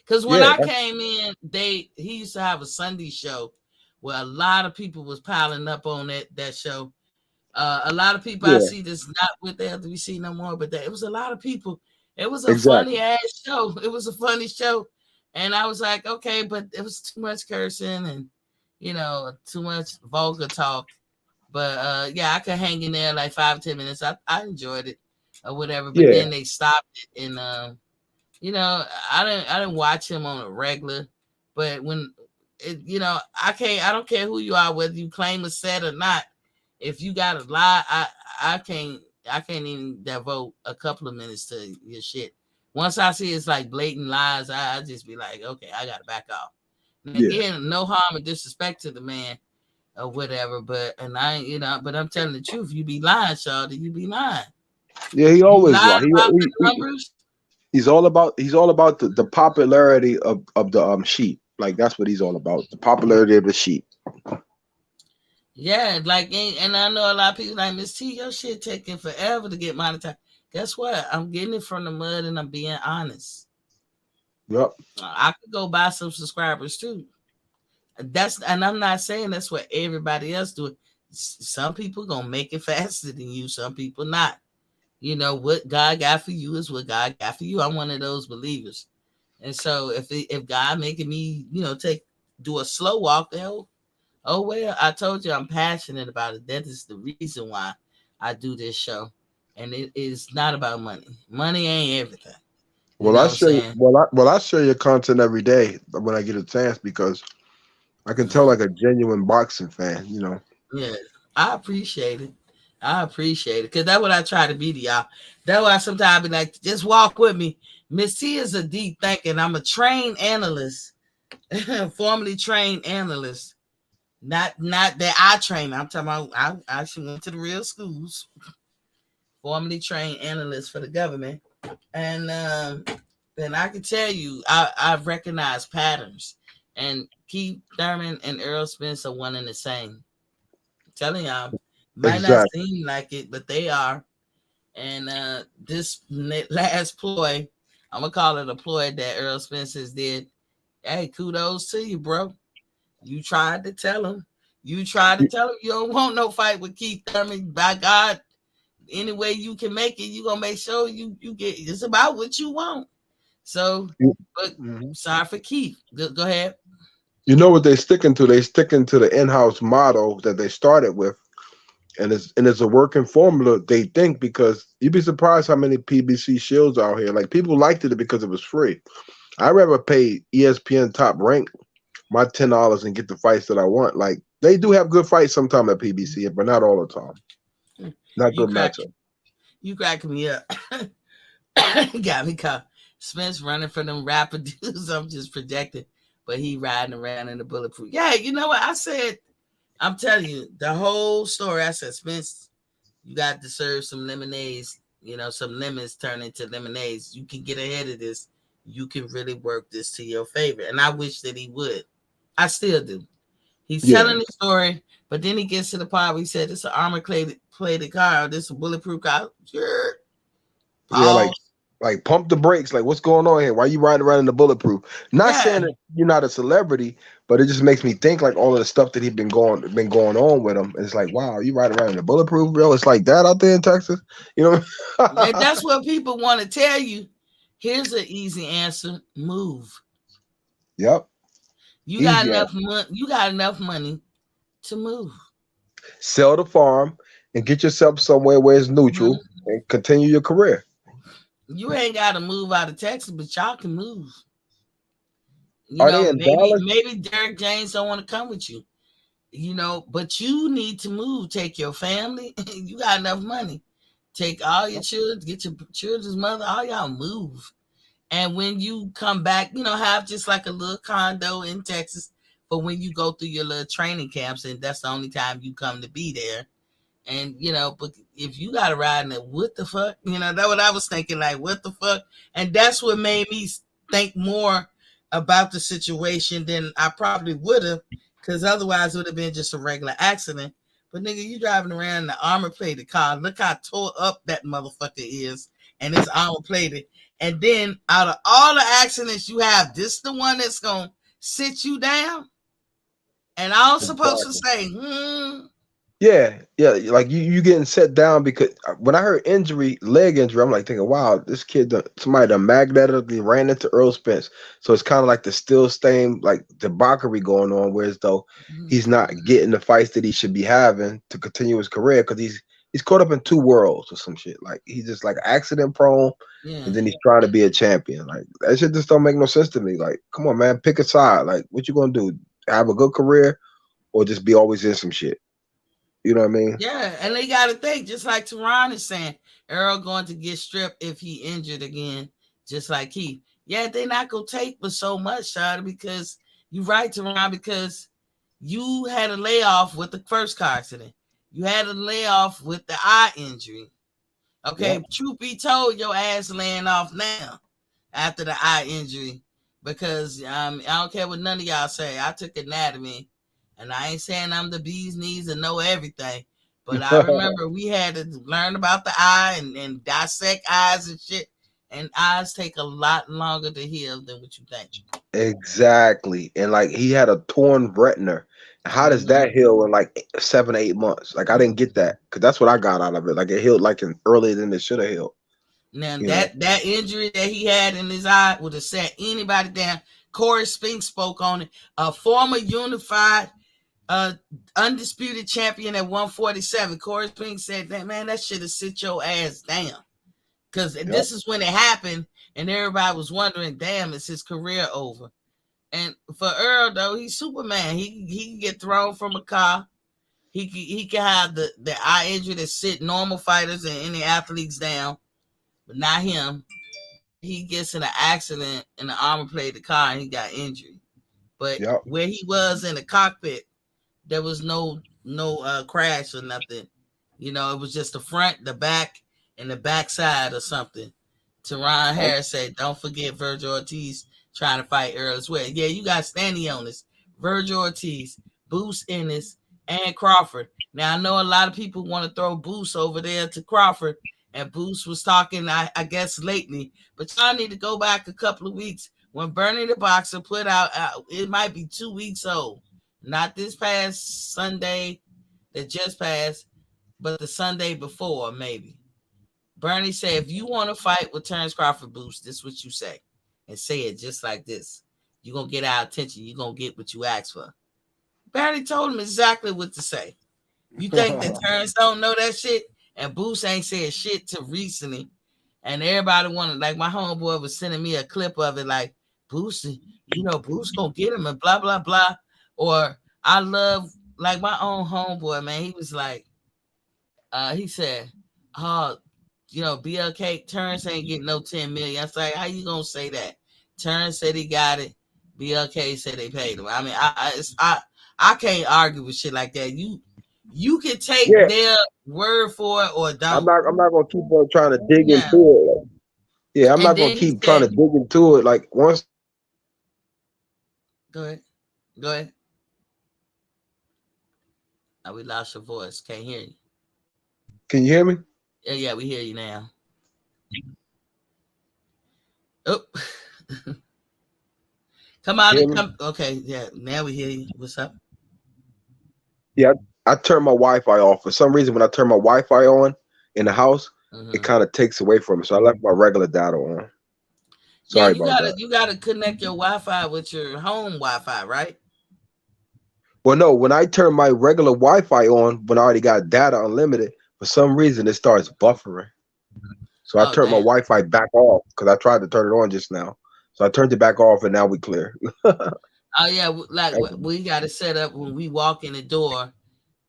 Because when Yeah, I came in, he used to have a Sunday show where a lot of people was piling up on that show. A lot of people I yeah, see that's not with the LWC no more, but it was a lot of people. It was a funny exactly. ass show. It was a funny show, and I was like, okay, but it was too much cursing and too much vulgar talk. But yeah, I could hang in there like 5-10 minutes. I enjoyed it or whatever. But Yeah, then they stopped it, and I didn't watch him on a regular. But when I don't care who you are, whether you claim a set or not. If you got a lie, I can't even devote a couple of minutes to your shit. Once I see it's like blatant lies, I just be like, okay, I gotta back off. And yeah, again, no harm or disrespect to the man or whatever, but I'm telling the truth. You be lying, Shawty. You be lying. yeah. He You always lied lied. about the numbers. He's all about the popularity of the sheep. Like that's what he's all about. The popularity of the sheep. Yeah, like, and I know a lot of people like Miss T. Your shit taking forever to get monetized. Guess what? I'm getting it from the mud, and I'm being honest. Yep. I could go buy some subscribers too. And I'm not saying that's what everybody else do. Some people gonna make it faster than you. Some people not. What God got for you is what God got for you. I'm one of those believers. And so if God making me, do a slow walk, hell, Oh well, I told you I'm passionate about it. That is the reason why I do this show, and it is not about money. Money ain't everything. You Well, know I what I'm share saying? I share your content every day when I get a chance because I can tell like a genuine boxing fan. You know. Yeah, I appreciate it. I appreciate it because that's what I try to be to y'all. That's why sometimes I be like, just walk with me. Miss T is a deep thinker. I'm a trained analyst, formerly trained analyst. Not that I train. I'm talking about I actually went to the real schools, formerly trained analyst for the government. And then I can tell you, I've recognized patterns. And Keith Thurman and Errol Spence are one and the same. I'm telling y'all, might not Exactly. seem like it, but they are. And this last ploy, I'm gonna call it a ploy that Earl Spence did. Hey, kudos to you, bro. You tried to tell him. You tried to tell him you don't want no fight with Keith Thurman. By God, any way you can make it, you gonna make sure you get. It's about what you want. So, but Mhm. sorry for Keith. Go ahead. You know what they sticking to? They sticking to the in-house model that they started with, and it's a working formula. They think because you'd be surprised how many PBC shields out here. Like people liked it because it was free. I'd rather pay ESPN Top Rank my $10 and get the fights that I want. Like they do have good fights sometime at PBC, but not all the time. Not You good crack matchup. you cracking me up. Got me caught. Spence running for them rapper dudes. I'm just projecting, but he riding around in the bulletproof. Yeah, you know what I said? I'm telling you the whole story. I said, Spence, you got to serve some lemonades. You know, some lemons turn into lemonades. You can get ahead of this. You can really work this to your favor. And I wish that he would. I still do. He's Yeah. telling the story, but then he gets to the part where he said, "It's an armor-plated car. This is a bulletproof car." Sure. Yeah, Pause. like pump the brakes. Like, what's going on here? Why you riding around in the bulletproof? Not Yeah, saying that you're not a celebrity, but it just makes me think like all of the stuff that he's been going on with him. It's like, wow, you riding around in the bulletproof, bro? It's like that out there in Texas, you know? and that's what people want to tell you. Here's an easy answer: move. Yep, You got easy enough answer. money. You got enough money to move. Sell the farm and get yourself somewhere where it's neutral Mhm. and continue your career. You ain't got to move out of Texas, but y'all can move. You Are know, they in Dallas? maybe Derek James don't want to come with you. You know, but you need to move. Take your family. You got enough money. Take all your children, get your children's mother, all y'all move. And when you come back, you know, have just like a little condo in Texas for when you go through your little training camps, and that's the only time you come to be there. And you know, but if you got to ride in it, what the fuck? You know, that's what I was thinking. Like, what the fuck? And that's what made me think more about the situation than I probably would have, because otherwise it would have been just a regular accident. But nigga, you driving around in the armor plated car. Look how tore up that motherfucker is, and it's armor plated. And then out of all the accidents you have, this the one that's gonna sit you down. And I was supposed to Exactly. say, Yeah. Like you getting set down because when I heard leg injury, I'm like thinking, wow, this kid, somebody done magnetically ran into Earl Spence. So it's kind of like the still stain, like debauchery going on, whereas though he's not getting the fights that he should be having to continue his career because he's caught up in two worlds or some shit. Like he's just like accident prone, yeah. and then he's trying to be a champion. Like that shit just don't make no sense to me. Like, come on, man, pick a side. Like, what you gonna do? Have a good career or just be always in some shit? You know what I mean? Yeah, and they got to think, just like Teron is saying, Errol going to get stripped if he injured again, just like he. Yeah, they're not going to take but so much, Shada, because you're right, Teron, because you had a layoff with the first car accident. You had a layoff with the eye injury. Yep. Okay, truth be told, your ass laying off now after the eye injury because I don't care what none of y'all say. I took anatomy, and I ain't saying I'm the bee's knees and know everything, but I remember we had to learn about the eye and dissect eyes and shit. And eyes take a lot longer to heal than what you think. Exactly. And like he had a torn retina. How does Mm-hmm. that heal in like 7 8 months? Like I didn't get that because that's what I got out of it. Like it healed like earlier than it should have healed. Now You know. that injury that he had in his eye would have set anybody down. Corey Spink spoke on it. A former unified undisputed champion at 147. Corey Spinks said that, man, that should have sit your ass down. Because this is when it happened, and everybody was wondering, damn, is his career over? And for Earl, though, he's Superman. He can get thrown from a car. He can have the eye injury that sit normal fighters and any athletes down, but not him. He gets in an accident and the armor played the car and he got injured. But where he was in the cockpit, there was no crash or nothing. You know, it was just the front, the back, and the backside or something. Teron Harris said, don't forget Virgil Ortiz trying to fight Earl as well. Yeah, you got standing on this. Virgil Ortiz, Boots Ennis, and Crawford. Now, I know a lot of people want to throw Boots over there to Crawford, and Boots was talking, I guess, lately. But y'all need to go back a couple of weeks when Bernie the Boxer put out, it might be 2 weeks old. Not this past Sunday that just passed, but the Sunday before, maybe. Bernie said, if you want to fight with Terrence Crawford, Boots, this is what you say. And say it just like this. You're going to get our attention. You're going to get what you asked for. Bernie told him exactly what to say. You think that Terrence don't know that shit? And Boots ain't said shit to recently. And everybody wanted, like my homeboy was sending me a clip of it, like, Boots, you know, Boots going to get him and blah, blah, blah. Or I love, like my own homeboy, man, he was like, he said, oh, you know, BLK, Terrence ain't getting no 10 million. I was like, how you going to say that? Terrence said he got it. BLK said they paid him. I mean, I can't argue with shit like that. You can take their word for it or don't. I'm not gonna keep on trying to dig into it. I'm not gonna keep trying to dig into it. Like once. Go ahead. Oh, we lost your voice. Can't hear you. Can you hear me? Yeah, we hear you now. Oh. Come out and come. Okay, yeah. Now we hear you. What's up? Yeah, I turned my Wi-Fi off. For some reason, when I turn my Wi-Fi on in the house, it kind of takes away from it. So I left my regular data on. Sorry about that. You gotta connect your Wi-Fi with your home Wi-Fi, right? Well, no. When I turn my regular Wi-Fi on, when I already got data unlimited, for some reason it starts buffering. So I turned my Wi-Fi back off because I tried to turn it on just now. So I turned it back off, and now we clear. Oh yeah, like we got to set up when we walk in the door,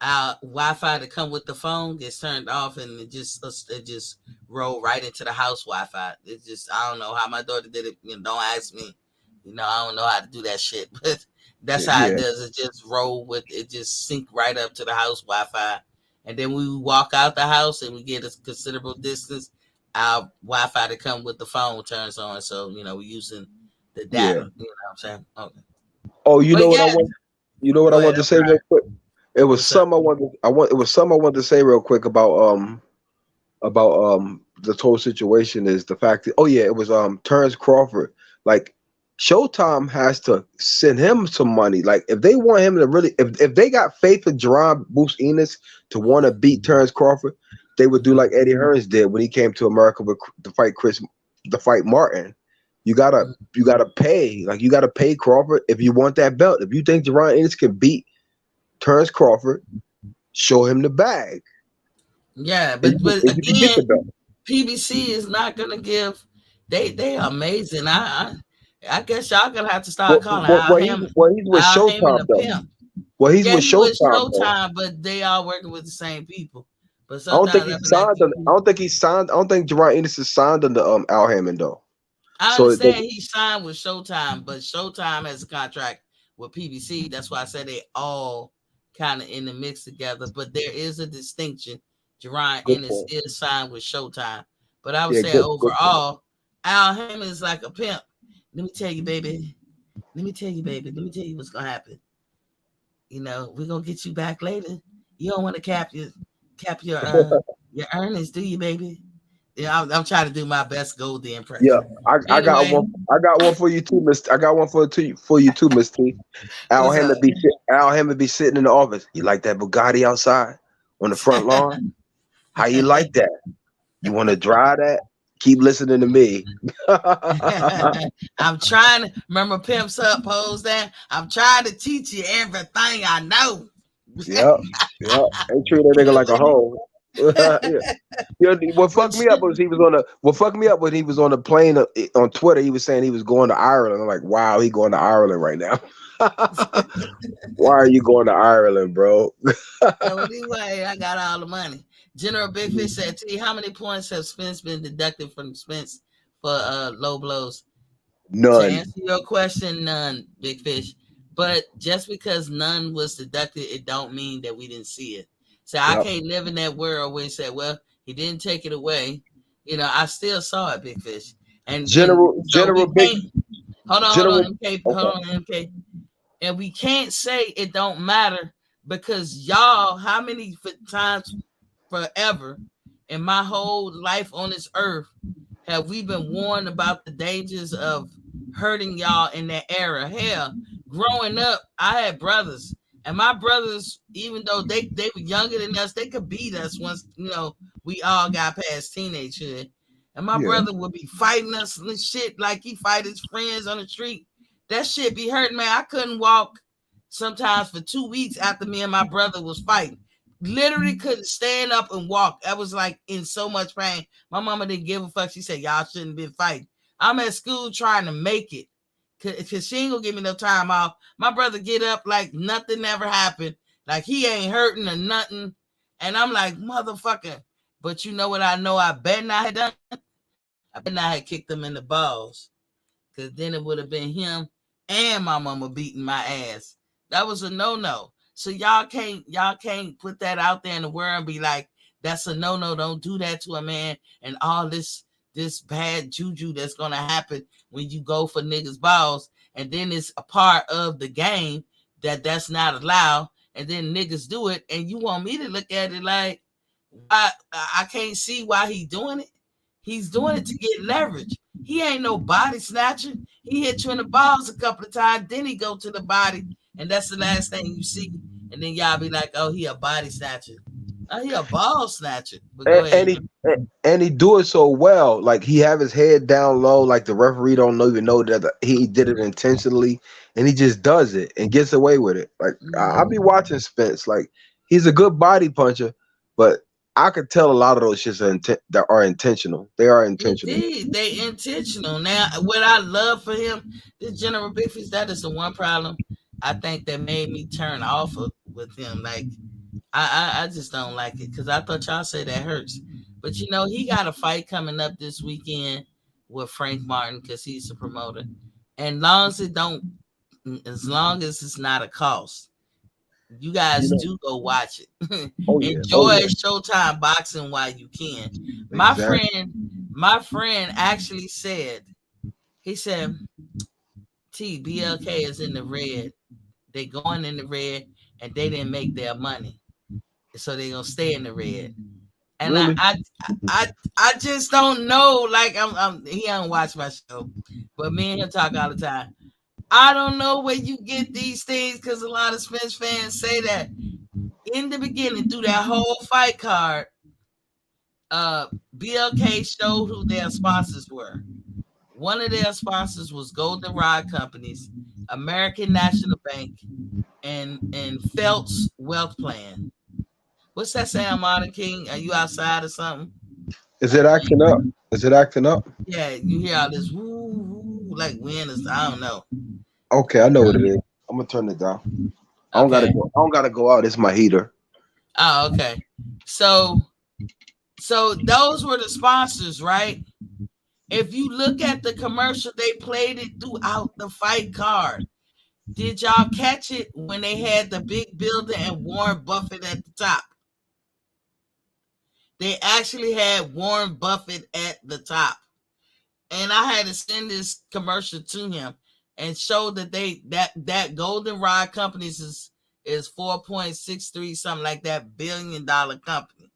our Wi-Fi to come with the phone gets turned off, and it just roll right into the house Wi-Fi. It just, I don't know how my daughter did it. You know, don't ask me. You know, I don't know how to do that shit, but that's how it does. It just roll with it, just sync right up to the house Wi-Fi, and then we walk out the house and we get a considerable distance. Our Wi-Fi to come with the phone turns on, so you know we're using the data. You know what I'm saying? Okay. Oh, you know what I want? You know what I wanted to say real quick? It was something I wanted to say real quick about the whole situation is the fact that it was Terrence Crawford. Like Showtime has to send him some money. Like if they want him to really, if they got faith in Jerron Boots Ennis to want to beat Terrence Crawford, they would do like Eddie Hearns did when he came to America to fight Martin. You gotta pay. Like you gotta pay Crawford if you want that belt. If you think Jerron Ennis can beat Terrence Crawford, show him the bag. Yeah, but again, PBC is not gonna give. They are amazing. I guess y'all gonna have to start calling him. He's with Showtime though. Well, he's with Showtime, but they are working with the same people. But I don't think he signed. I don't think Jerron Ennis is signed under Al Hammond though. I understand he signed with Showtime, but Showtime has a contract with PBC. That's why I said they all kind of in the mix together. But there is a distinction. Jerron Ennis is signed with Showtime. But I would say overall, Al Hammond is like a pimp. Let me tell you, baby. Let me tell you what's going to happen. You know, we're going to get you back later. You don't want to cap your earnings, do you, baby? Yeah, I'm trying to do my best Goldie impression. Yeah, I got one for you too, Miss. I got one for you too, Miss T. Al Hammond be sitting in the office. You like that Bugatti outside on the front lawn? How you like that? You want to drive that? Keep listening to me. I'm trying to remember Pimps Up, Pose Down. I'm trying to teach you everything I know. Yep. Yep. Ain't treat that nigga like a hoe. Yeah. You know, what fucked me up was he was on a. What fucked me up when he was on a plane on Twitter. He was saying he was going to Ireland. I'm like, wow, he going to Ireland right now. Why are you going to Ireland, bro? So anyway, I got all the money. General Big Fish said, T, how many points have Spence been deducted from Spence for low blows? To None. answer your question, none, Big Fish. But just because none was deducted, it don't mean that we didn't see it. So I Yep. can't live in that world where he said, well, he didn't take it away. You know, I still saw it, Big Fish. And so we General Big can't hold General. on, MK, hold Okay. on, MK. And we can't say it don't matter because y'all, how many times forever in my whole life on this earth have we been warned about the dangers of hurting y'all in that era? Hell, growing up, I had brothers, and my brothers, even though they were younger than us, they could beat us once we all got past teenagehood. And my Yeah. brother would be fighting us and shit like he fight his friends on the street. That shit be hurting, man. I couldn't walk sometimes for 2 weeks after me and my brother was fighting. Literally couldn't stand up and walk. I was like in so much pain. My mama didn't give a fuck. She said, y'all shouldn't be fighting. I'm at school trying to make it because she ain't gonna give me no time off. My brother get up like nothing ever happened. Like he ain't hurting or nothing. And I'm like, motherfucker. But you know what I know I bet not had done? I bet not had kicked him in the balls. Because then it would have been him and my mama beating my ass. That was a no-no. So y'all can't put that out there in the world and be like, that's a no-no. Don't do that to a man and all this bad juju that's gonna happen when you go for niggas' balls. And then it's a part of the game that's not allowed. And then niggas do it, and you want me to look at it like I can't see why he doing it. He's doing it to get leverage. He ain't no body snatcher. He hit you in the balls a couple of times, then he go to the body, and that's the last thing you see. And then y'all be like, "Oh, he a body snatcher. Oh, he a ball snatcher." But go And, ahead. and he and he do it so well. Like he have his head down low. Like the referee don't even know that he did it intentionally, and he just does it and gets away with it. Like I be watching Spence. Like he's a good body puncher, but I could tell a lot of those shits that are intentional. They are intentional. Indeed, they intentional. Now, what I love for him, this General Big Fish, that is the one problem I think that made me turn off with him. Like, I just don't like it because I thought y'all said that hurts. But he got a fight coming up this weekend with Frank Martin because he's the promoter. And as long as it's not a cost, you guys do go watch it. Oh yeah. Oh Enjoy yeah. Showtime boxing while you can. Exactly. My friend actually said, he said, T, BLK is in the red. They going in the red and they didn't make their money. So they gonna stay in the red. And Really? I just don't know. Like he don't watch my show, but me and him talk all the time. I don't know where you get these things because a lot of Spence fans say that in the beginning through that whole fight card, BLK showed who their sponsors were. One of their sponsors was Golden Rod Companies, American National Bank, and Phelps Wealth Plan. What's that sound, Martin King? Are you outside or something? Is it acting up? Is it acting up? Yeah, you hear all this woo, woo like wind. I don't know. Okay, I know what it is. I'm gonna turn it down. I don't gotta Okay. go. I don't gotta go out. It's my heater. Oh, okay. So those were the sponsors, right? If you look at the commercial, they played it throughout the fight card. Did y'all catch it when they had the big building and Warren Buffett at the top? They actually had Warren Buffett at the top. And I had to send this commercial to him and show that that Golden Rod Companies is 4.63 something like that $1 billion company.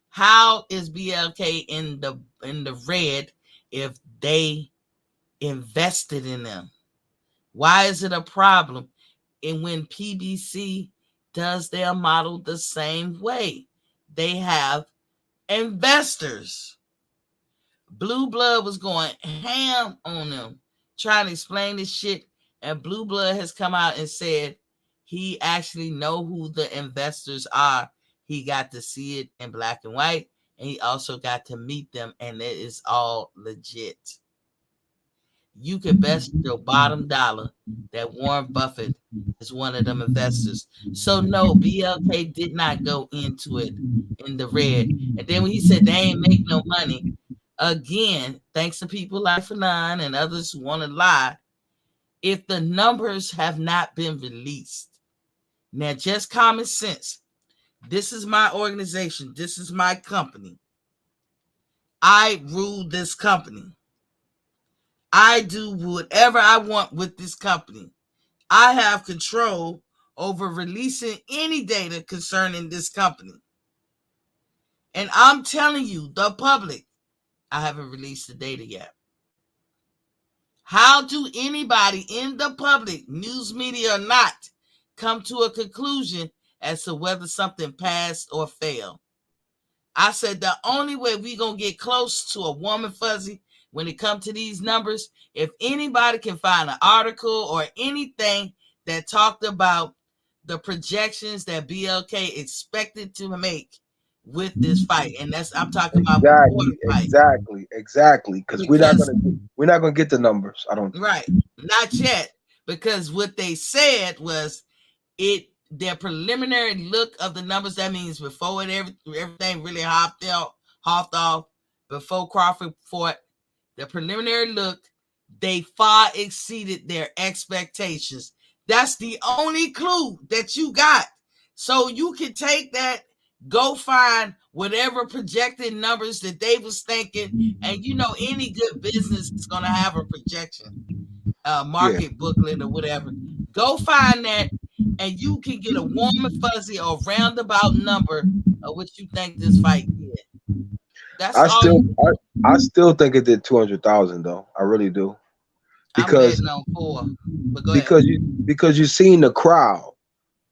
How is BLK in the red if they invested in them? Why is it a problem? And when PBC does their model the same way, they have investors. Blue Blood was going ham on them, trying to explain this shit. And Blue Blood has come out and said he actually know who the investors are. He got to see it in black and white, and he also got to meet them, and it is all legit. You could bet your bottom dollar that Warren Buffett is one of them investors. So no, BLK did not go into it in the red. And then when he said they ain't make no money, again, thanks to people like Fanon and others who want to lie, if the numbers have not been released, now just common sense. This is my organization. This is my company. I rule this company. I do whatever I want with this company. I have control over releasing any data concerning this company. And I'm telling you, the public, I haven't released the data yet. How do anybody in the public, news media or not, come to a conclusion as to whether something passed or failed? I said the only way we going to get close to a warm and fuzzy when it comes to these numbers, if anybody can find an article or anything that talked about the projections that BLK expected to make with this fight, and that's I'm talking about before the fight. Exactly. Because we're not gonna get the numbers. I don't think. Right, not yet, because what they said was their preliminary look of the numbers. That means before everything really hopped off before Crawford fought. The preliminary look, they far exceeded their expectations. That's the only clue that you got. So you can take that, go find whatever projected numbers that they was thinking, and you know any good business is going to have a projection, market booklet or whatever. Go find that, and you can get a warm and fuzzy or roundabout number of what you think this fight did. That's I still think it did 200,000 though. I really do. Because I'm betting on 4. But go because ahead. because you seen the crowd.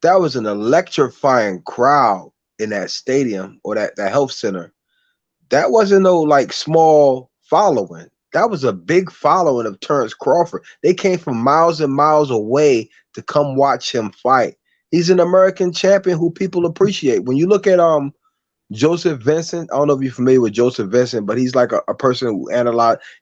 That was an electrifying crowd in that stadium or that health center. That wasn't no like small following. That was a big following of Terrence Crawford. They came from miles and miles away to come watch him fight. He's an American champion who people appreciate. When you look at Joseph Vincent, I don't know if you're familiar with Joseph Vincent, but he's like a person who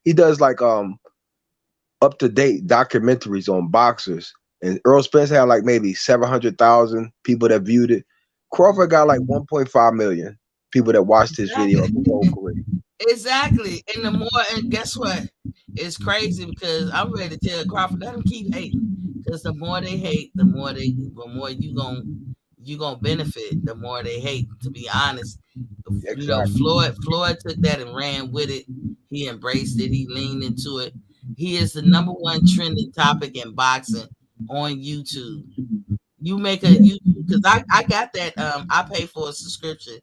he does like up to date documentaries on boxers. And Earl Spence had like maybe 700,000 people that viewed it. Crawford got like 1.5 million people that watched his video of his whole career. Exactly. And guess what? It's crazy because I'm ready to tell Crawford, let them keep hating. Because the more they hate, the more you gonna benefit, the more they hate, to be honest. Exactly. You know, Floyd took that and ran with it. He embraced it, he leaned into it. He is the number one trending topic in boxing on YouTube. You make a YouTube, because I got that I pay for a subscription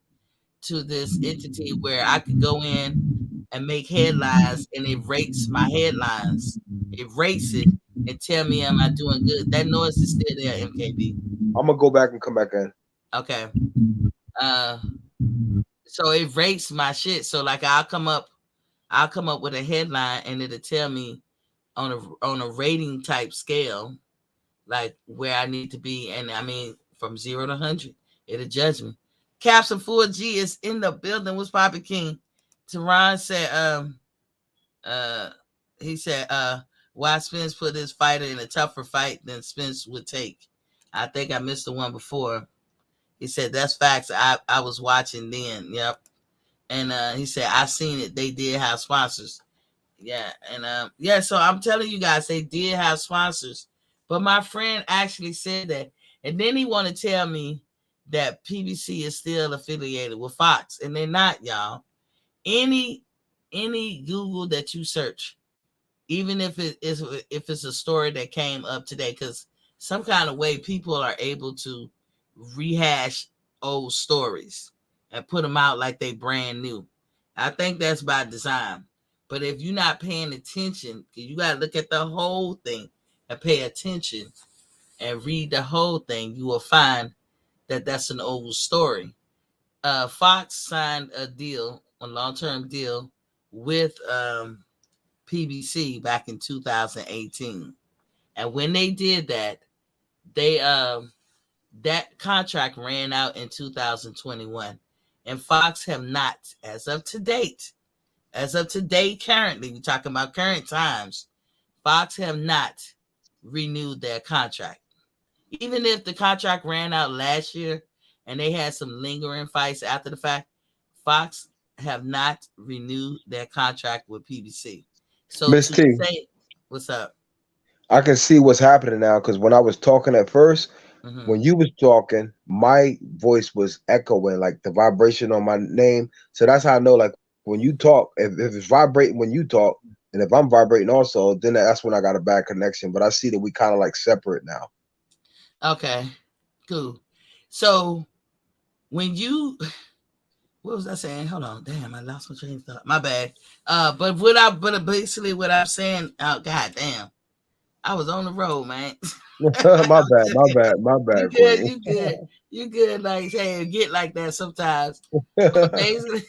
to this entity where I could go in and make headlines, and it rates my headlines. It rates it and tell me am I doing good. That noise is still there, MKB. I'm gonna go back and come back in. Okay. So it rates my shit. So like I'll come up with a headline and it'll tell me on a rating type scale, like where I need to be. And I mean, from 0 to 100, it'll judge me. Capsule 4G is in the building. What's Poppy King? Teron said, he said, why Spence put his fighter in a tougher fight than Spence would take. I think I missed the one before. He said, that's facts. I was watching then. Yep. And he said, I seen it. They did have sponsors. Yeah. And yeah, so I'm telling you guys, they did have sponsors. But my friend actually said that. And then he want to tell me that PBC is still affiliated with Fox. And they're not, y'all. Any Google that you search, even if it's a story that came up today, because some kind of way people are able to rehash old stories and put them out like they brand new. I think that's by design. But if you're not paying attention, you got to look at the whole thing and pay attention and read the whole thing, you will find that that's an old story. Fox signed a long-term deal with PBC back in 2018. And when they did that, they that contract ran out in 2021. And Fox have not, as of today, currently, we're talking about current times, Fox have not renewed their contract. Even if the contract ran out last year and they had some lingering fights after the fact, Fox have not renewed their contract with PBC. So Miss to T, say, what's up? I can see what's happening now because when I was talking at first, Mm-hmm. when you was talking, my voice was echoing, like the vibration on my name. So that's how I know, like when you talk, if it's vibrating when you talk, and if I'm vibrating also, then that's when I got a bad connection. But I see that we kind of like separate now. Okay, cool. So when you, what was I saying? Hold on, damn, I lost my train of thought. My bad. But basically what I'm saying, oh god damn, I was on the road, man. My bad, my bad, my You bad, good, Queen. you good, you good. Like hey, get like that sometimes. But basically,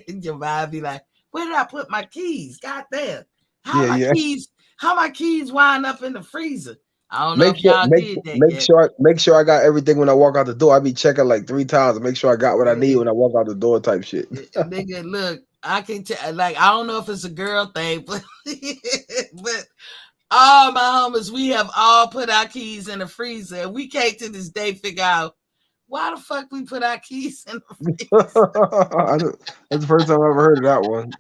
your mind be like, where did I put my keys? God damn. How Yeah, my yeah. keys, how my keys wind up in the freezer? I don't know Make if sure, y'all make did that make yet. sure, make sure I got everything when I walk out the door. I be checking like 3 times to make sure I got what I need Yeah. when I walk out the door, type shit. Nigga, look, I can tell like I don't know if it's a girl thing, but but all my homies, we have all put our keys in the freezer. And we can't to this day figure out why the fuck we put our keys in the freezer. That's the first time I ever heard of that one.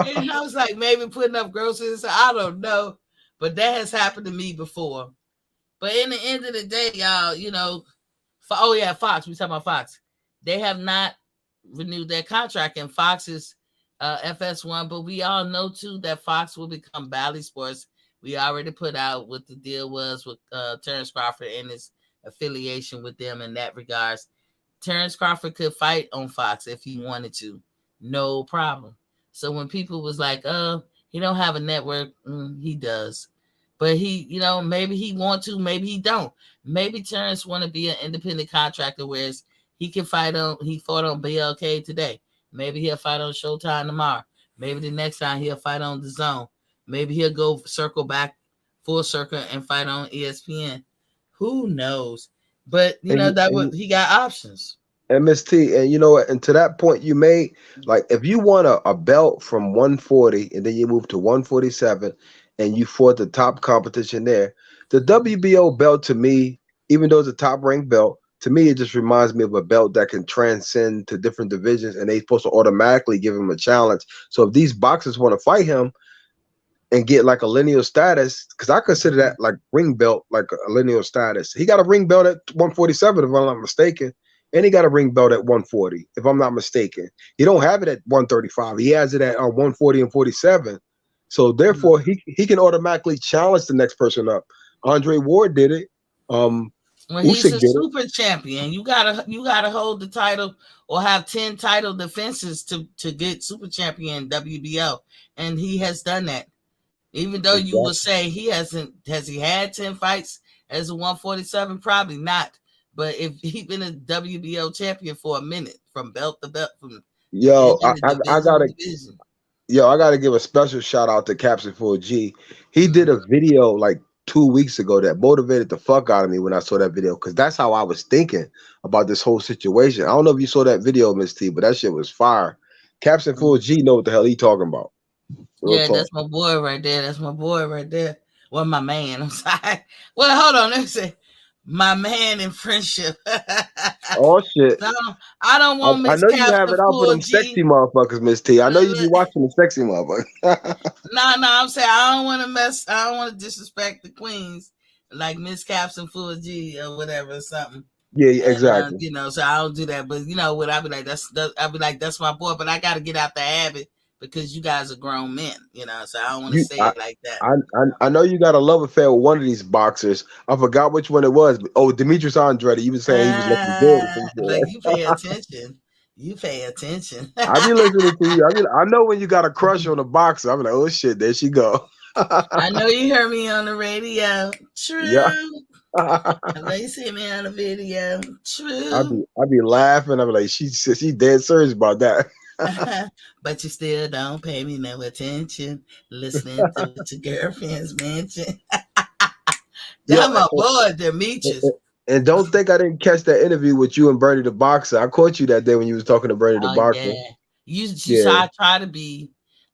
And I was like, maybe putting up groceries. I don't know. But that has happened to me before. But in the end of the day, y'all, you know, oh yeah, Fox. We talking about Fox. They have not renewed their contract, and Fox is FS1. But we all know too that Fox will become Bally Sports. We already put out what the deal was with Terrence Crawford and his affiliation with them in that regards. Terrence Crawford could fight on Fox if he wanted to, no problem. So when people was like, "Oh, he don't have a network," he does, but he, you know, maybe he want to, maybe he don't. Maybe Terrence want to be an independent contractor, whereas he can fight on. He fought on BLK today. Maybe he'll fight on Showtime tomorrow. Maybe the next time he'll fight on The Zone. Maybe he'll go circle back, full circle, and fight on ESPN. Who knows? But you know and, that and he got options. MST, and you know what? And to that point you made, like if you want a belt from 140 and then you move to 147 and you fought the top competition there, the WBO belt to me, even though it's a top ranked belt, to me it just reminds me of a belt that can transcend to different divisions and they supposed to automatically give him a challenge. So if these boxers want to fight him and get like a lineal status, because I consider that like ring belt, like a lineal status. He got a ring belt at 147, if I'm not mistaken, and he got a ring belt at 140, if I'm not mistaken. He don't have it at 135. He has it at 140 and 47. So therefore, he can automatically challenge the next person up. Andre Ward did it. Well, he's Usyk a did it. super champion. You gotta hold the title or have 10 title defenses to get super champion WBO, and he has done that. Even though you would Exactly. say he hasn't, has he had 10 fights as a 147? Probably not. But if he's been a WBO champion for a minute, from belt to belt, from Yo, division to I division to gotta division. Yo, I got to give a special shout out to Captain Full G. He did Mm. a video like 2 weeks ago that motivated the fuck out of me when I saw that video because that's how I was thinking about this whole situation. I don't know if you saw that video, Miss T, but that shit was fire. Captain Full G know what the hell he talking about. Real Yeah, talk. that's my boy right there. That's my boy right there. Well, my man. I'm sorry. Well, hold on. Let me say, my man in friendship. Oh shit. I don't want I Miss know you have Captain it out for Full them sexy G. motherfuckers, Miss T. I know you be watching the sexy motherfuckers. No, I'm saying I don't want to mess. I don't want to disrespect the queens like Miss Captain Full G or whatever or something. Yeah, And exactly. you know, so I don't do that. But you know what? I'd be like, I'd be like, that's my boy. But I got to get out the habit because you guys are grown men. You know, so I don't want to You, say it like that. I know you got a love affair with one of these boxers. I forgot which one it was. Oh, Demetrius Andrade. You was saying he was looking good. Or some Like shit, you right? pay attention. You pay attention. I be listening to you. I know when you got a crush on a boxer. I'm like, oh shit, there she go. I know you heard me on the radio. Yeah. True. I know you see me on the video. True. I be laughing. I'm like, she dead serious about that. But you still don't pay me no attention. Listening to what your girlfriends mention. Yo, That's my boy, Demetrius. and don't think I didn't catch that interview with you and Bernie the boxer. I caught you that day when you was talking to Bernie the Oh boxer. yeah. You so Yeah,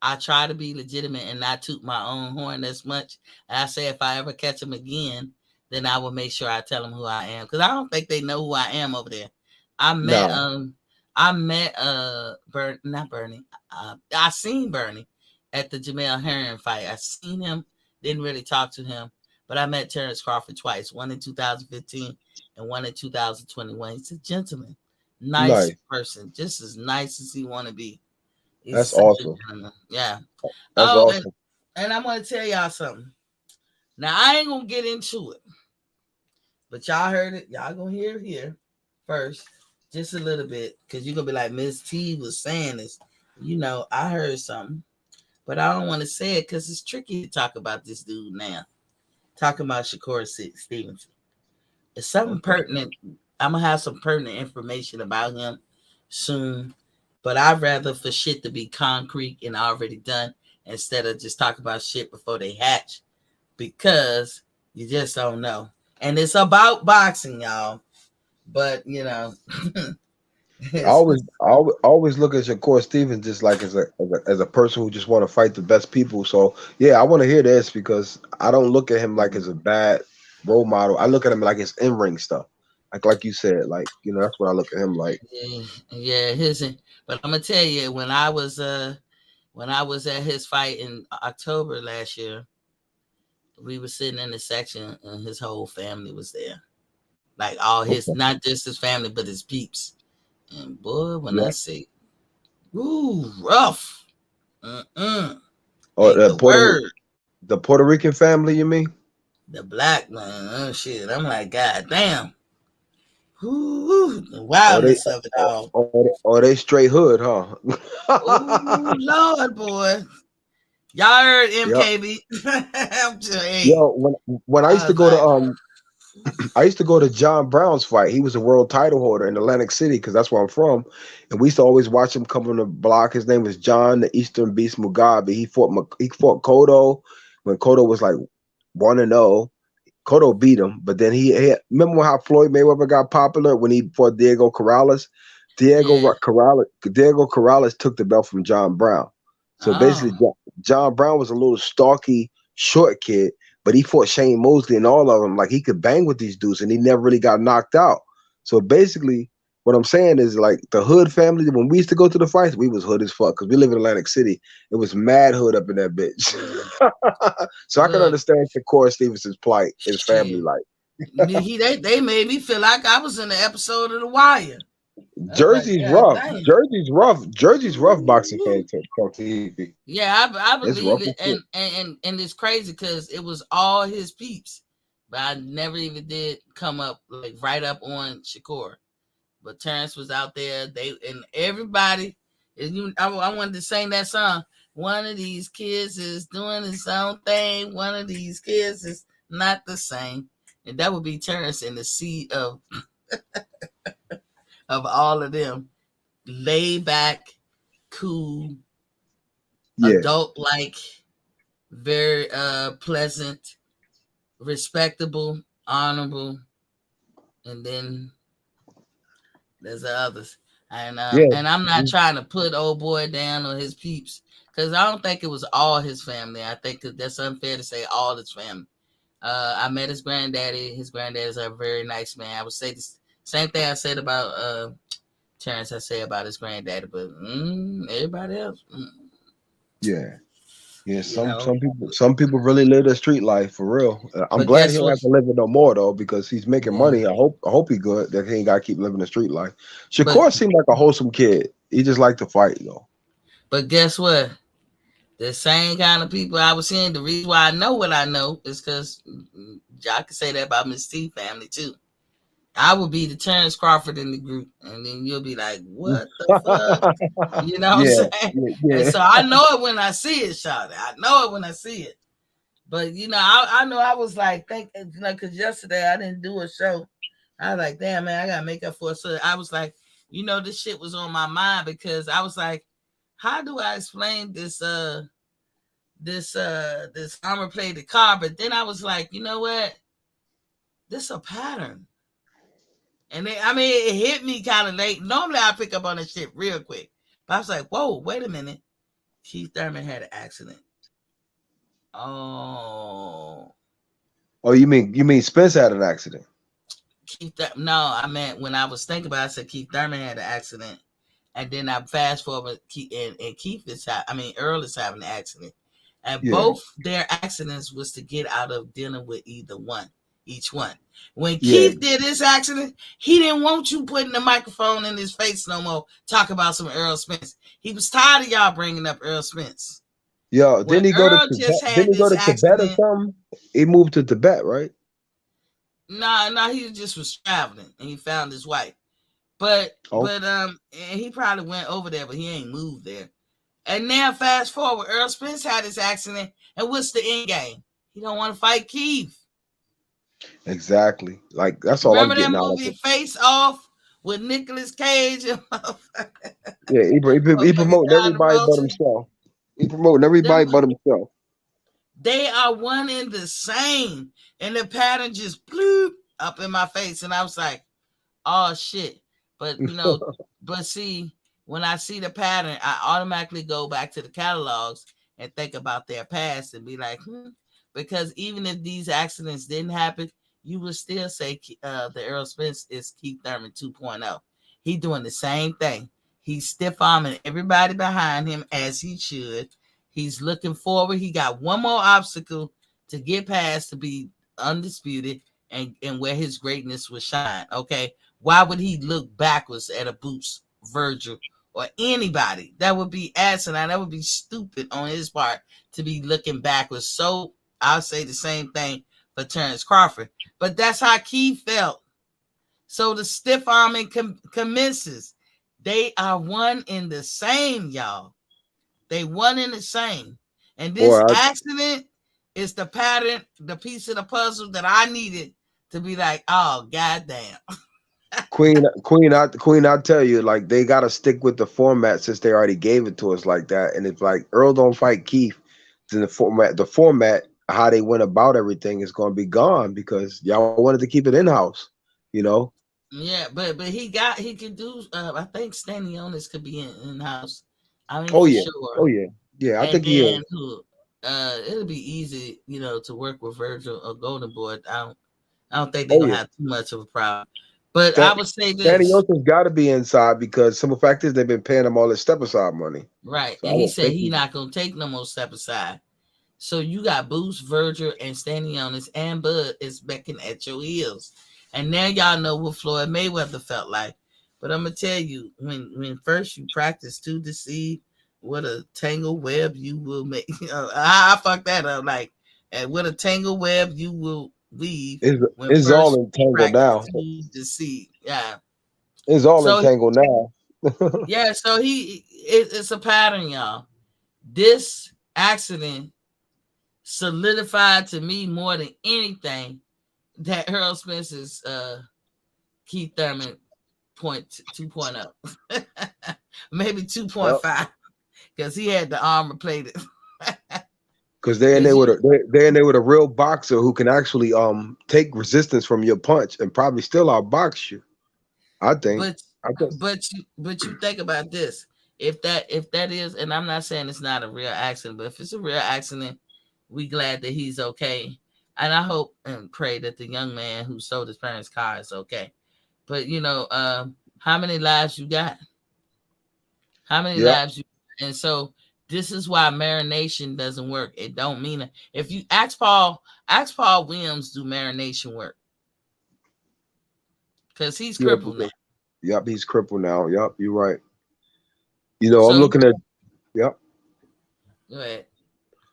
I try to be legitimate and not toot my own horn as much. And I say if I ever catch him again, then I will make sure I tell them who I am. Because I don't think they know who I am over there. I met no, Not Bernie. I seen Bernie at the Jamel Herring fight. I seen him, didn't really talk to him. But I met Terrence Crawford twice, one in 2015 and one in 2021. He's a gentleman, nice nice. person, just as nice as he want to be. He's That's such a awesome. gentleman. Yeah. That's Oh, awesome. and I'm gonna tell y'all something. Now I ain't gonna get into it, but y'all heard it. Y'all gonna hear it here first, just a little bit, because you're gonna be like, Miss T was saying this. I heard something, but I don't want to say it because it's tricky to talk about this dude now. Talking about Shakur Stevenson. It's something Okay. pertinent. I'm gonna have some pertinent information about him soon, but I'd rather for shit to be concrete and already done instead of just talk about shit before they hatch, because you just don't know. And it's about boxing, y'all. But I always look at Shakur Stevens just like as a person who just want to fight the best people. So yeah, I want to hear this because I don't look at him like as a bad role model. I look at him like his in ring stuff. Like you said, like that's what I look at him like. yeah, but I'm gonna tell you, when I was at his fight in October last year, we were sitting in the section and his whole family was there. Like all his, Okay. not just his family, but his peeps. And boy, when I Yeah. say, ooh, rough. Or Ain't the word. the Puerto Rican family, you mean? The black man, oh shit. I'm like, God damn. Ooh, the Or they wildness of it all. or they straight hood, huh? Oh Lord, boy. Y'all heard Yep. MKB. I'm just, hey. Yo, when I used I to was go to like, I used to go to John Brown's fight. He was a world title holder in Atlantic City because that's where I'm from. And we used to always watch him come on the block. His name was John the Eastern Beast Mugabe. He fought Cotto when Cotto was like 1-0. Cotto beat him, but then remember how Floyd Mayweather got popular when he fought Diego Corrales? yeah. Diego Corrales took the belt from John Brown. So basically, Oh, John Brown was a little stocky, short kid, but he fought Shane Mosley and all of them. Like he could bang with these dudes, and he never really got knocked out. So basically, what I'm saying is like the hood family. When we used to go to the fights, we was hood as fuck because we live in Atlantic City. It was mad hood up in that bitch. So I can look, understand Shakur Stevenson's plight, his family shit. life. They made me feel like I was in the episode of The Wire. I was like, Jersey's God rough. damn. Jersey's rough boxing Ooh. fans on TV. Yeah, I It's believe rough it, as shit. and it's crazy because it was all his peeps, but I never even did come up like right up on Shakur. But Terrence was out there. They and everybody. I wanted to sing that song. One of these kids is doing his own thing. One of these kids is not the same, and that would be Terrence in the sea of all of them. Laid back, cool, Yeah. adult like, very pleasant, respectable, honorable, and then there's the others. Yeah. And I'm not trying to put old boy down or his peeps because I don't think it was all his family. I think that's unfair to say all his family. I met his granddaddy. His granddaddy's a very nice man. I would say the same thing I said about Terrence. I say about his granddaddy, but everybody else, Yeah. Yeah. you Some know. some people some people really live the street life for real. I'm But glad he guess don't what? have to live it no more though because he's making Yeah. money. I hope he good that he ain't gotta keep living the street life. But Shakur seemed like a wholesome kid. He just liked to fight though. guess what? The same kind of people I was seeing. The reason why I know what I know is because y'all can say that about Miss T family too. I would be the Terrence Crawford in the group, and then you'll be like, "What the fuck?" You know what I'm Yeah, saying? yeah, And yeah. so I know it when I see it, Shawty. I know it when I see it. But I know I was like, because yesterday I didn't do a show. I was like, damn man, I gotta make up for it. So I was like, this shit was on my mind because I was like, how do I explain this this armor plated car? But then I was like, you know what? This a pattern. And I mean, it hit me kind of late. Normally, I pick up on this shit real quick. But I was like, whoa, wait a minute. Keith Thurman had an accident. Oh. Oh, you mean Spence had an accident? No, I meant when I was thinking about it, I said Keith Thurman had an accident. And then I fast forward, and Keith is, Earl is having an accident. And Yeah. both their accidents was to get out of dealing with each one. When Yeah. Keith did his accident, he didn't want you putting the microphone in his face no more. Talk about some Earl Spence. He was tired of y'all bringing up Earl Spence. Yo, When didn't he go to Earl Tibet? just Didn't had he go this to Tibet or accident, something? He moved to Tibet, right? no, he just was traveling and he found his wife. But Oh, and he probably went over there, but he ain't moved there. And now fast forward, Earl Spence had his accident, and what's the end game? He don't want to fight Keith. exactly. Like that's all I'm Remember that getting out of movie it. Face Off with Nicolas Cage and Yeah, he motherfucking promoting John everybody but Travolta? himself. He promoting everybody Them, but himself. they are one and the same, and the pattern just bloop up in my face, and I was like, "Oh shit!" But but see, when I see the pattern, I automatically go back to the catalogs and think about their past and be like, because even if these accidents didn't happen, you would still say the Errol Spence is Keith Thurman 2.0. He doing the same thing. He's stiff arming everybody behind him as he should. He's looking forward. He got one more obstacle to get past to be undisputed and where his greatness will shine. Okay. Why would he look backwards at a Boots, Virgil, or anybody? That would be asinine. That would be stupid on his part to be looking backwards. So I'll say the same thing for Terrence Crawford. But that's how Keith felt. So the stiff arming commences. They are one in the same, y'all. They one in the same. And this Boy, accident is the pattern, the piece of the puzzle that I needed to be like, oh, goddamn. Queen, I tell you, like they gotta stick with the format since they already gave it to us like that. And if like Earl don't fight Keith, then the format, how they went about everything is gonna be gone because y'all wanted to keep it in house, you know. Yeah, but he can do. I think Stanionis could be in house. I mean, Oh for yeah, oh sure. yeah, yeah. I And think he then is. it'll be easy, to work with Virgil or Golden Boy. I don't think they're Oh gonna yeah. have too much of a problem. But Stan, I would say Danny this, Ocean's got to be inside because some of the fact is they've been paying him all this step aside money. right? So I And he don't said think he he. not gonna take no more step aside. So you got Boost, Virgil, and Stanionis and Bud is becking at your heels. And now y'all know what Floyd Mayweather felt like. But I'm gonna tell you, when first you practice to deceive, what a tangle web you will make. I fucked that up. Like, and what a tangle web you will weave It's, when it's all first you entangled practice now. to deceive. Yeah. It's all So entangled now. yeah, so it's a pattern, y'all. This accident solidified to me more than anything that Earl Spence is Keith Thurman 2.0. Maybe Yep. 2.5 because he had the armor plated. Because they're in Because there with you, they're in there with a real boxer who can actually take resistance from your punch and probably still outbox you. I think. but I think. you think about this. If that is, and I'm not saying it's not a real accident, but if it's a real accident, we glad that he's okay. And I hope and pray that the young man who sold his parents' car is okay. But how many lives you got? How many Yeah. lives you got? And so this is why marination doesn't work. It don't mean it. If you ask Paul Williams do marination work because he's Yeah. crippled now. Because yep, he's crippled now. Yep, you're right. You know, I'm So looking at yep. go ahead.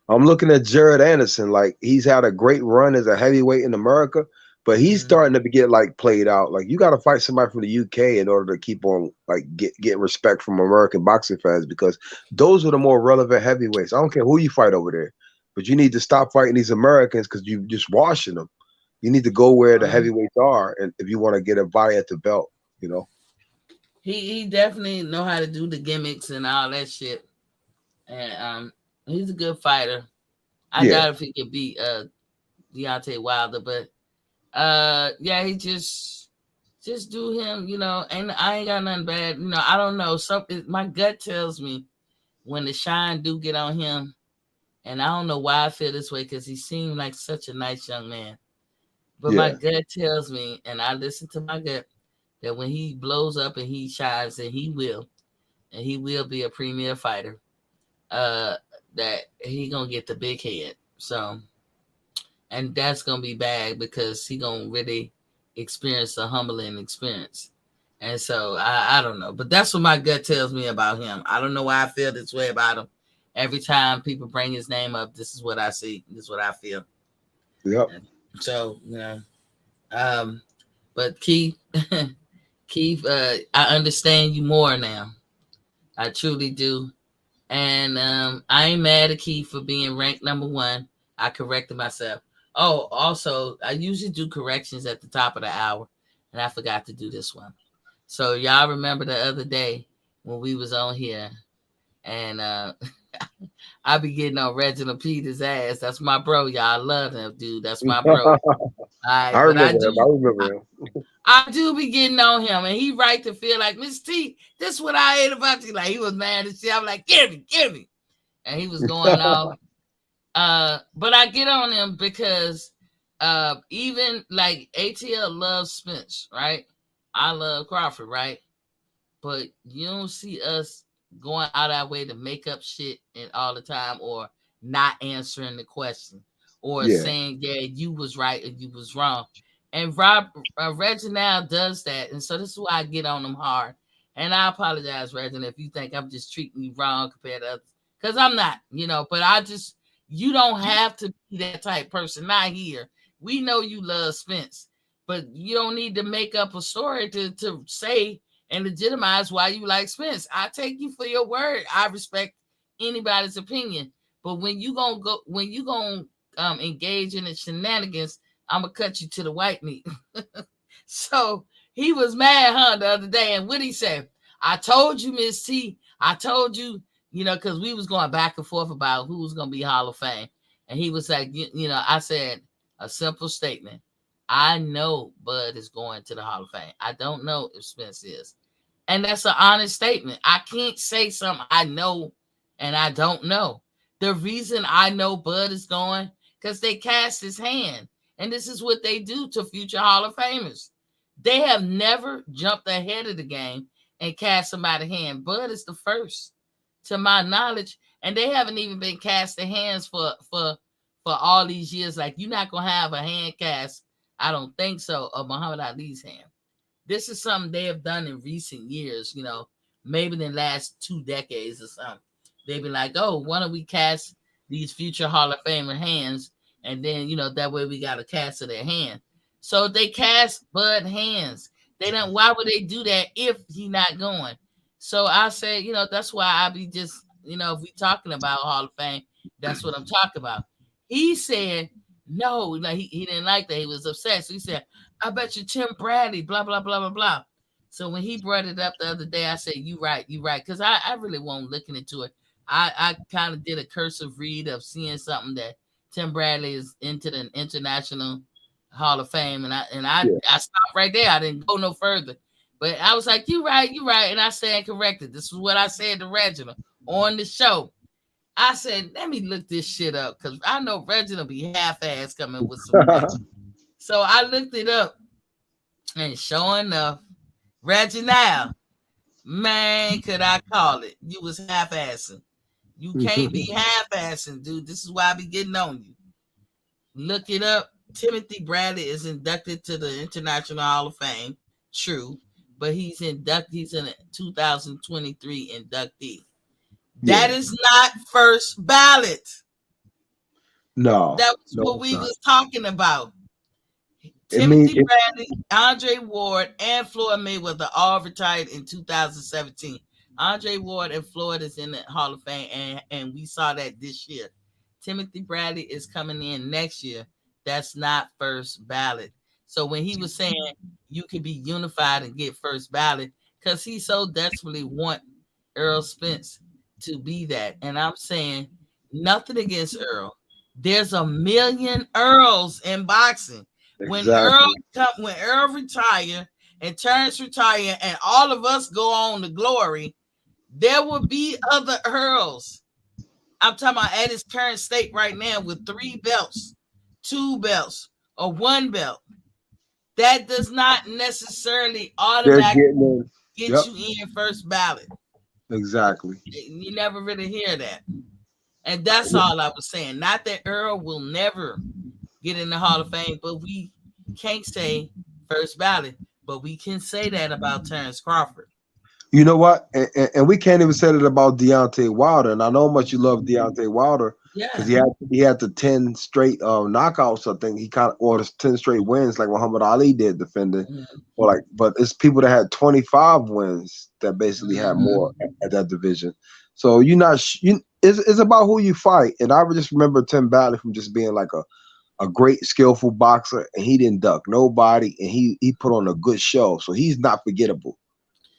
I'm looking at Jared Anderson. Like he's had a great run as a heavyweight in America, but he's Mhm. starting to get like played out. Like you got to fight somebody from the UK in order to keep on like get respect from American boxing fans because those are the more relevant heavyweights. I don't care who you fight over there, but you need to stop fighting these Americans because you just washing them. You need to go where the Um, heavyweights are, and if you want to get a body at the belt, you know. he definitely know how to do the gimmicks and all that shit. and he's a good fighter. I Yeah, doubt if he could beat Deontay Wilder, but yeah, he just do him, and I ain't got nothing bad, I don't know. My gut tells me when the shine do get on him, and I don't know why I feel this way because he seemed like such a nice young man. But my yeah, gut tells me, and I listen to my gut, that when he blows up and he shines, and he will be a premier fighter, uh, that he gonna get the big head. So, and that's gonna be bad because he gonna really experience a humbling experience. And so I don't know, but that's what my gut tells me about him. I don't know why I feel this way about him. Every time people bring his name up, this is what I see. This is what I feel. yep. And so um, but Keith, Keith, I understand you more now. I truly do. And I ain't mad at Keith for being ranked number one. I corrected myself. Oh, also, I usually do corrections at the top of the hour, and I forgot to do this one. So y'all remember the other day when we was on here, and I be getting on Reginald Peters' ass. That's my bro, y'all. I love him, dude. That's my bro. All right, I but remember him. I remember him. I do be getting on him, and he right to feel like Miss T. This what I hate about you. Like he was mad and shit. I'm like, give me, and he was going off. But I get on him because even like ATL loves Spence, right? I love Crawford, right? But you don't see us going out our way to make up shit and all the time, or not answering the question, or Yeah, saying, yeah, you was right or you was wrong. And Rob Reginald does that, and so this is why I get on him hard. And I apologize, Reginald, if you think I'm just treating you wrong compared to others, because I'm not, But you don't have to be that type person. Not here. We know you love Spence, but you don't need to make up a story to say and legitimize why you like Spence. I take you for your word. I respect anybody's opinion. But when you gonna engage in the shenanigans, I'm gonna cut you to the white meat. So he was mad, huh, the other day. And what he said, I told you, Miss T, I told you, because we was going back and forth about who was gonna be Hall of Fame. And he was like, I said a simple statement. I know Bud is going to the Hall of Fame. I don't know if Spence is. And that's an honest statement. I can't say something I know and I don't know. The reason I know Bud is going, because they cast his hand. And this is what they do to future Hall of Famers. They have never jumped ahead of the game and cast somebody's hand. Bud is the first, to my knowledge. And they haven't even been cast the hands for all these years. Like, you're not gonna have a hand cast, I don't think so, of Muhammad Ali's hand. This is something they have done in recent years, maybe in the last 2 decades or something. They've been like, oh, why don't we cast these future Hall of Famer hands? And then, that way we got a cast of their hand. So they cast Bud hands. They don't, why would they do that if he not going? So I say, that's why I be just, if we talking about Hall of Fame, that's what I'm talking about. He said, no, like he didn't like that. He was upset. So he said, I bet you Tim Bradley, blah, blah, blah, blah, blah. So when he brought it up the other day, I said, you right. Because I really won't looking into it. I kind of did a cursive read of seeing something that Tim Bradley is into the International Hall of Fame. And I yeah. stopped right there. I didn't go no further. But I was like, you right. And I stand corrected. This is what I said to Reginald on the show. I said, let me look this shit up because I know Reginald be half-ass coming with some shit. So I looked it up, and sure enough, Reginald, man, could I call it? You was half-assing. You can't be half-assing, dude. This is why I be getting on you. Look it up. Timothy Bradley is inducted to the International Hall of Fame. True, but he's in a 2023 inductee. That Yeah. is not first ballot. No, That was no, what it's we not. was talking about. I mean, Timothy Bradley, Andre Ward, and Floyd Mayweather all retired in 2017. Andre Ward and Floyd is in the Hall of Fame, and we saw that this year. Timothy Bradley is coming in next year. That's not first ballot. So when he was saying you could be unified and get first ballot, because he so desperately want Earl Spence to be that. And I'm saying nothing against Earl. There's a million Earls in boxing. Exactly. When Earl retire and Terrence retire and all of us go on to glory, there will be other Earls. I'm talking about at his current state right now with 3 belts, 2 belts, or 1 belt. That does not necessarily They're automatically getting in. get Yep. you in first ballot. Exactly. You never really hear that. And that's all I was saying. Not that Earl will never get in the Hall of Fame, but we can't say first ballot. But we can say that about Terrence Crawford. You know what? And we can't even say it about Deontay Wilder. And I know how much you love Deontay Wilder because Yeah. he had the 10 straight knockouts. I think he kind of or the 10 straight wins like Muhammad Ali did defending. Or like, but it's people that had 25 wins that basically had more at that division. So you're not it's about who you fight. And I just remember Tim Bradley from just being like a great skillful boxer, and he didn't duck nobody, and he put on a good show. So he's not forgettable.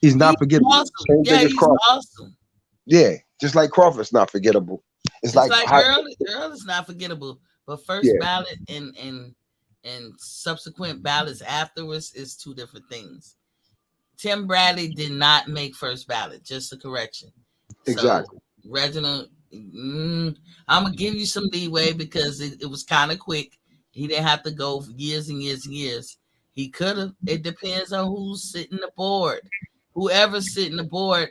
He's not forgettable. Awesome. Same Yeah, thing as he's Crawford. awesome. Yeah, just like Crawford's not forgettable. It's like Earl is not forgettable, but first Yeah. ballot and subsequent ballots afterwards is 2 different things. Tim Bradley did not make first ballot, just a correction. Exactly. So Reginald, I'm gonna give you some leeway because it was kind of quick. He didn't have to go for years and years and years. He could have. It depends on who's sitting the board. Whoever's sitting the board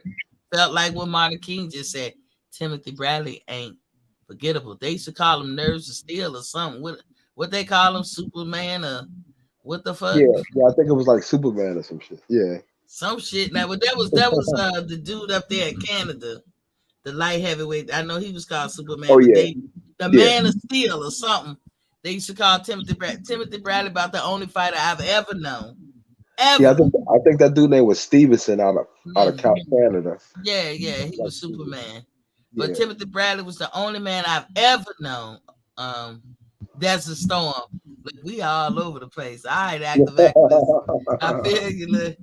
felt like what Martin King just said. Timothy Bradley ain't forgettable. They used to call him nerves of steel or something. What they call him, Superman or what the fuck? Yeah, I think it was like Superman or some shit. Yeah. Some shit. Now, but that was the dude up there in Canada, the light heavyweight. I know he was called Superman, Oh, but yeah. the Man of Steel or something. They used to call Timothy Bradley about the only fighter I've ever known. Ever. Yeah, I think that dude name was Stevenson out of Canada. Yeah, he was Superman. But Yeah. Timothy Bradley was the only man I've ever known. That's a storm. Look, we all over the place. All right, active activists. I feel you. Look,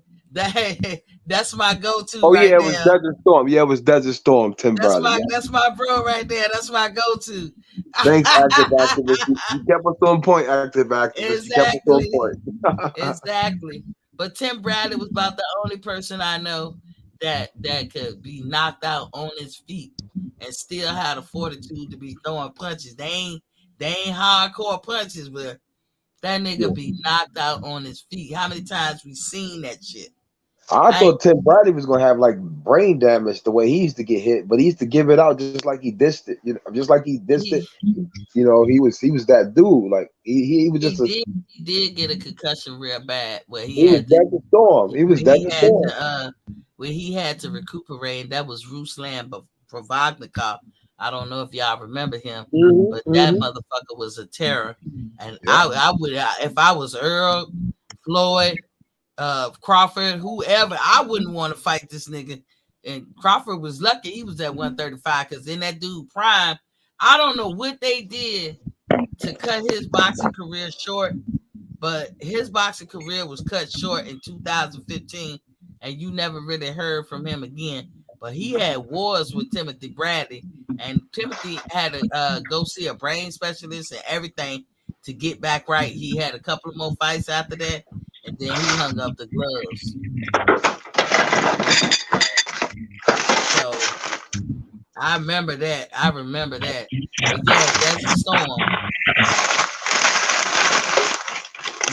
that's my go-to. Oh, right yeah, it was there. Desert Storm. Yeah, it was Desert Storm, Tim Bradley. That's my bro right there. That's my go-to. Thanks, active activist. You kept us on point, active activist. You kept us on point. Exactly. But Tim Bradley was about the only person I know that could be knocked out on his feet and still had the fortitude to be throwing punches. They ain't hardcore punches, but that nigga be knocked out on his feet. How many times we seen that shit? I thought Tim Bradley was gonna have like brain damage the way he used to get hit, but he used to give it out just like he dissed it. You know, just like he dissed it. You know, he was that dude. Like he was just he did get a concussion real bad where he was Desert Storm. He was Desert Storm. Where he had to recuperate. That was Ruslan Provagnikov. I don't know if y'all remember him, but that motherfucker was a terror. And I would, if I was Earl, Floyd, Crawford, whoever, I wouldn't want to fight this nigga. And Crawford was lucky he was at 135 because in that dude prime, I don't know what they did to cut his boxing career short, but his boxing career was cut short in 2015, and you never really heard from him again. But he had wars with Timothy Bradley, and Timothy had to go see a brain specialist and everything to get back right. He had a couple of more fights after that, and then he hung up the gloves. So I remember that. But yeah, that's the storm.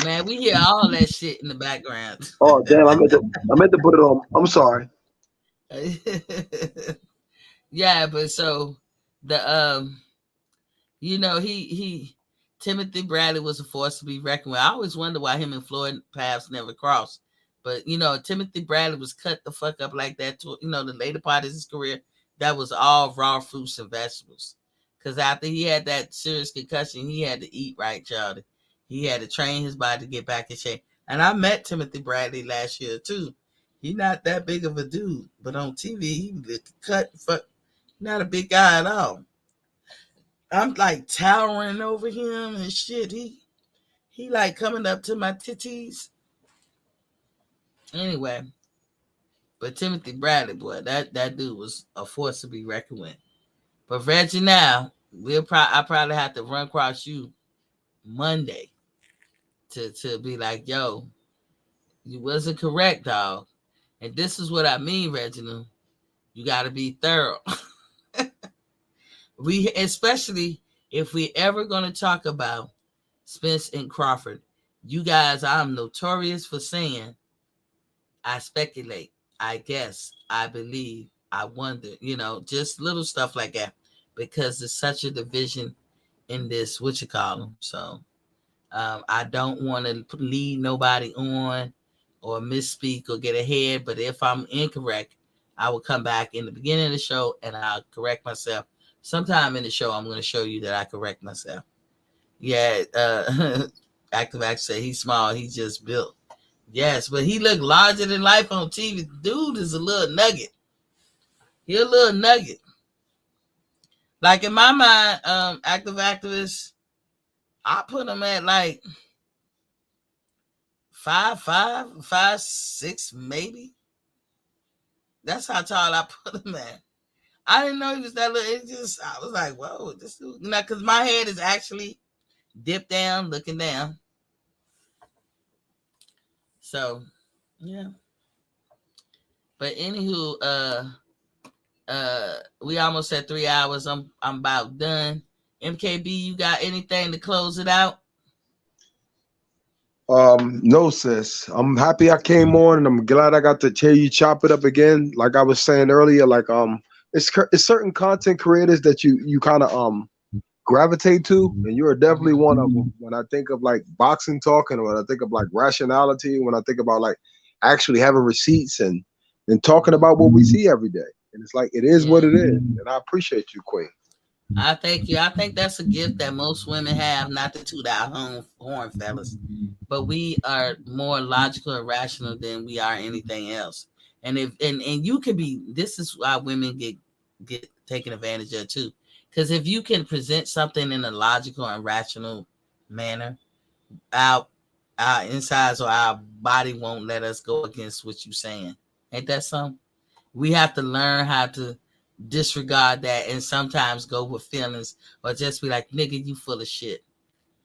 Man, we hear all that shit in the background. Oh damn! I meant to put it on. I'm sorry. Yeah, but so the he Timothy Bradley was a force to be reckoned with. I always wonder why him and Floyd paths never crossed. But Timothy Bradley was cut the fuck up like that. The later part of his career, that was all raw fruits and vegetables. Because after he had that serious concussion, he had to eat right, Charlie. He had to train his body to get back in shape. And I met Timothy Bradley last year too. He's not that big of a dude, but on TV he was cut. Fuck, not a big guy at all. I'm like towering over him and shit. He like coming up to my titties. Anyway, But Timothy Bradley, boy, that dude was a force to be reckoned with. But Reggie, now I probably have to run across you Monday to be like, yo, you wasn't correct, dog. And this is what I mean, Reginald. You got to be thorough. We especially if we ever going to talk about Spence and Crawford. You guys, I'm notorious for saying I speculate, I guess, I believe, I wonder, just little stuff like that, because there's such a division in this, what you call them. So I don't want to lead nobody on or misspeak or get ahead, but if I'm incorrect, I will come back in the beginning of the show and I'll correct myself. Sometime in the show, I'm going to show you that I correct myself. Yeah, Active Act say he's small, he's just built. Yes, but he looked larger than life on TV. Dude is a little nugget. He a little nugget. Like in my mind, active activist, I put him at like 5'5", 5'6", maybe. That's how tall I put him at. I didn't know he was that little. I was like, whoa, this dude. Because my head is actually dipped down, looking down. So, yeah. But anywho, we almost at 3 hours. I'm about done. MKB, you got anything to close it out? No, sis. I'm happy I came on, and I'm glad I got to hear you chop it up again. Like I was saying earlier, like it's certain content creators that you kind of gravitate to, and you're definitely one of them. When I think of like boxing talking, or when I think of like rationality, when I think about like actually having receipts and talking about what we see every day, and it's like it is what it is, and I appreciate you, Queen. I thank you. I think that's a gift that most women have, not to toot our horn, fellas, but we are more logical and rational than we are anything else. And you can be. This is why women get taken advantage of too. Because if you can present something in a logical and rational manner, our insides or our body won't let us go against what you're saying. Ain't that something? We have to learn how to disregard that and sometimes go with feelings or just be like, nigga, you full of shit.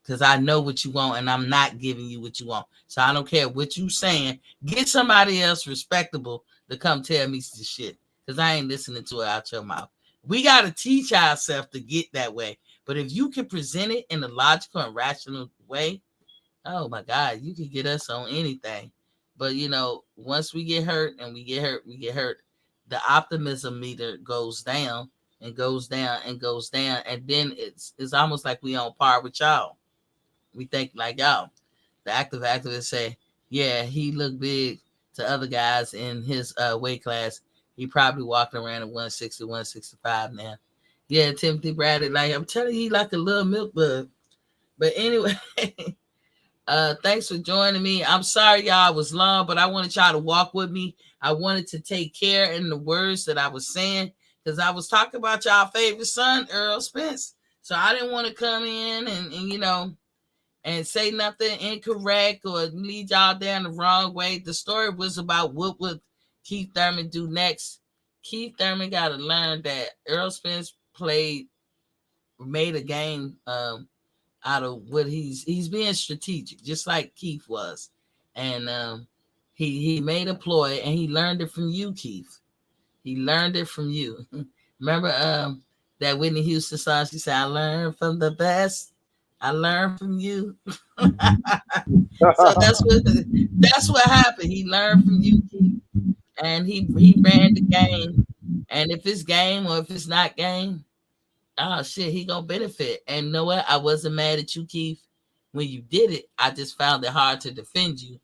Because I know what you want and I'm not giving you what you want. So I don't care what you saying. Get somebody else respectable to come tell me some shit. Because I ain't listening to it out your mouth. We got to teach ourselves to get that way. But if you can present it in a logical and rational way, oh my God, you can get us on anything. But once we get hurt and we get hurt, the optimism meter goes down and goes down and goes down. And then it's almost like we on par with y'all. We think like y'all. The active activists say, yeah, he looked big to other guys in his weight class. He probably walking around at 160, 165 now. Yeah, Timothy Bradley, like I'm telling you, he like a little milk bug. But anyway, thanks for joining me. I'm sorry y'all was long, but I wanted y'all to walk with me. I wanted to take care in the words that I was saying because I was talking about y'all favorite son, Earl Spence. So I didn't want to come in and say nothing incorrect or lead y'all down the wrong way. The story was about what would Keith Thurman do next. Keith Thurman got to learn that Earl Spence made a game out of what he's being strategic, just like Keith was. And he made a ploy and he learned it from you, Keith. He learned it from you. Remember that Whitney Houston song? She said, I learned from the best. I learned from you. So that's what happened. He learned from you, Keith. And he ran the game. And if it's game or if it's not game, oh shit, he gonna benefit. And you know what? I wasn't mad at you, Keith, when you did it. I just found it hard to defend you.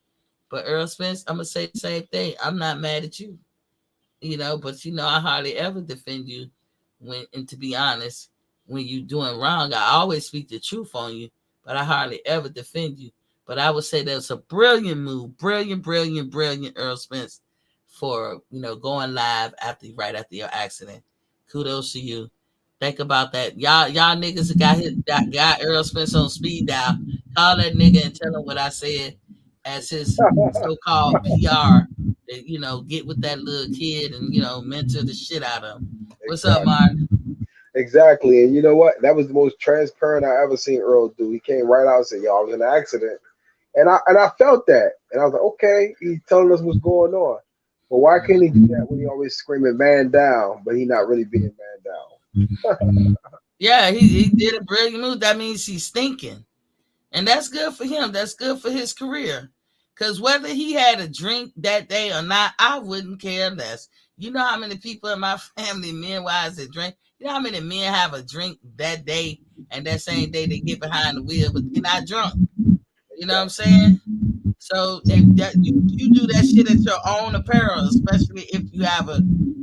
But Earl Spence, I'm gonna say the same thing. I'm not mad at you. But I hardly ever defend you and to be honest, when you doing wrong, I always speak the truth on you, but I hardly ever defend you. But I would say that's a brilliant move, brilliant, Earl Spence, for going live right after your accident. Kudos to you. Think about that. Y'all niggas got Earl Spence on speed dial. Call that nigga and tell him what I said as his so-called PR get with that little kid and mentor the shit out of him. What's up, Exactly. Mark? Exactly. And you know what? That was the most transparent I ever seen Earl do. He came right out and said, "Yo, I was in an accident." And I felt that. And I was like, okay, he's telling us what's going on. But why can't he do that when he always screaming man down, but he not really being man down? Yeah, he did a brilliant move. That means he's thinking. And that's good for him. That's good for his career. Because whether he had a drink that day or not, I wouldn't care less. You know how many people in my family, men wise, that drink? You know how many men have a drink that day and that same day they get behind the wheel, but they're not drunk? You know what I'm saying? So if that you do that shit at your own apparel, especially if you have a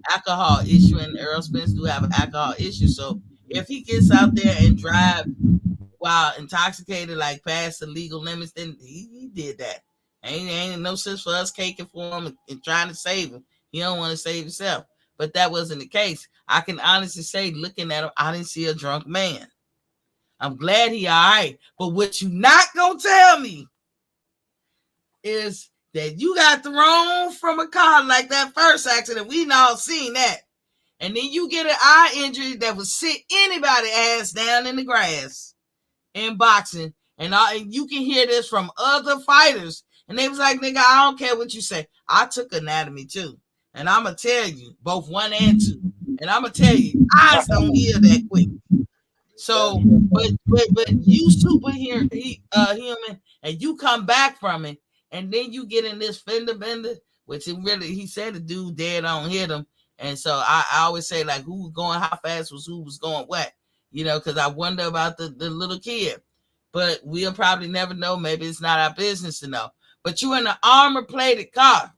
alcohol issue, and Earl Spence do have an alcohol issue. So if he gets out there and drive while intoxicated, like past the legal limits, then he did that. Ain't no sense for us caking for him and trying to save him. He don't want to save himself. But that wasn't the case. I can honestly say, looking at him, I didn't see a drunk man. I'm glad he all right. But what you not gonna tell me is that you got thrown from a car like that first accident. We all seen that. And then you get an eye injury that would sit anybody ass down in the grass in boxing. And you can hear this from other fighters. And they was like, nigga, I don't care what you say. I took anatomy too. And I'm going to tell you, both 1 and 2. And I'm going to tell you, eyes don't heal that quick. So, but you superhuman, and you come back from it, and then you get in this fender bender, which it really, he said the dude dead on hit him. And so I always say, like, who was going, how fast was who was going what, because I wonder about the little kid. But we'll probably never know. Maybe it's not our business to know. But you're in an armor-plated car,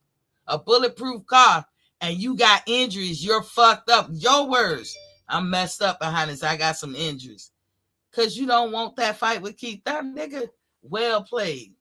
a bulletproof car, and you got injuries. You're fucked up. Your words. I'm messed up behind this. I got some injuries. Because you don't want that fight with Keith Thurman, nigga. Well played.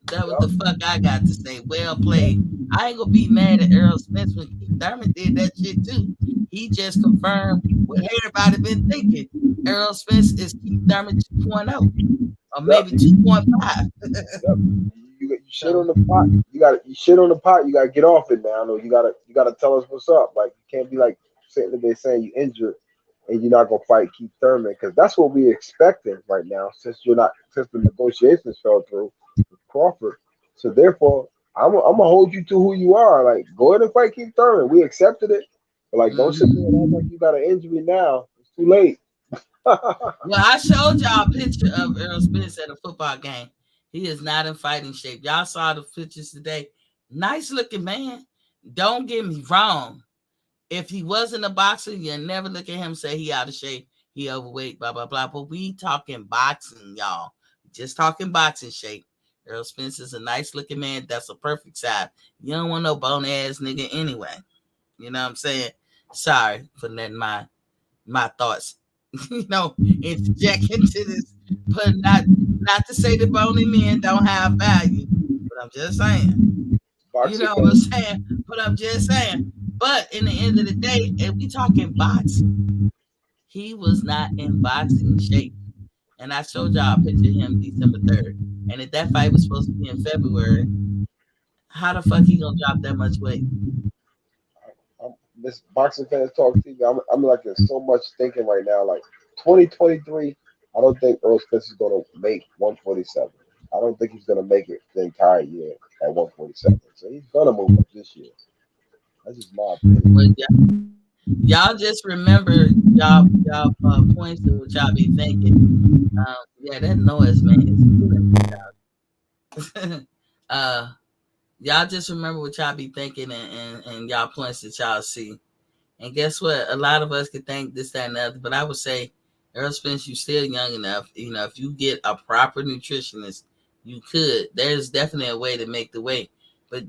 That was the fuck I got to say. Well played. I ain't gonna be mad at Errol Spence when Keith Thurman did that shit too. He just confirmed what everybody been thinking. Errol Spence is Keith Thurman 2.0 or maybe 2.5. You shit on the pot. You shit on the pot. You gotta get off it now. No, you gotta tell us what's up. Like, you can't be like sitting there saying you injured and you're not gonna fight Keith Thurman, because that's what we're expecting right now. Since the negotiations fell through with Crawford, so therefore I'm gonna hold you to who you are. Like, go ahead and fight Keith Thurman. We accepted it, but like, don't sit there and act like you got an injury now. It's too late. Well, I showed y'all a picture of Errol Spence at a football game. He is not in fighting shape. Y'all saw the pictures today. Nice looking man. Don't get me wrong. If he wasn't a boxer, you'll never look at him and say he out of shape, he overweight, blah, blah, blah. But we talking boxing, y'all. Just talking boxing shape. Errol Spence is a nice looking man. That's a perfect size. You don't want no bone ass nigga anyway. You know what I'm saying? Sorry for letting my thoughts, interject into this. But not to say that bony men don't have value. But I'm just saying. You know what I'm saying? But I'm just saying. But in the end of the day, if we talking boxing, he was not in boxing shape. And I showed y'all a picture of him December 3rd. And if that fight was supposed to be in February, how the fuck he gonna drop that much weight? This boxing fans talk TV. I'm like in so much thinking right now. Like 2023, I don't think Earl Spence is gonna make 147. I don't think he's gonna make it the entire year at 147. So he's gonna move up this year. That's just my opinion. Y'all just remember y'all points of what y'all be thinking. Yeah, that noise, man. Y'all just remember what y'all be thinking and y'all points that y'all see. And guess what? A lot of us could think this, that, and the other. But I would say, Earl Spence, you're still young enough. If you get a proper nutritionist, you could. There's definitely a way to make the weight. But,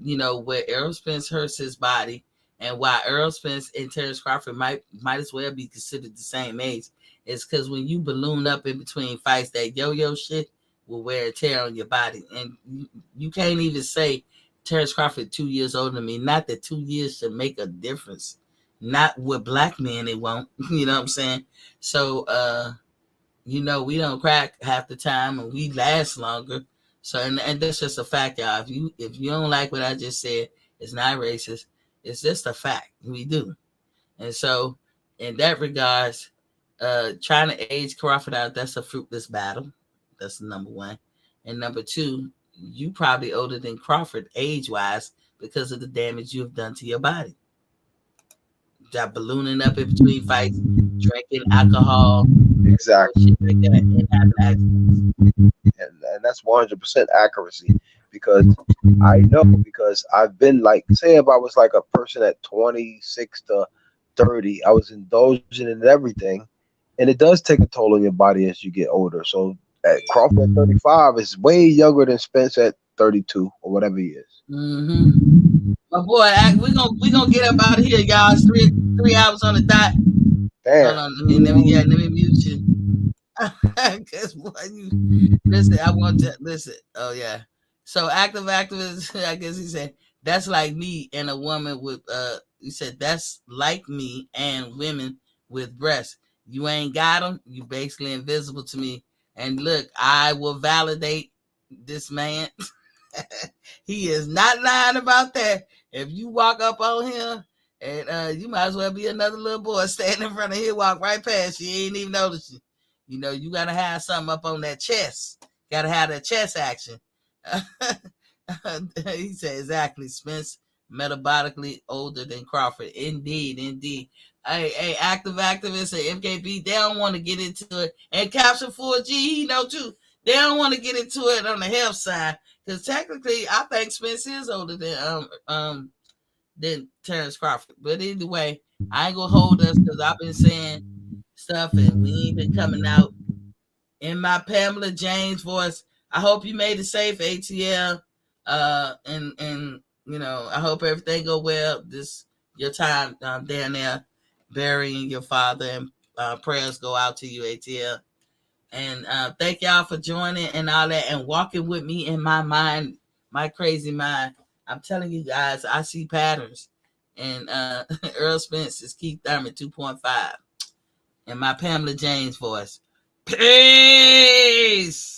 where Errol Spence hurts his body, and why Earl Spence and Terrence Crawford might as well be considered the same age, is because when you balloon up in between fights, that yo-yo shit will wear a tear on your body. And you can't even say Terrence Crawford 2 years older than me. Not that 2 years should make a difference. Not with black men, it won't. You know what I'm saying? So, we don't crack half the time and we last longer. So and that's just a fact, y'all. If you don't like what I just said, it's not racist. It's just a fact. We do. And so in that regards, trying to age Crawford out, that's a fruitless battle. That's number one. And number two, you probably older than Crawford age wise because of the damage you have done to your body. That ballooning up in between fights, drinking alcohol, Exactly. shit like that, and having accidents. And that's 100% accuracy, because I know, because I've been like, say if I was like a person at 26 to 30, I was indulging in everything, and it does take a toll on your body as you get older. So at Crawford at 35 is way younger than Spence at 32 or whatever he is. Mm-hmm. My boy, we gonna get up out of here, y'all. It's 3 hours on the dot. Hold Damn. on, let me mute you. Cause boy, you listen. I want to listen. Oh yeah. So activist. I guess he said that's like me and a woman with. He said that's like me and women with breasts. You ain't got them. You basically invisible to me. And look, I will validate this man. He is not lying about that. If you walk up on him, and you might as well be another little boy standing in front of him, walk right past you. He ain't even notice you. You know, you gotta have something up on that chest. Gotta have that chest action. He said exactly. Spence metabolically older than Crawford. Indeed, indeed. Hey, activists at MKB, they don't want to get into it. And Captain 4G, he know too. They don't want to get into it on the health side. Because technically, I think Spence is older than Terrence Crawford. But either way, I ain't gonna hold us because I've been saying stuff and we ain't been coming out in my Pamela James voice. I hope you made it safe, ATL. And you know, I hope everything go well. This your time down there burying your father, and prayers go out to you, ATL. And thank y'all for joining and all that and walking with me in my mind, my crazy mind. I'm telling you guys, I see patterns. And Earl Spence is Keith Thurman 2.5. And my Pamela James voice. Peace.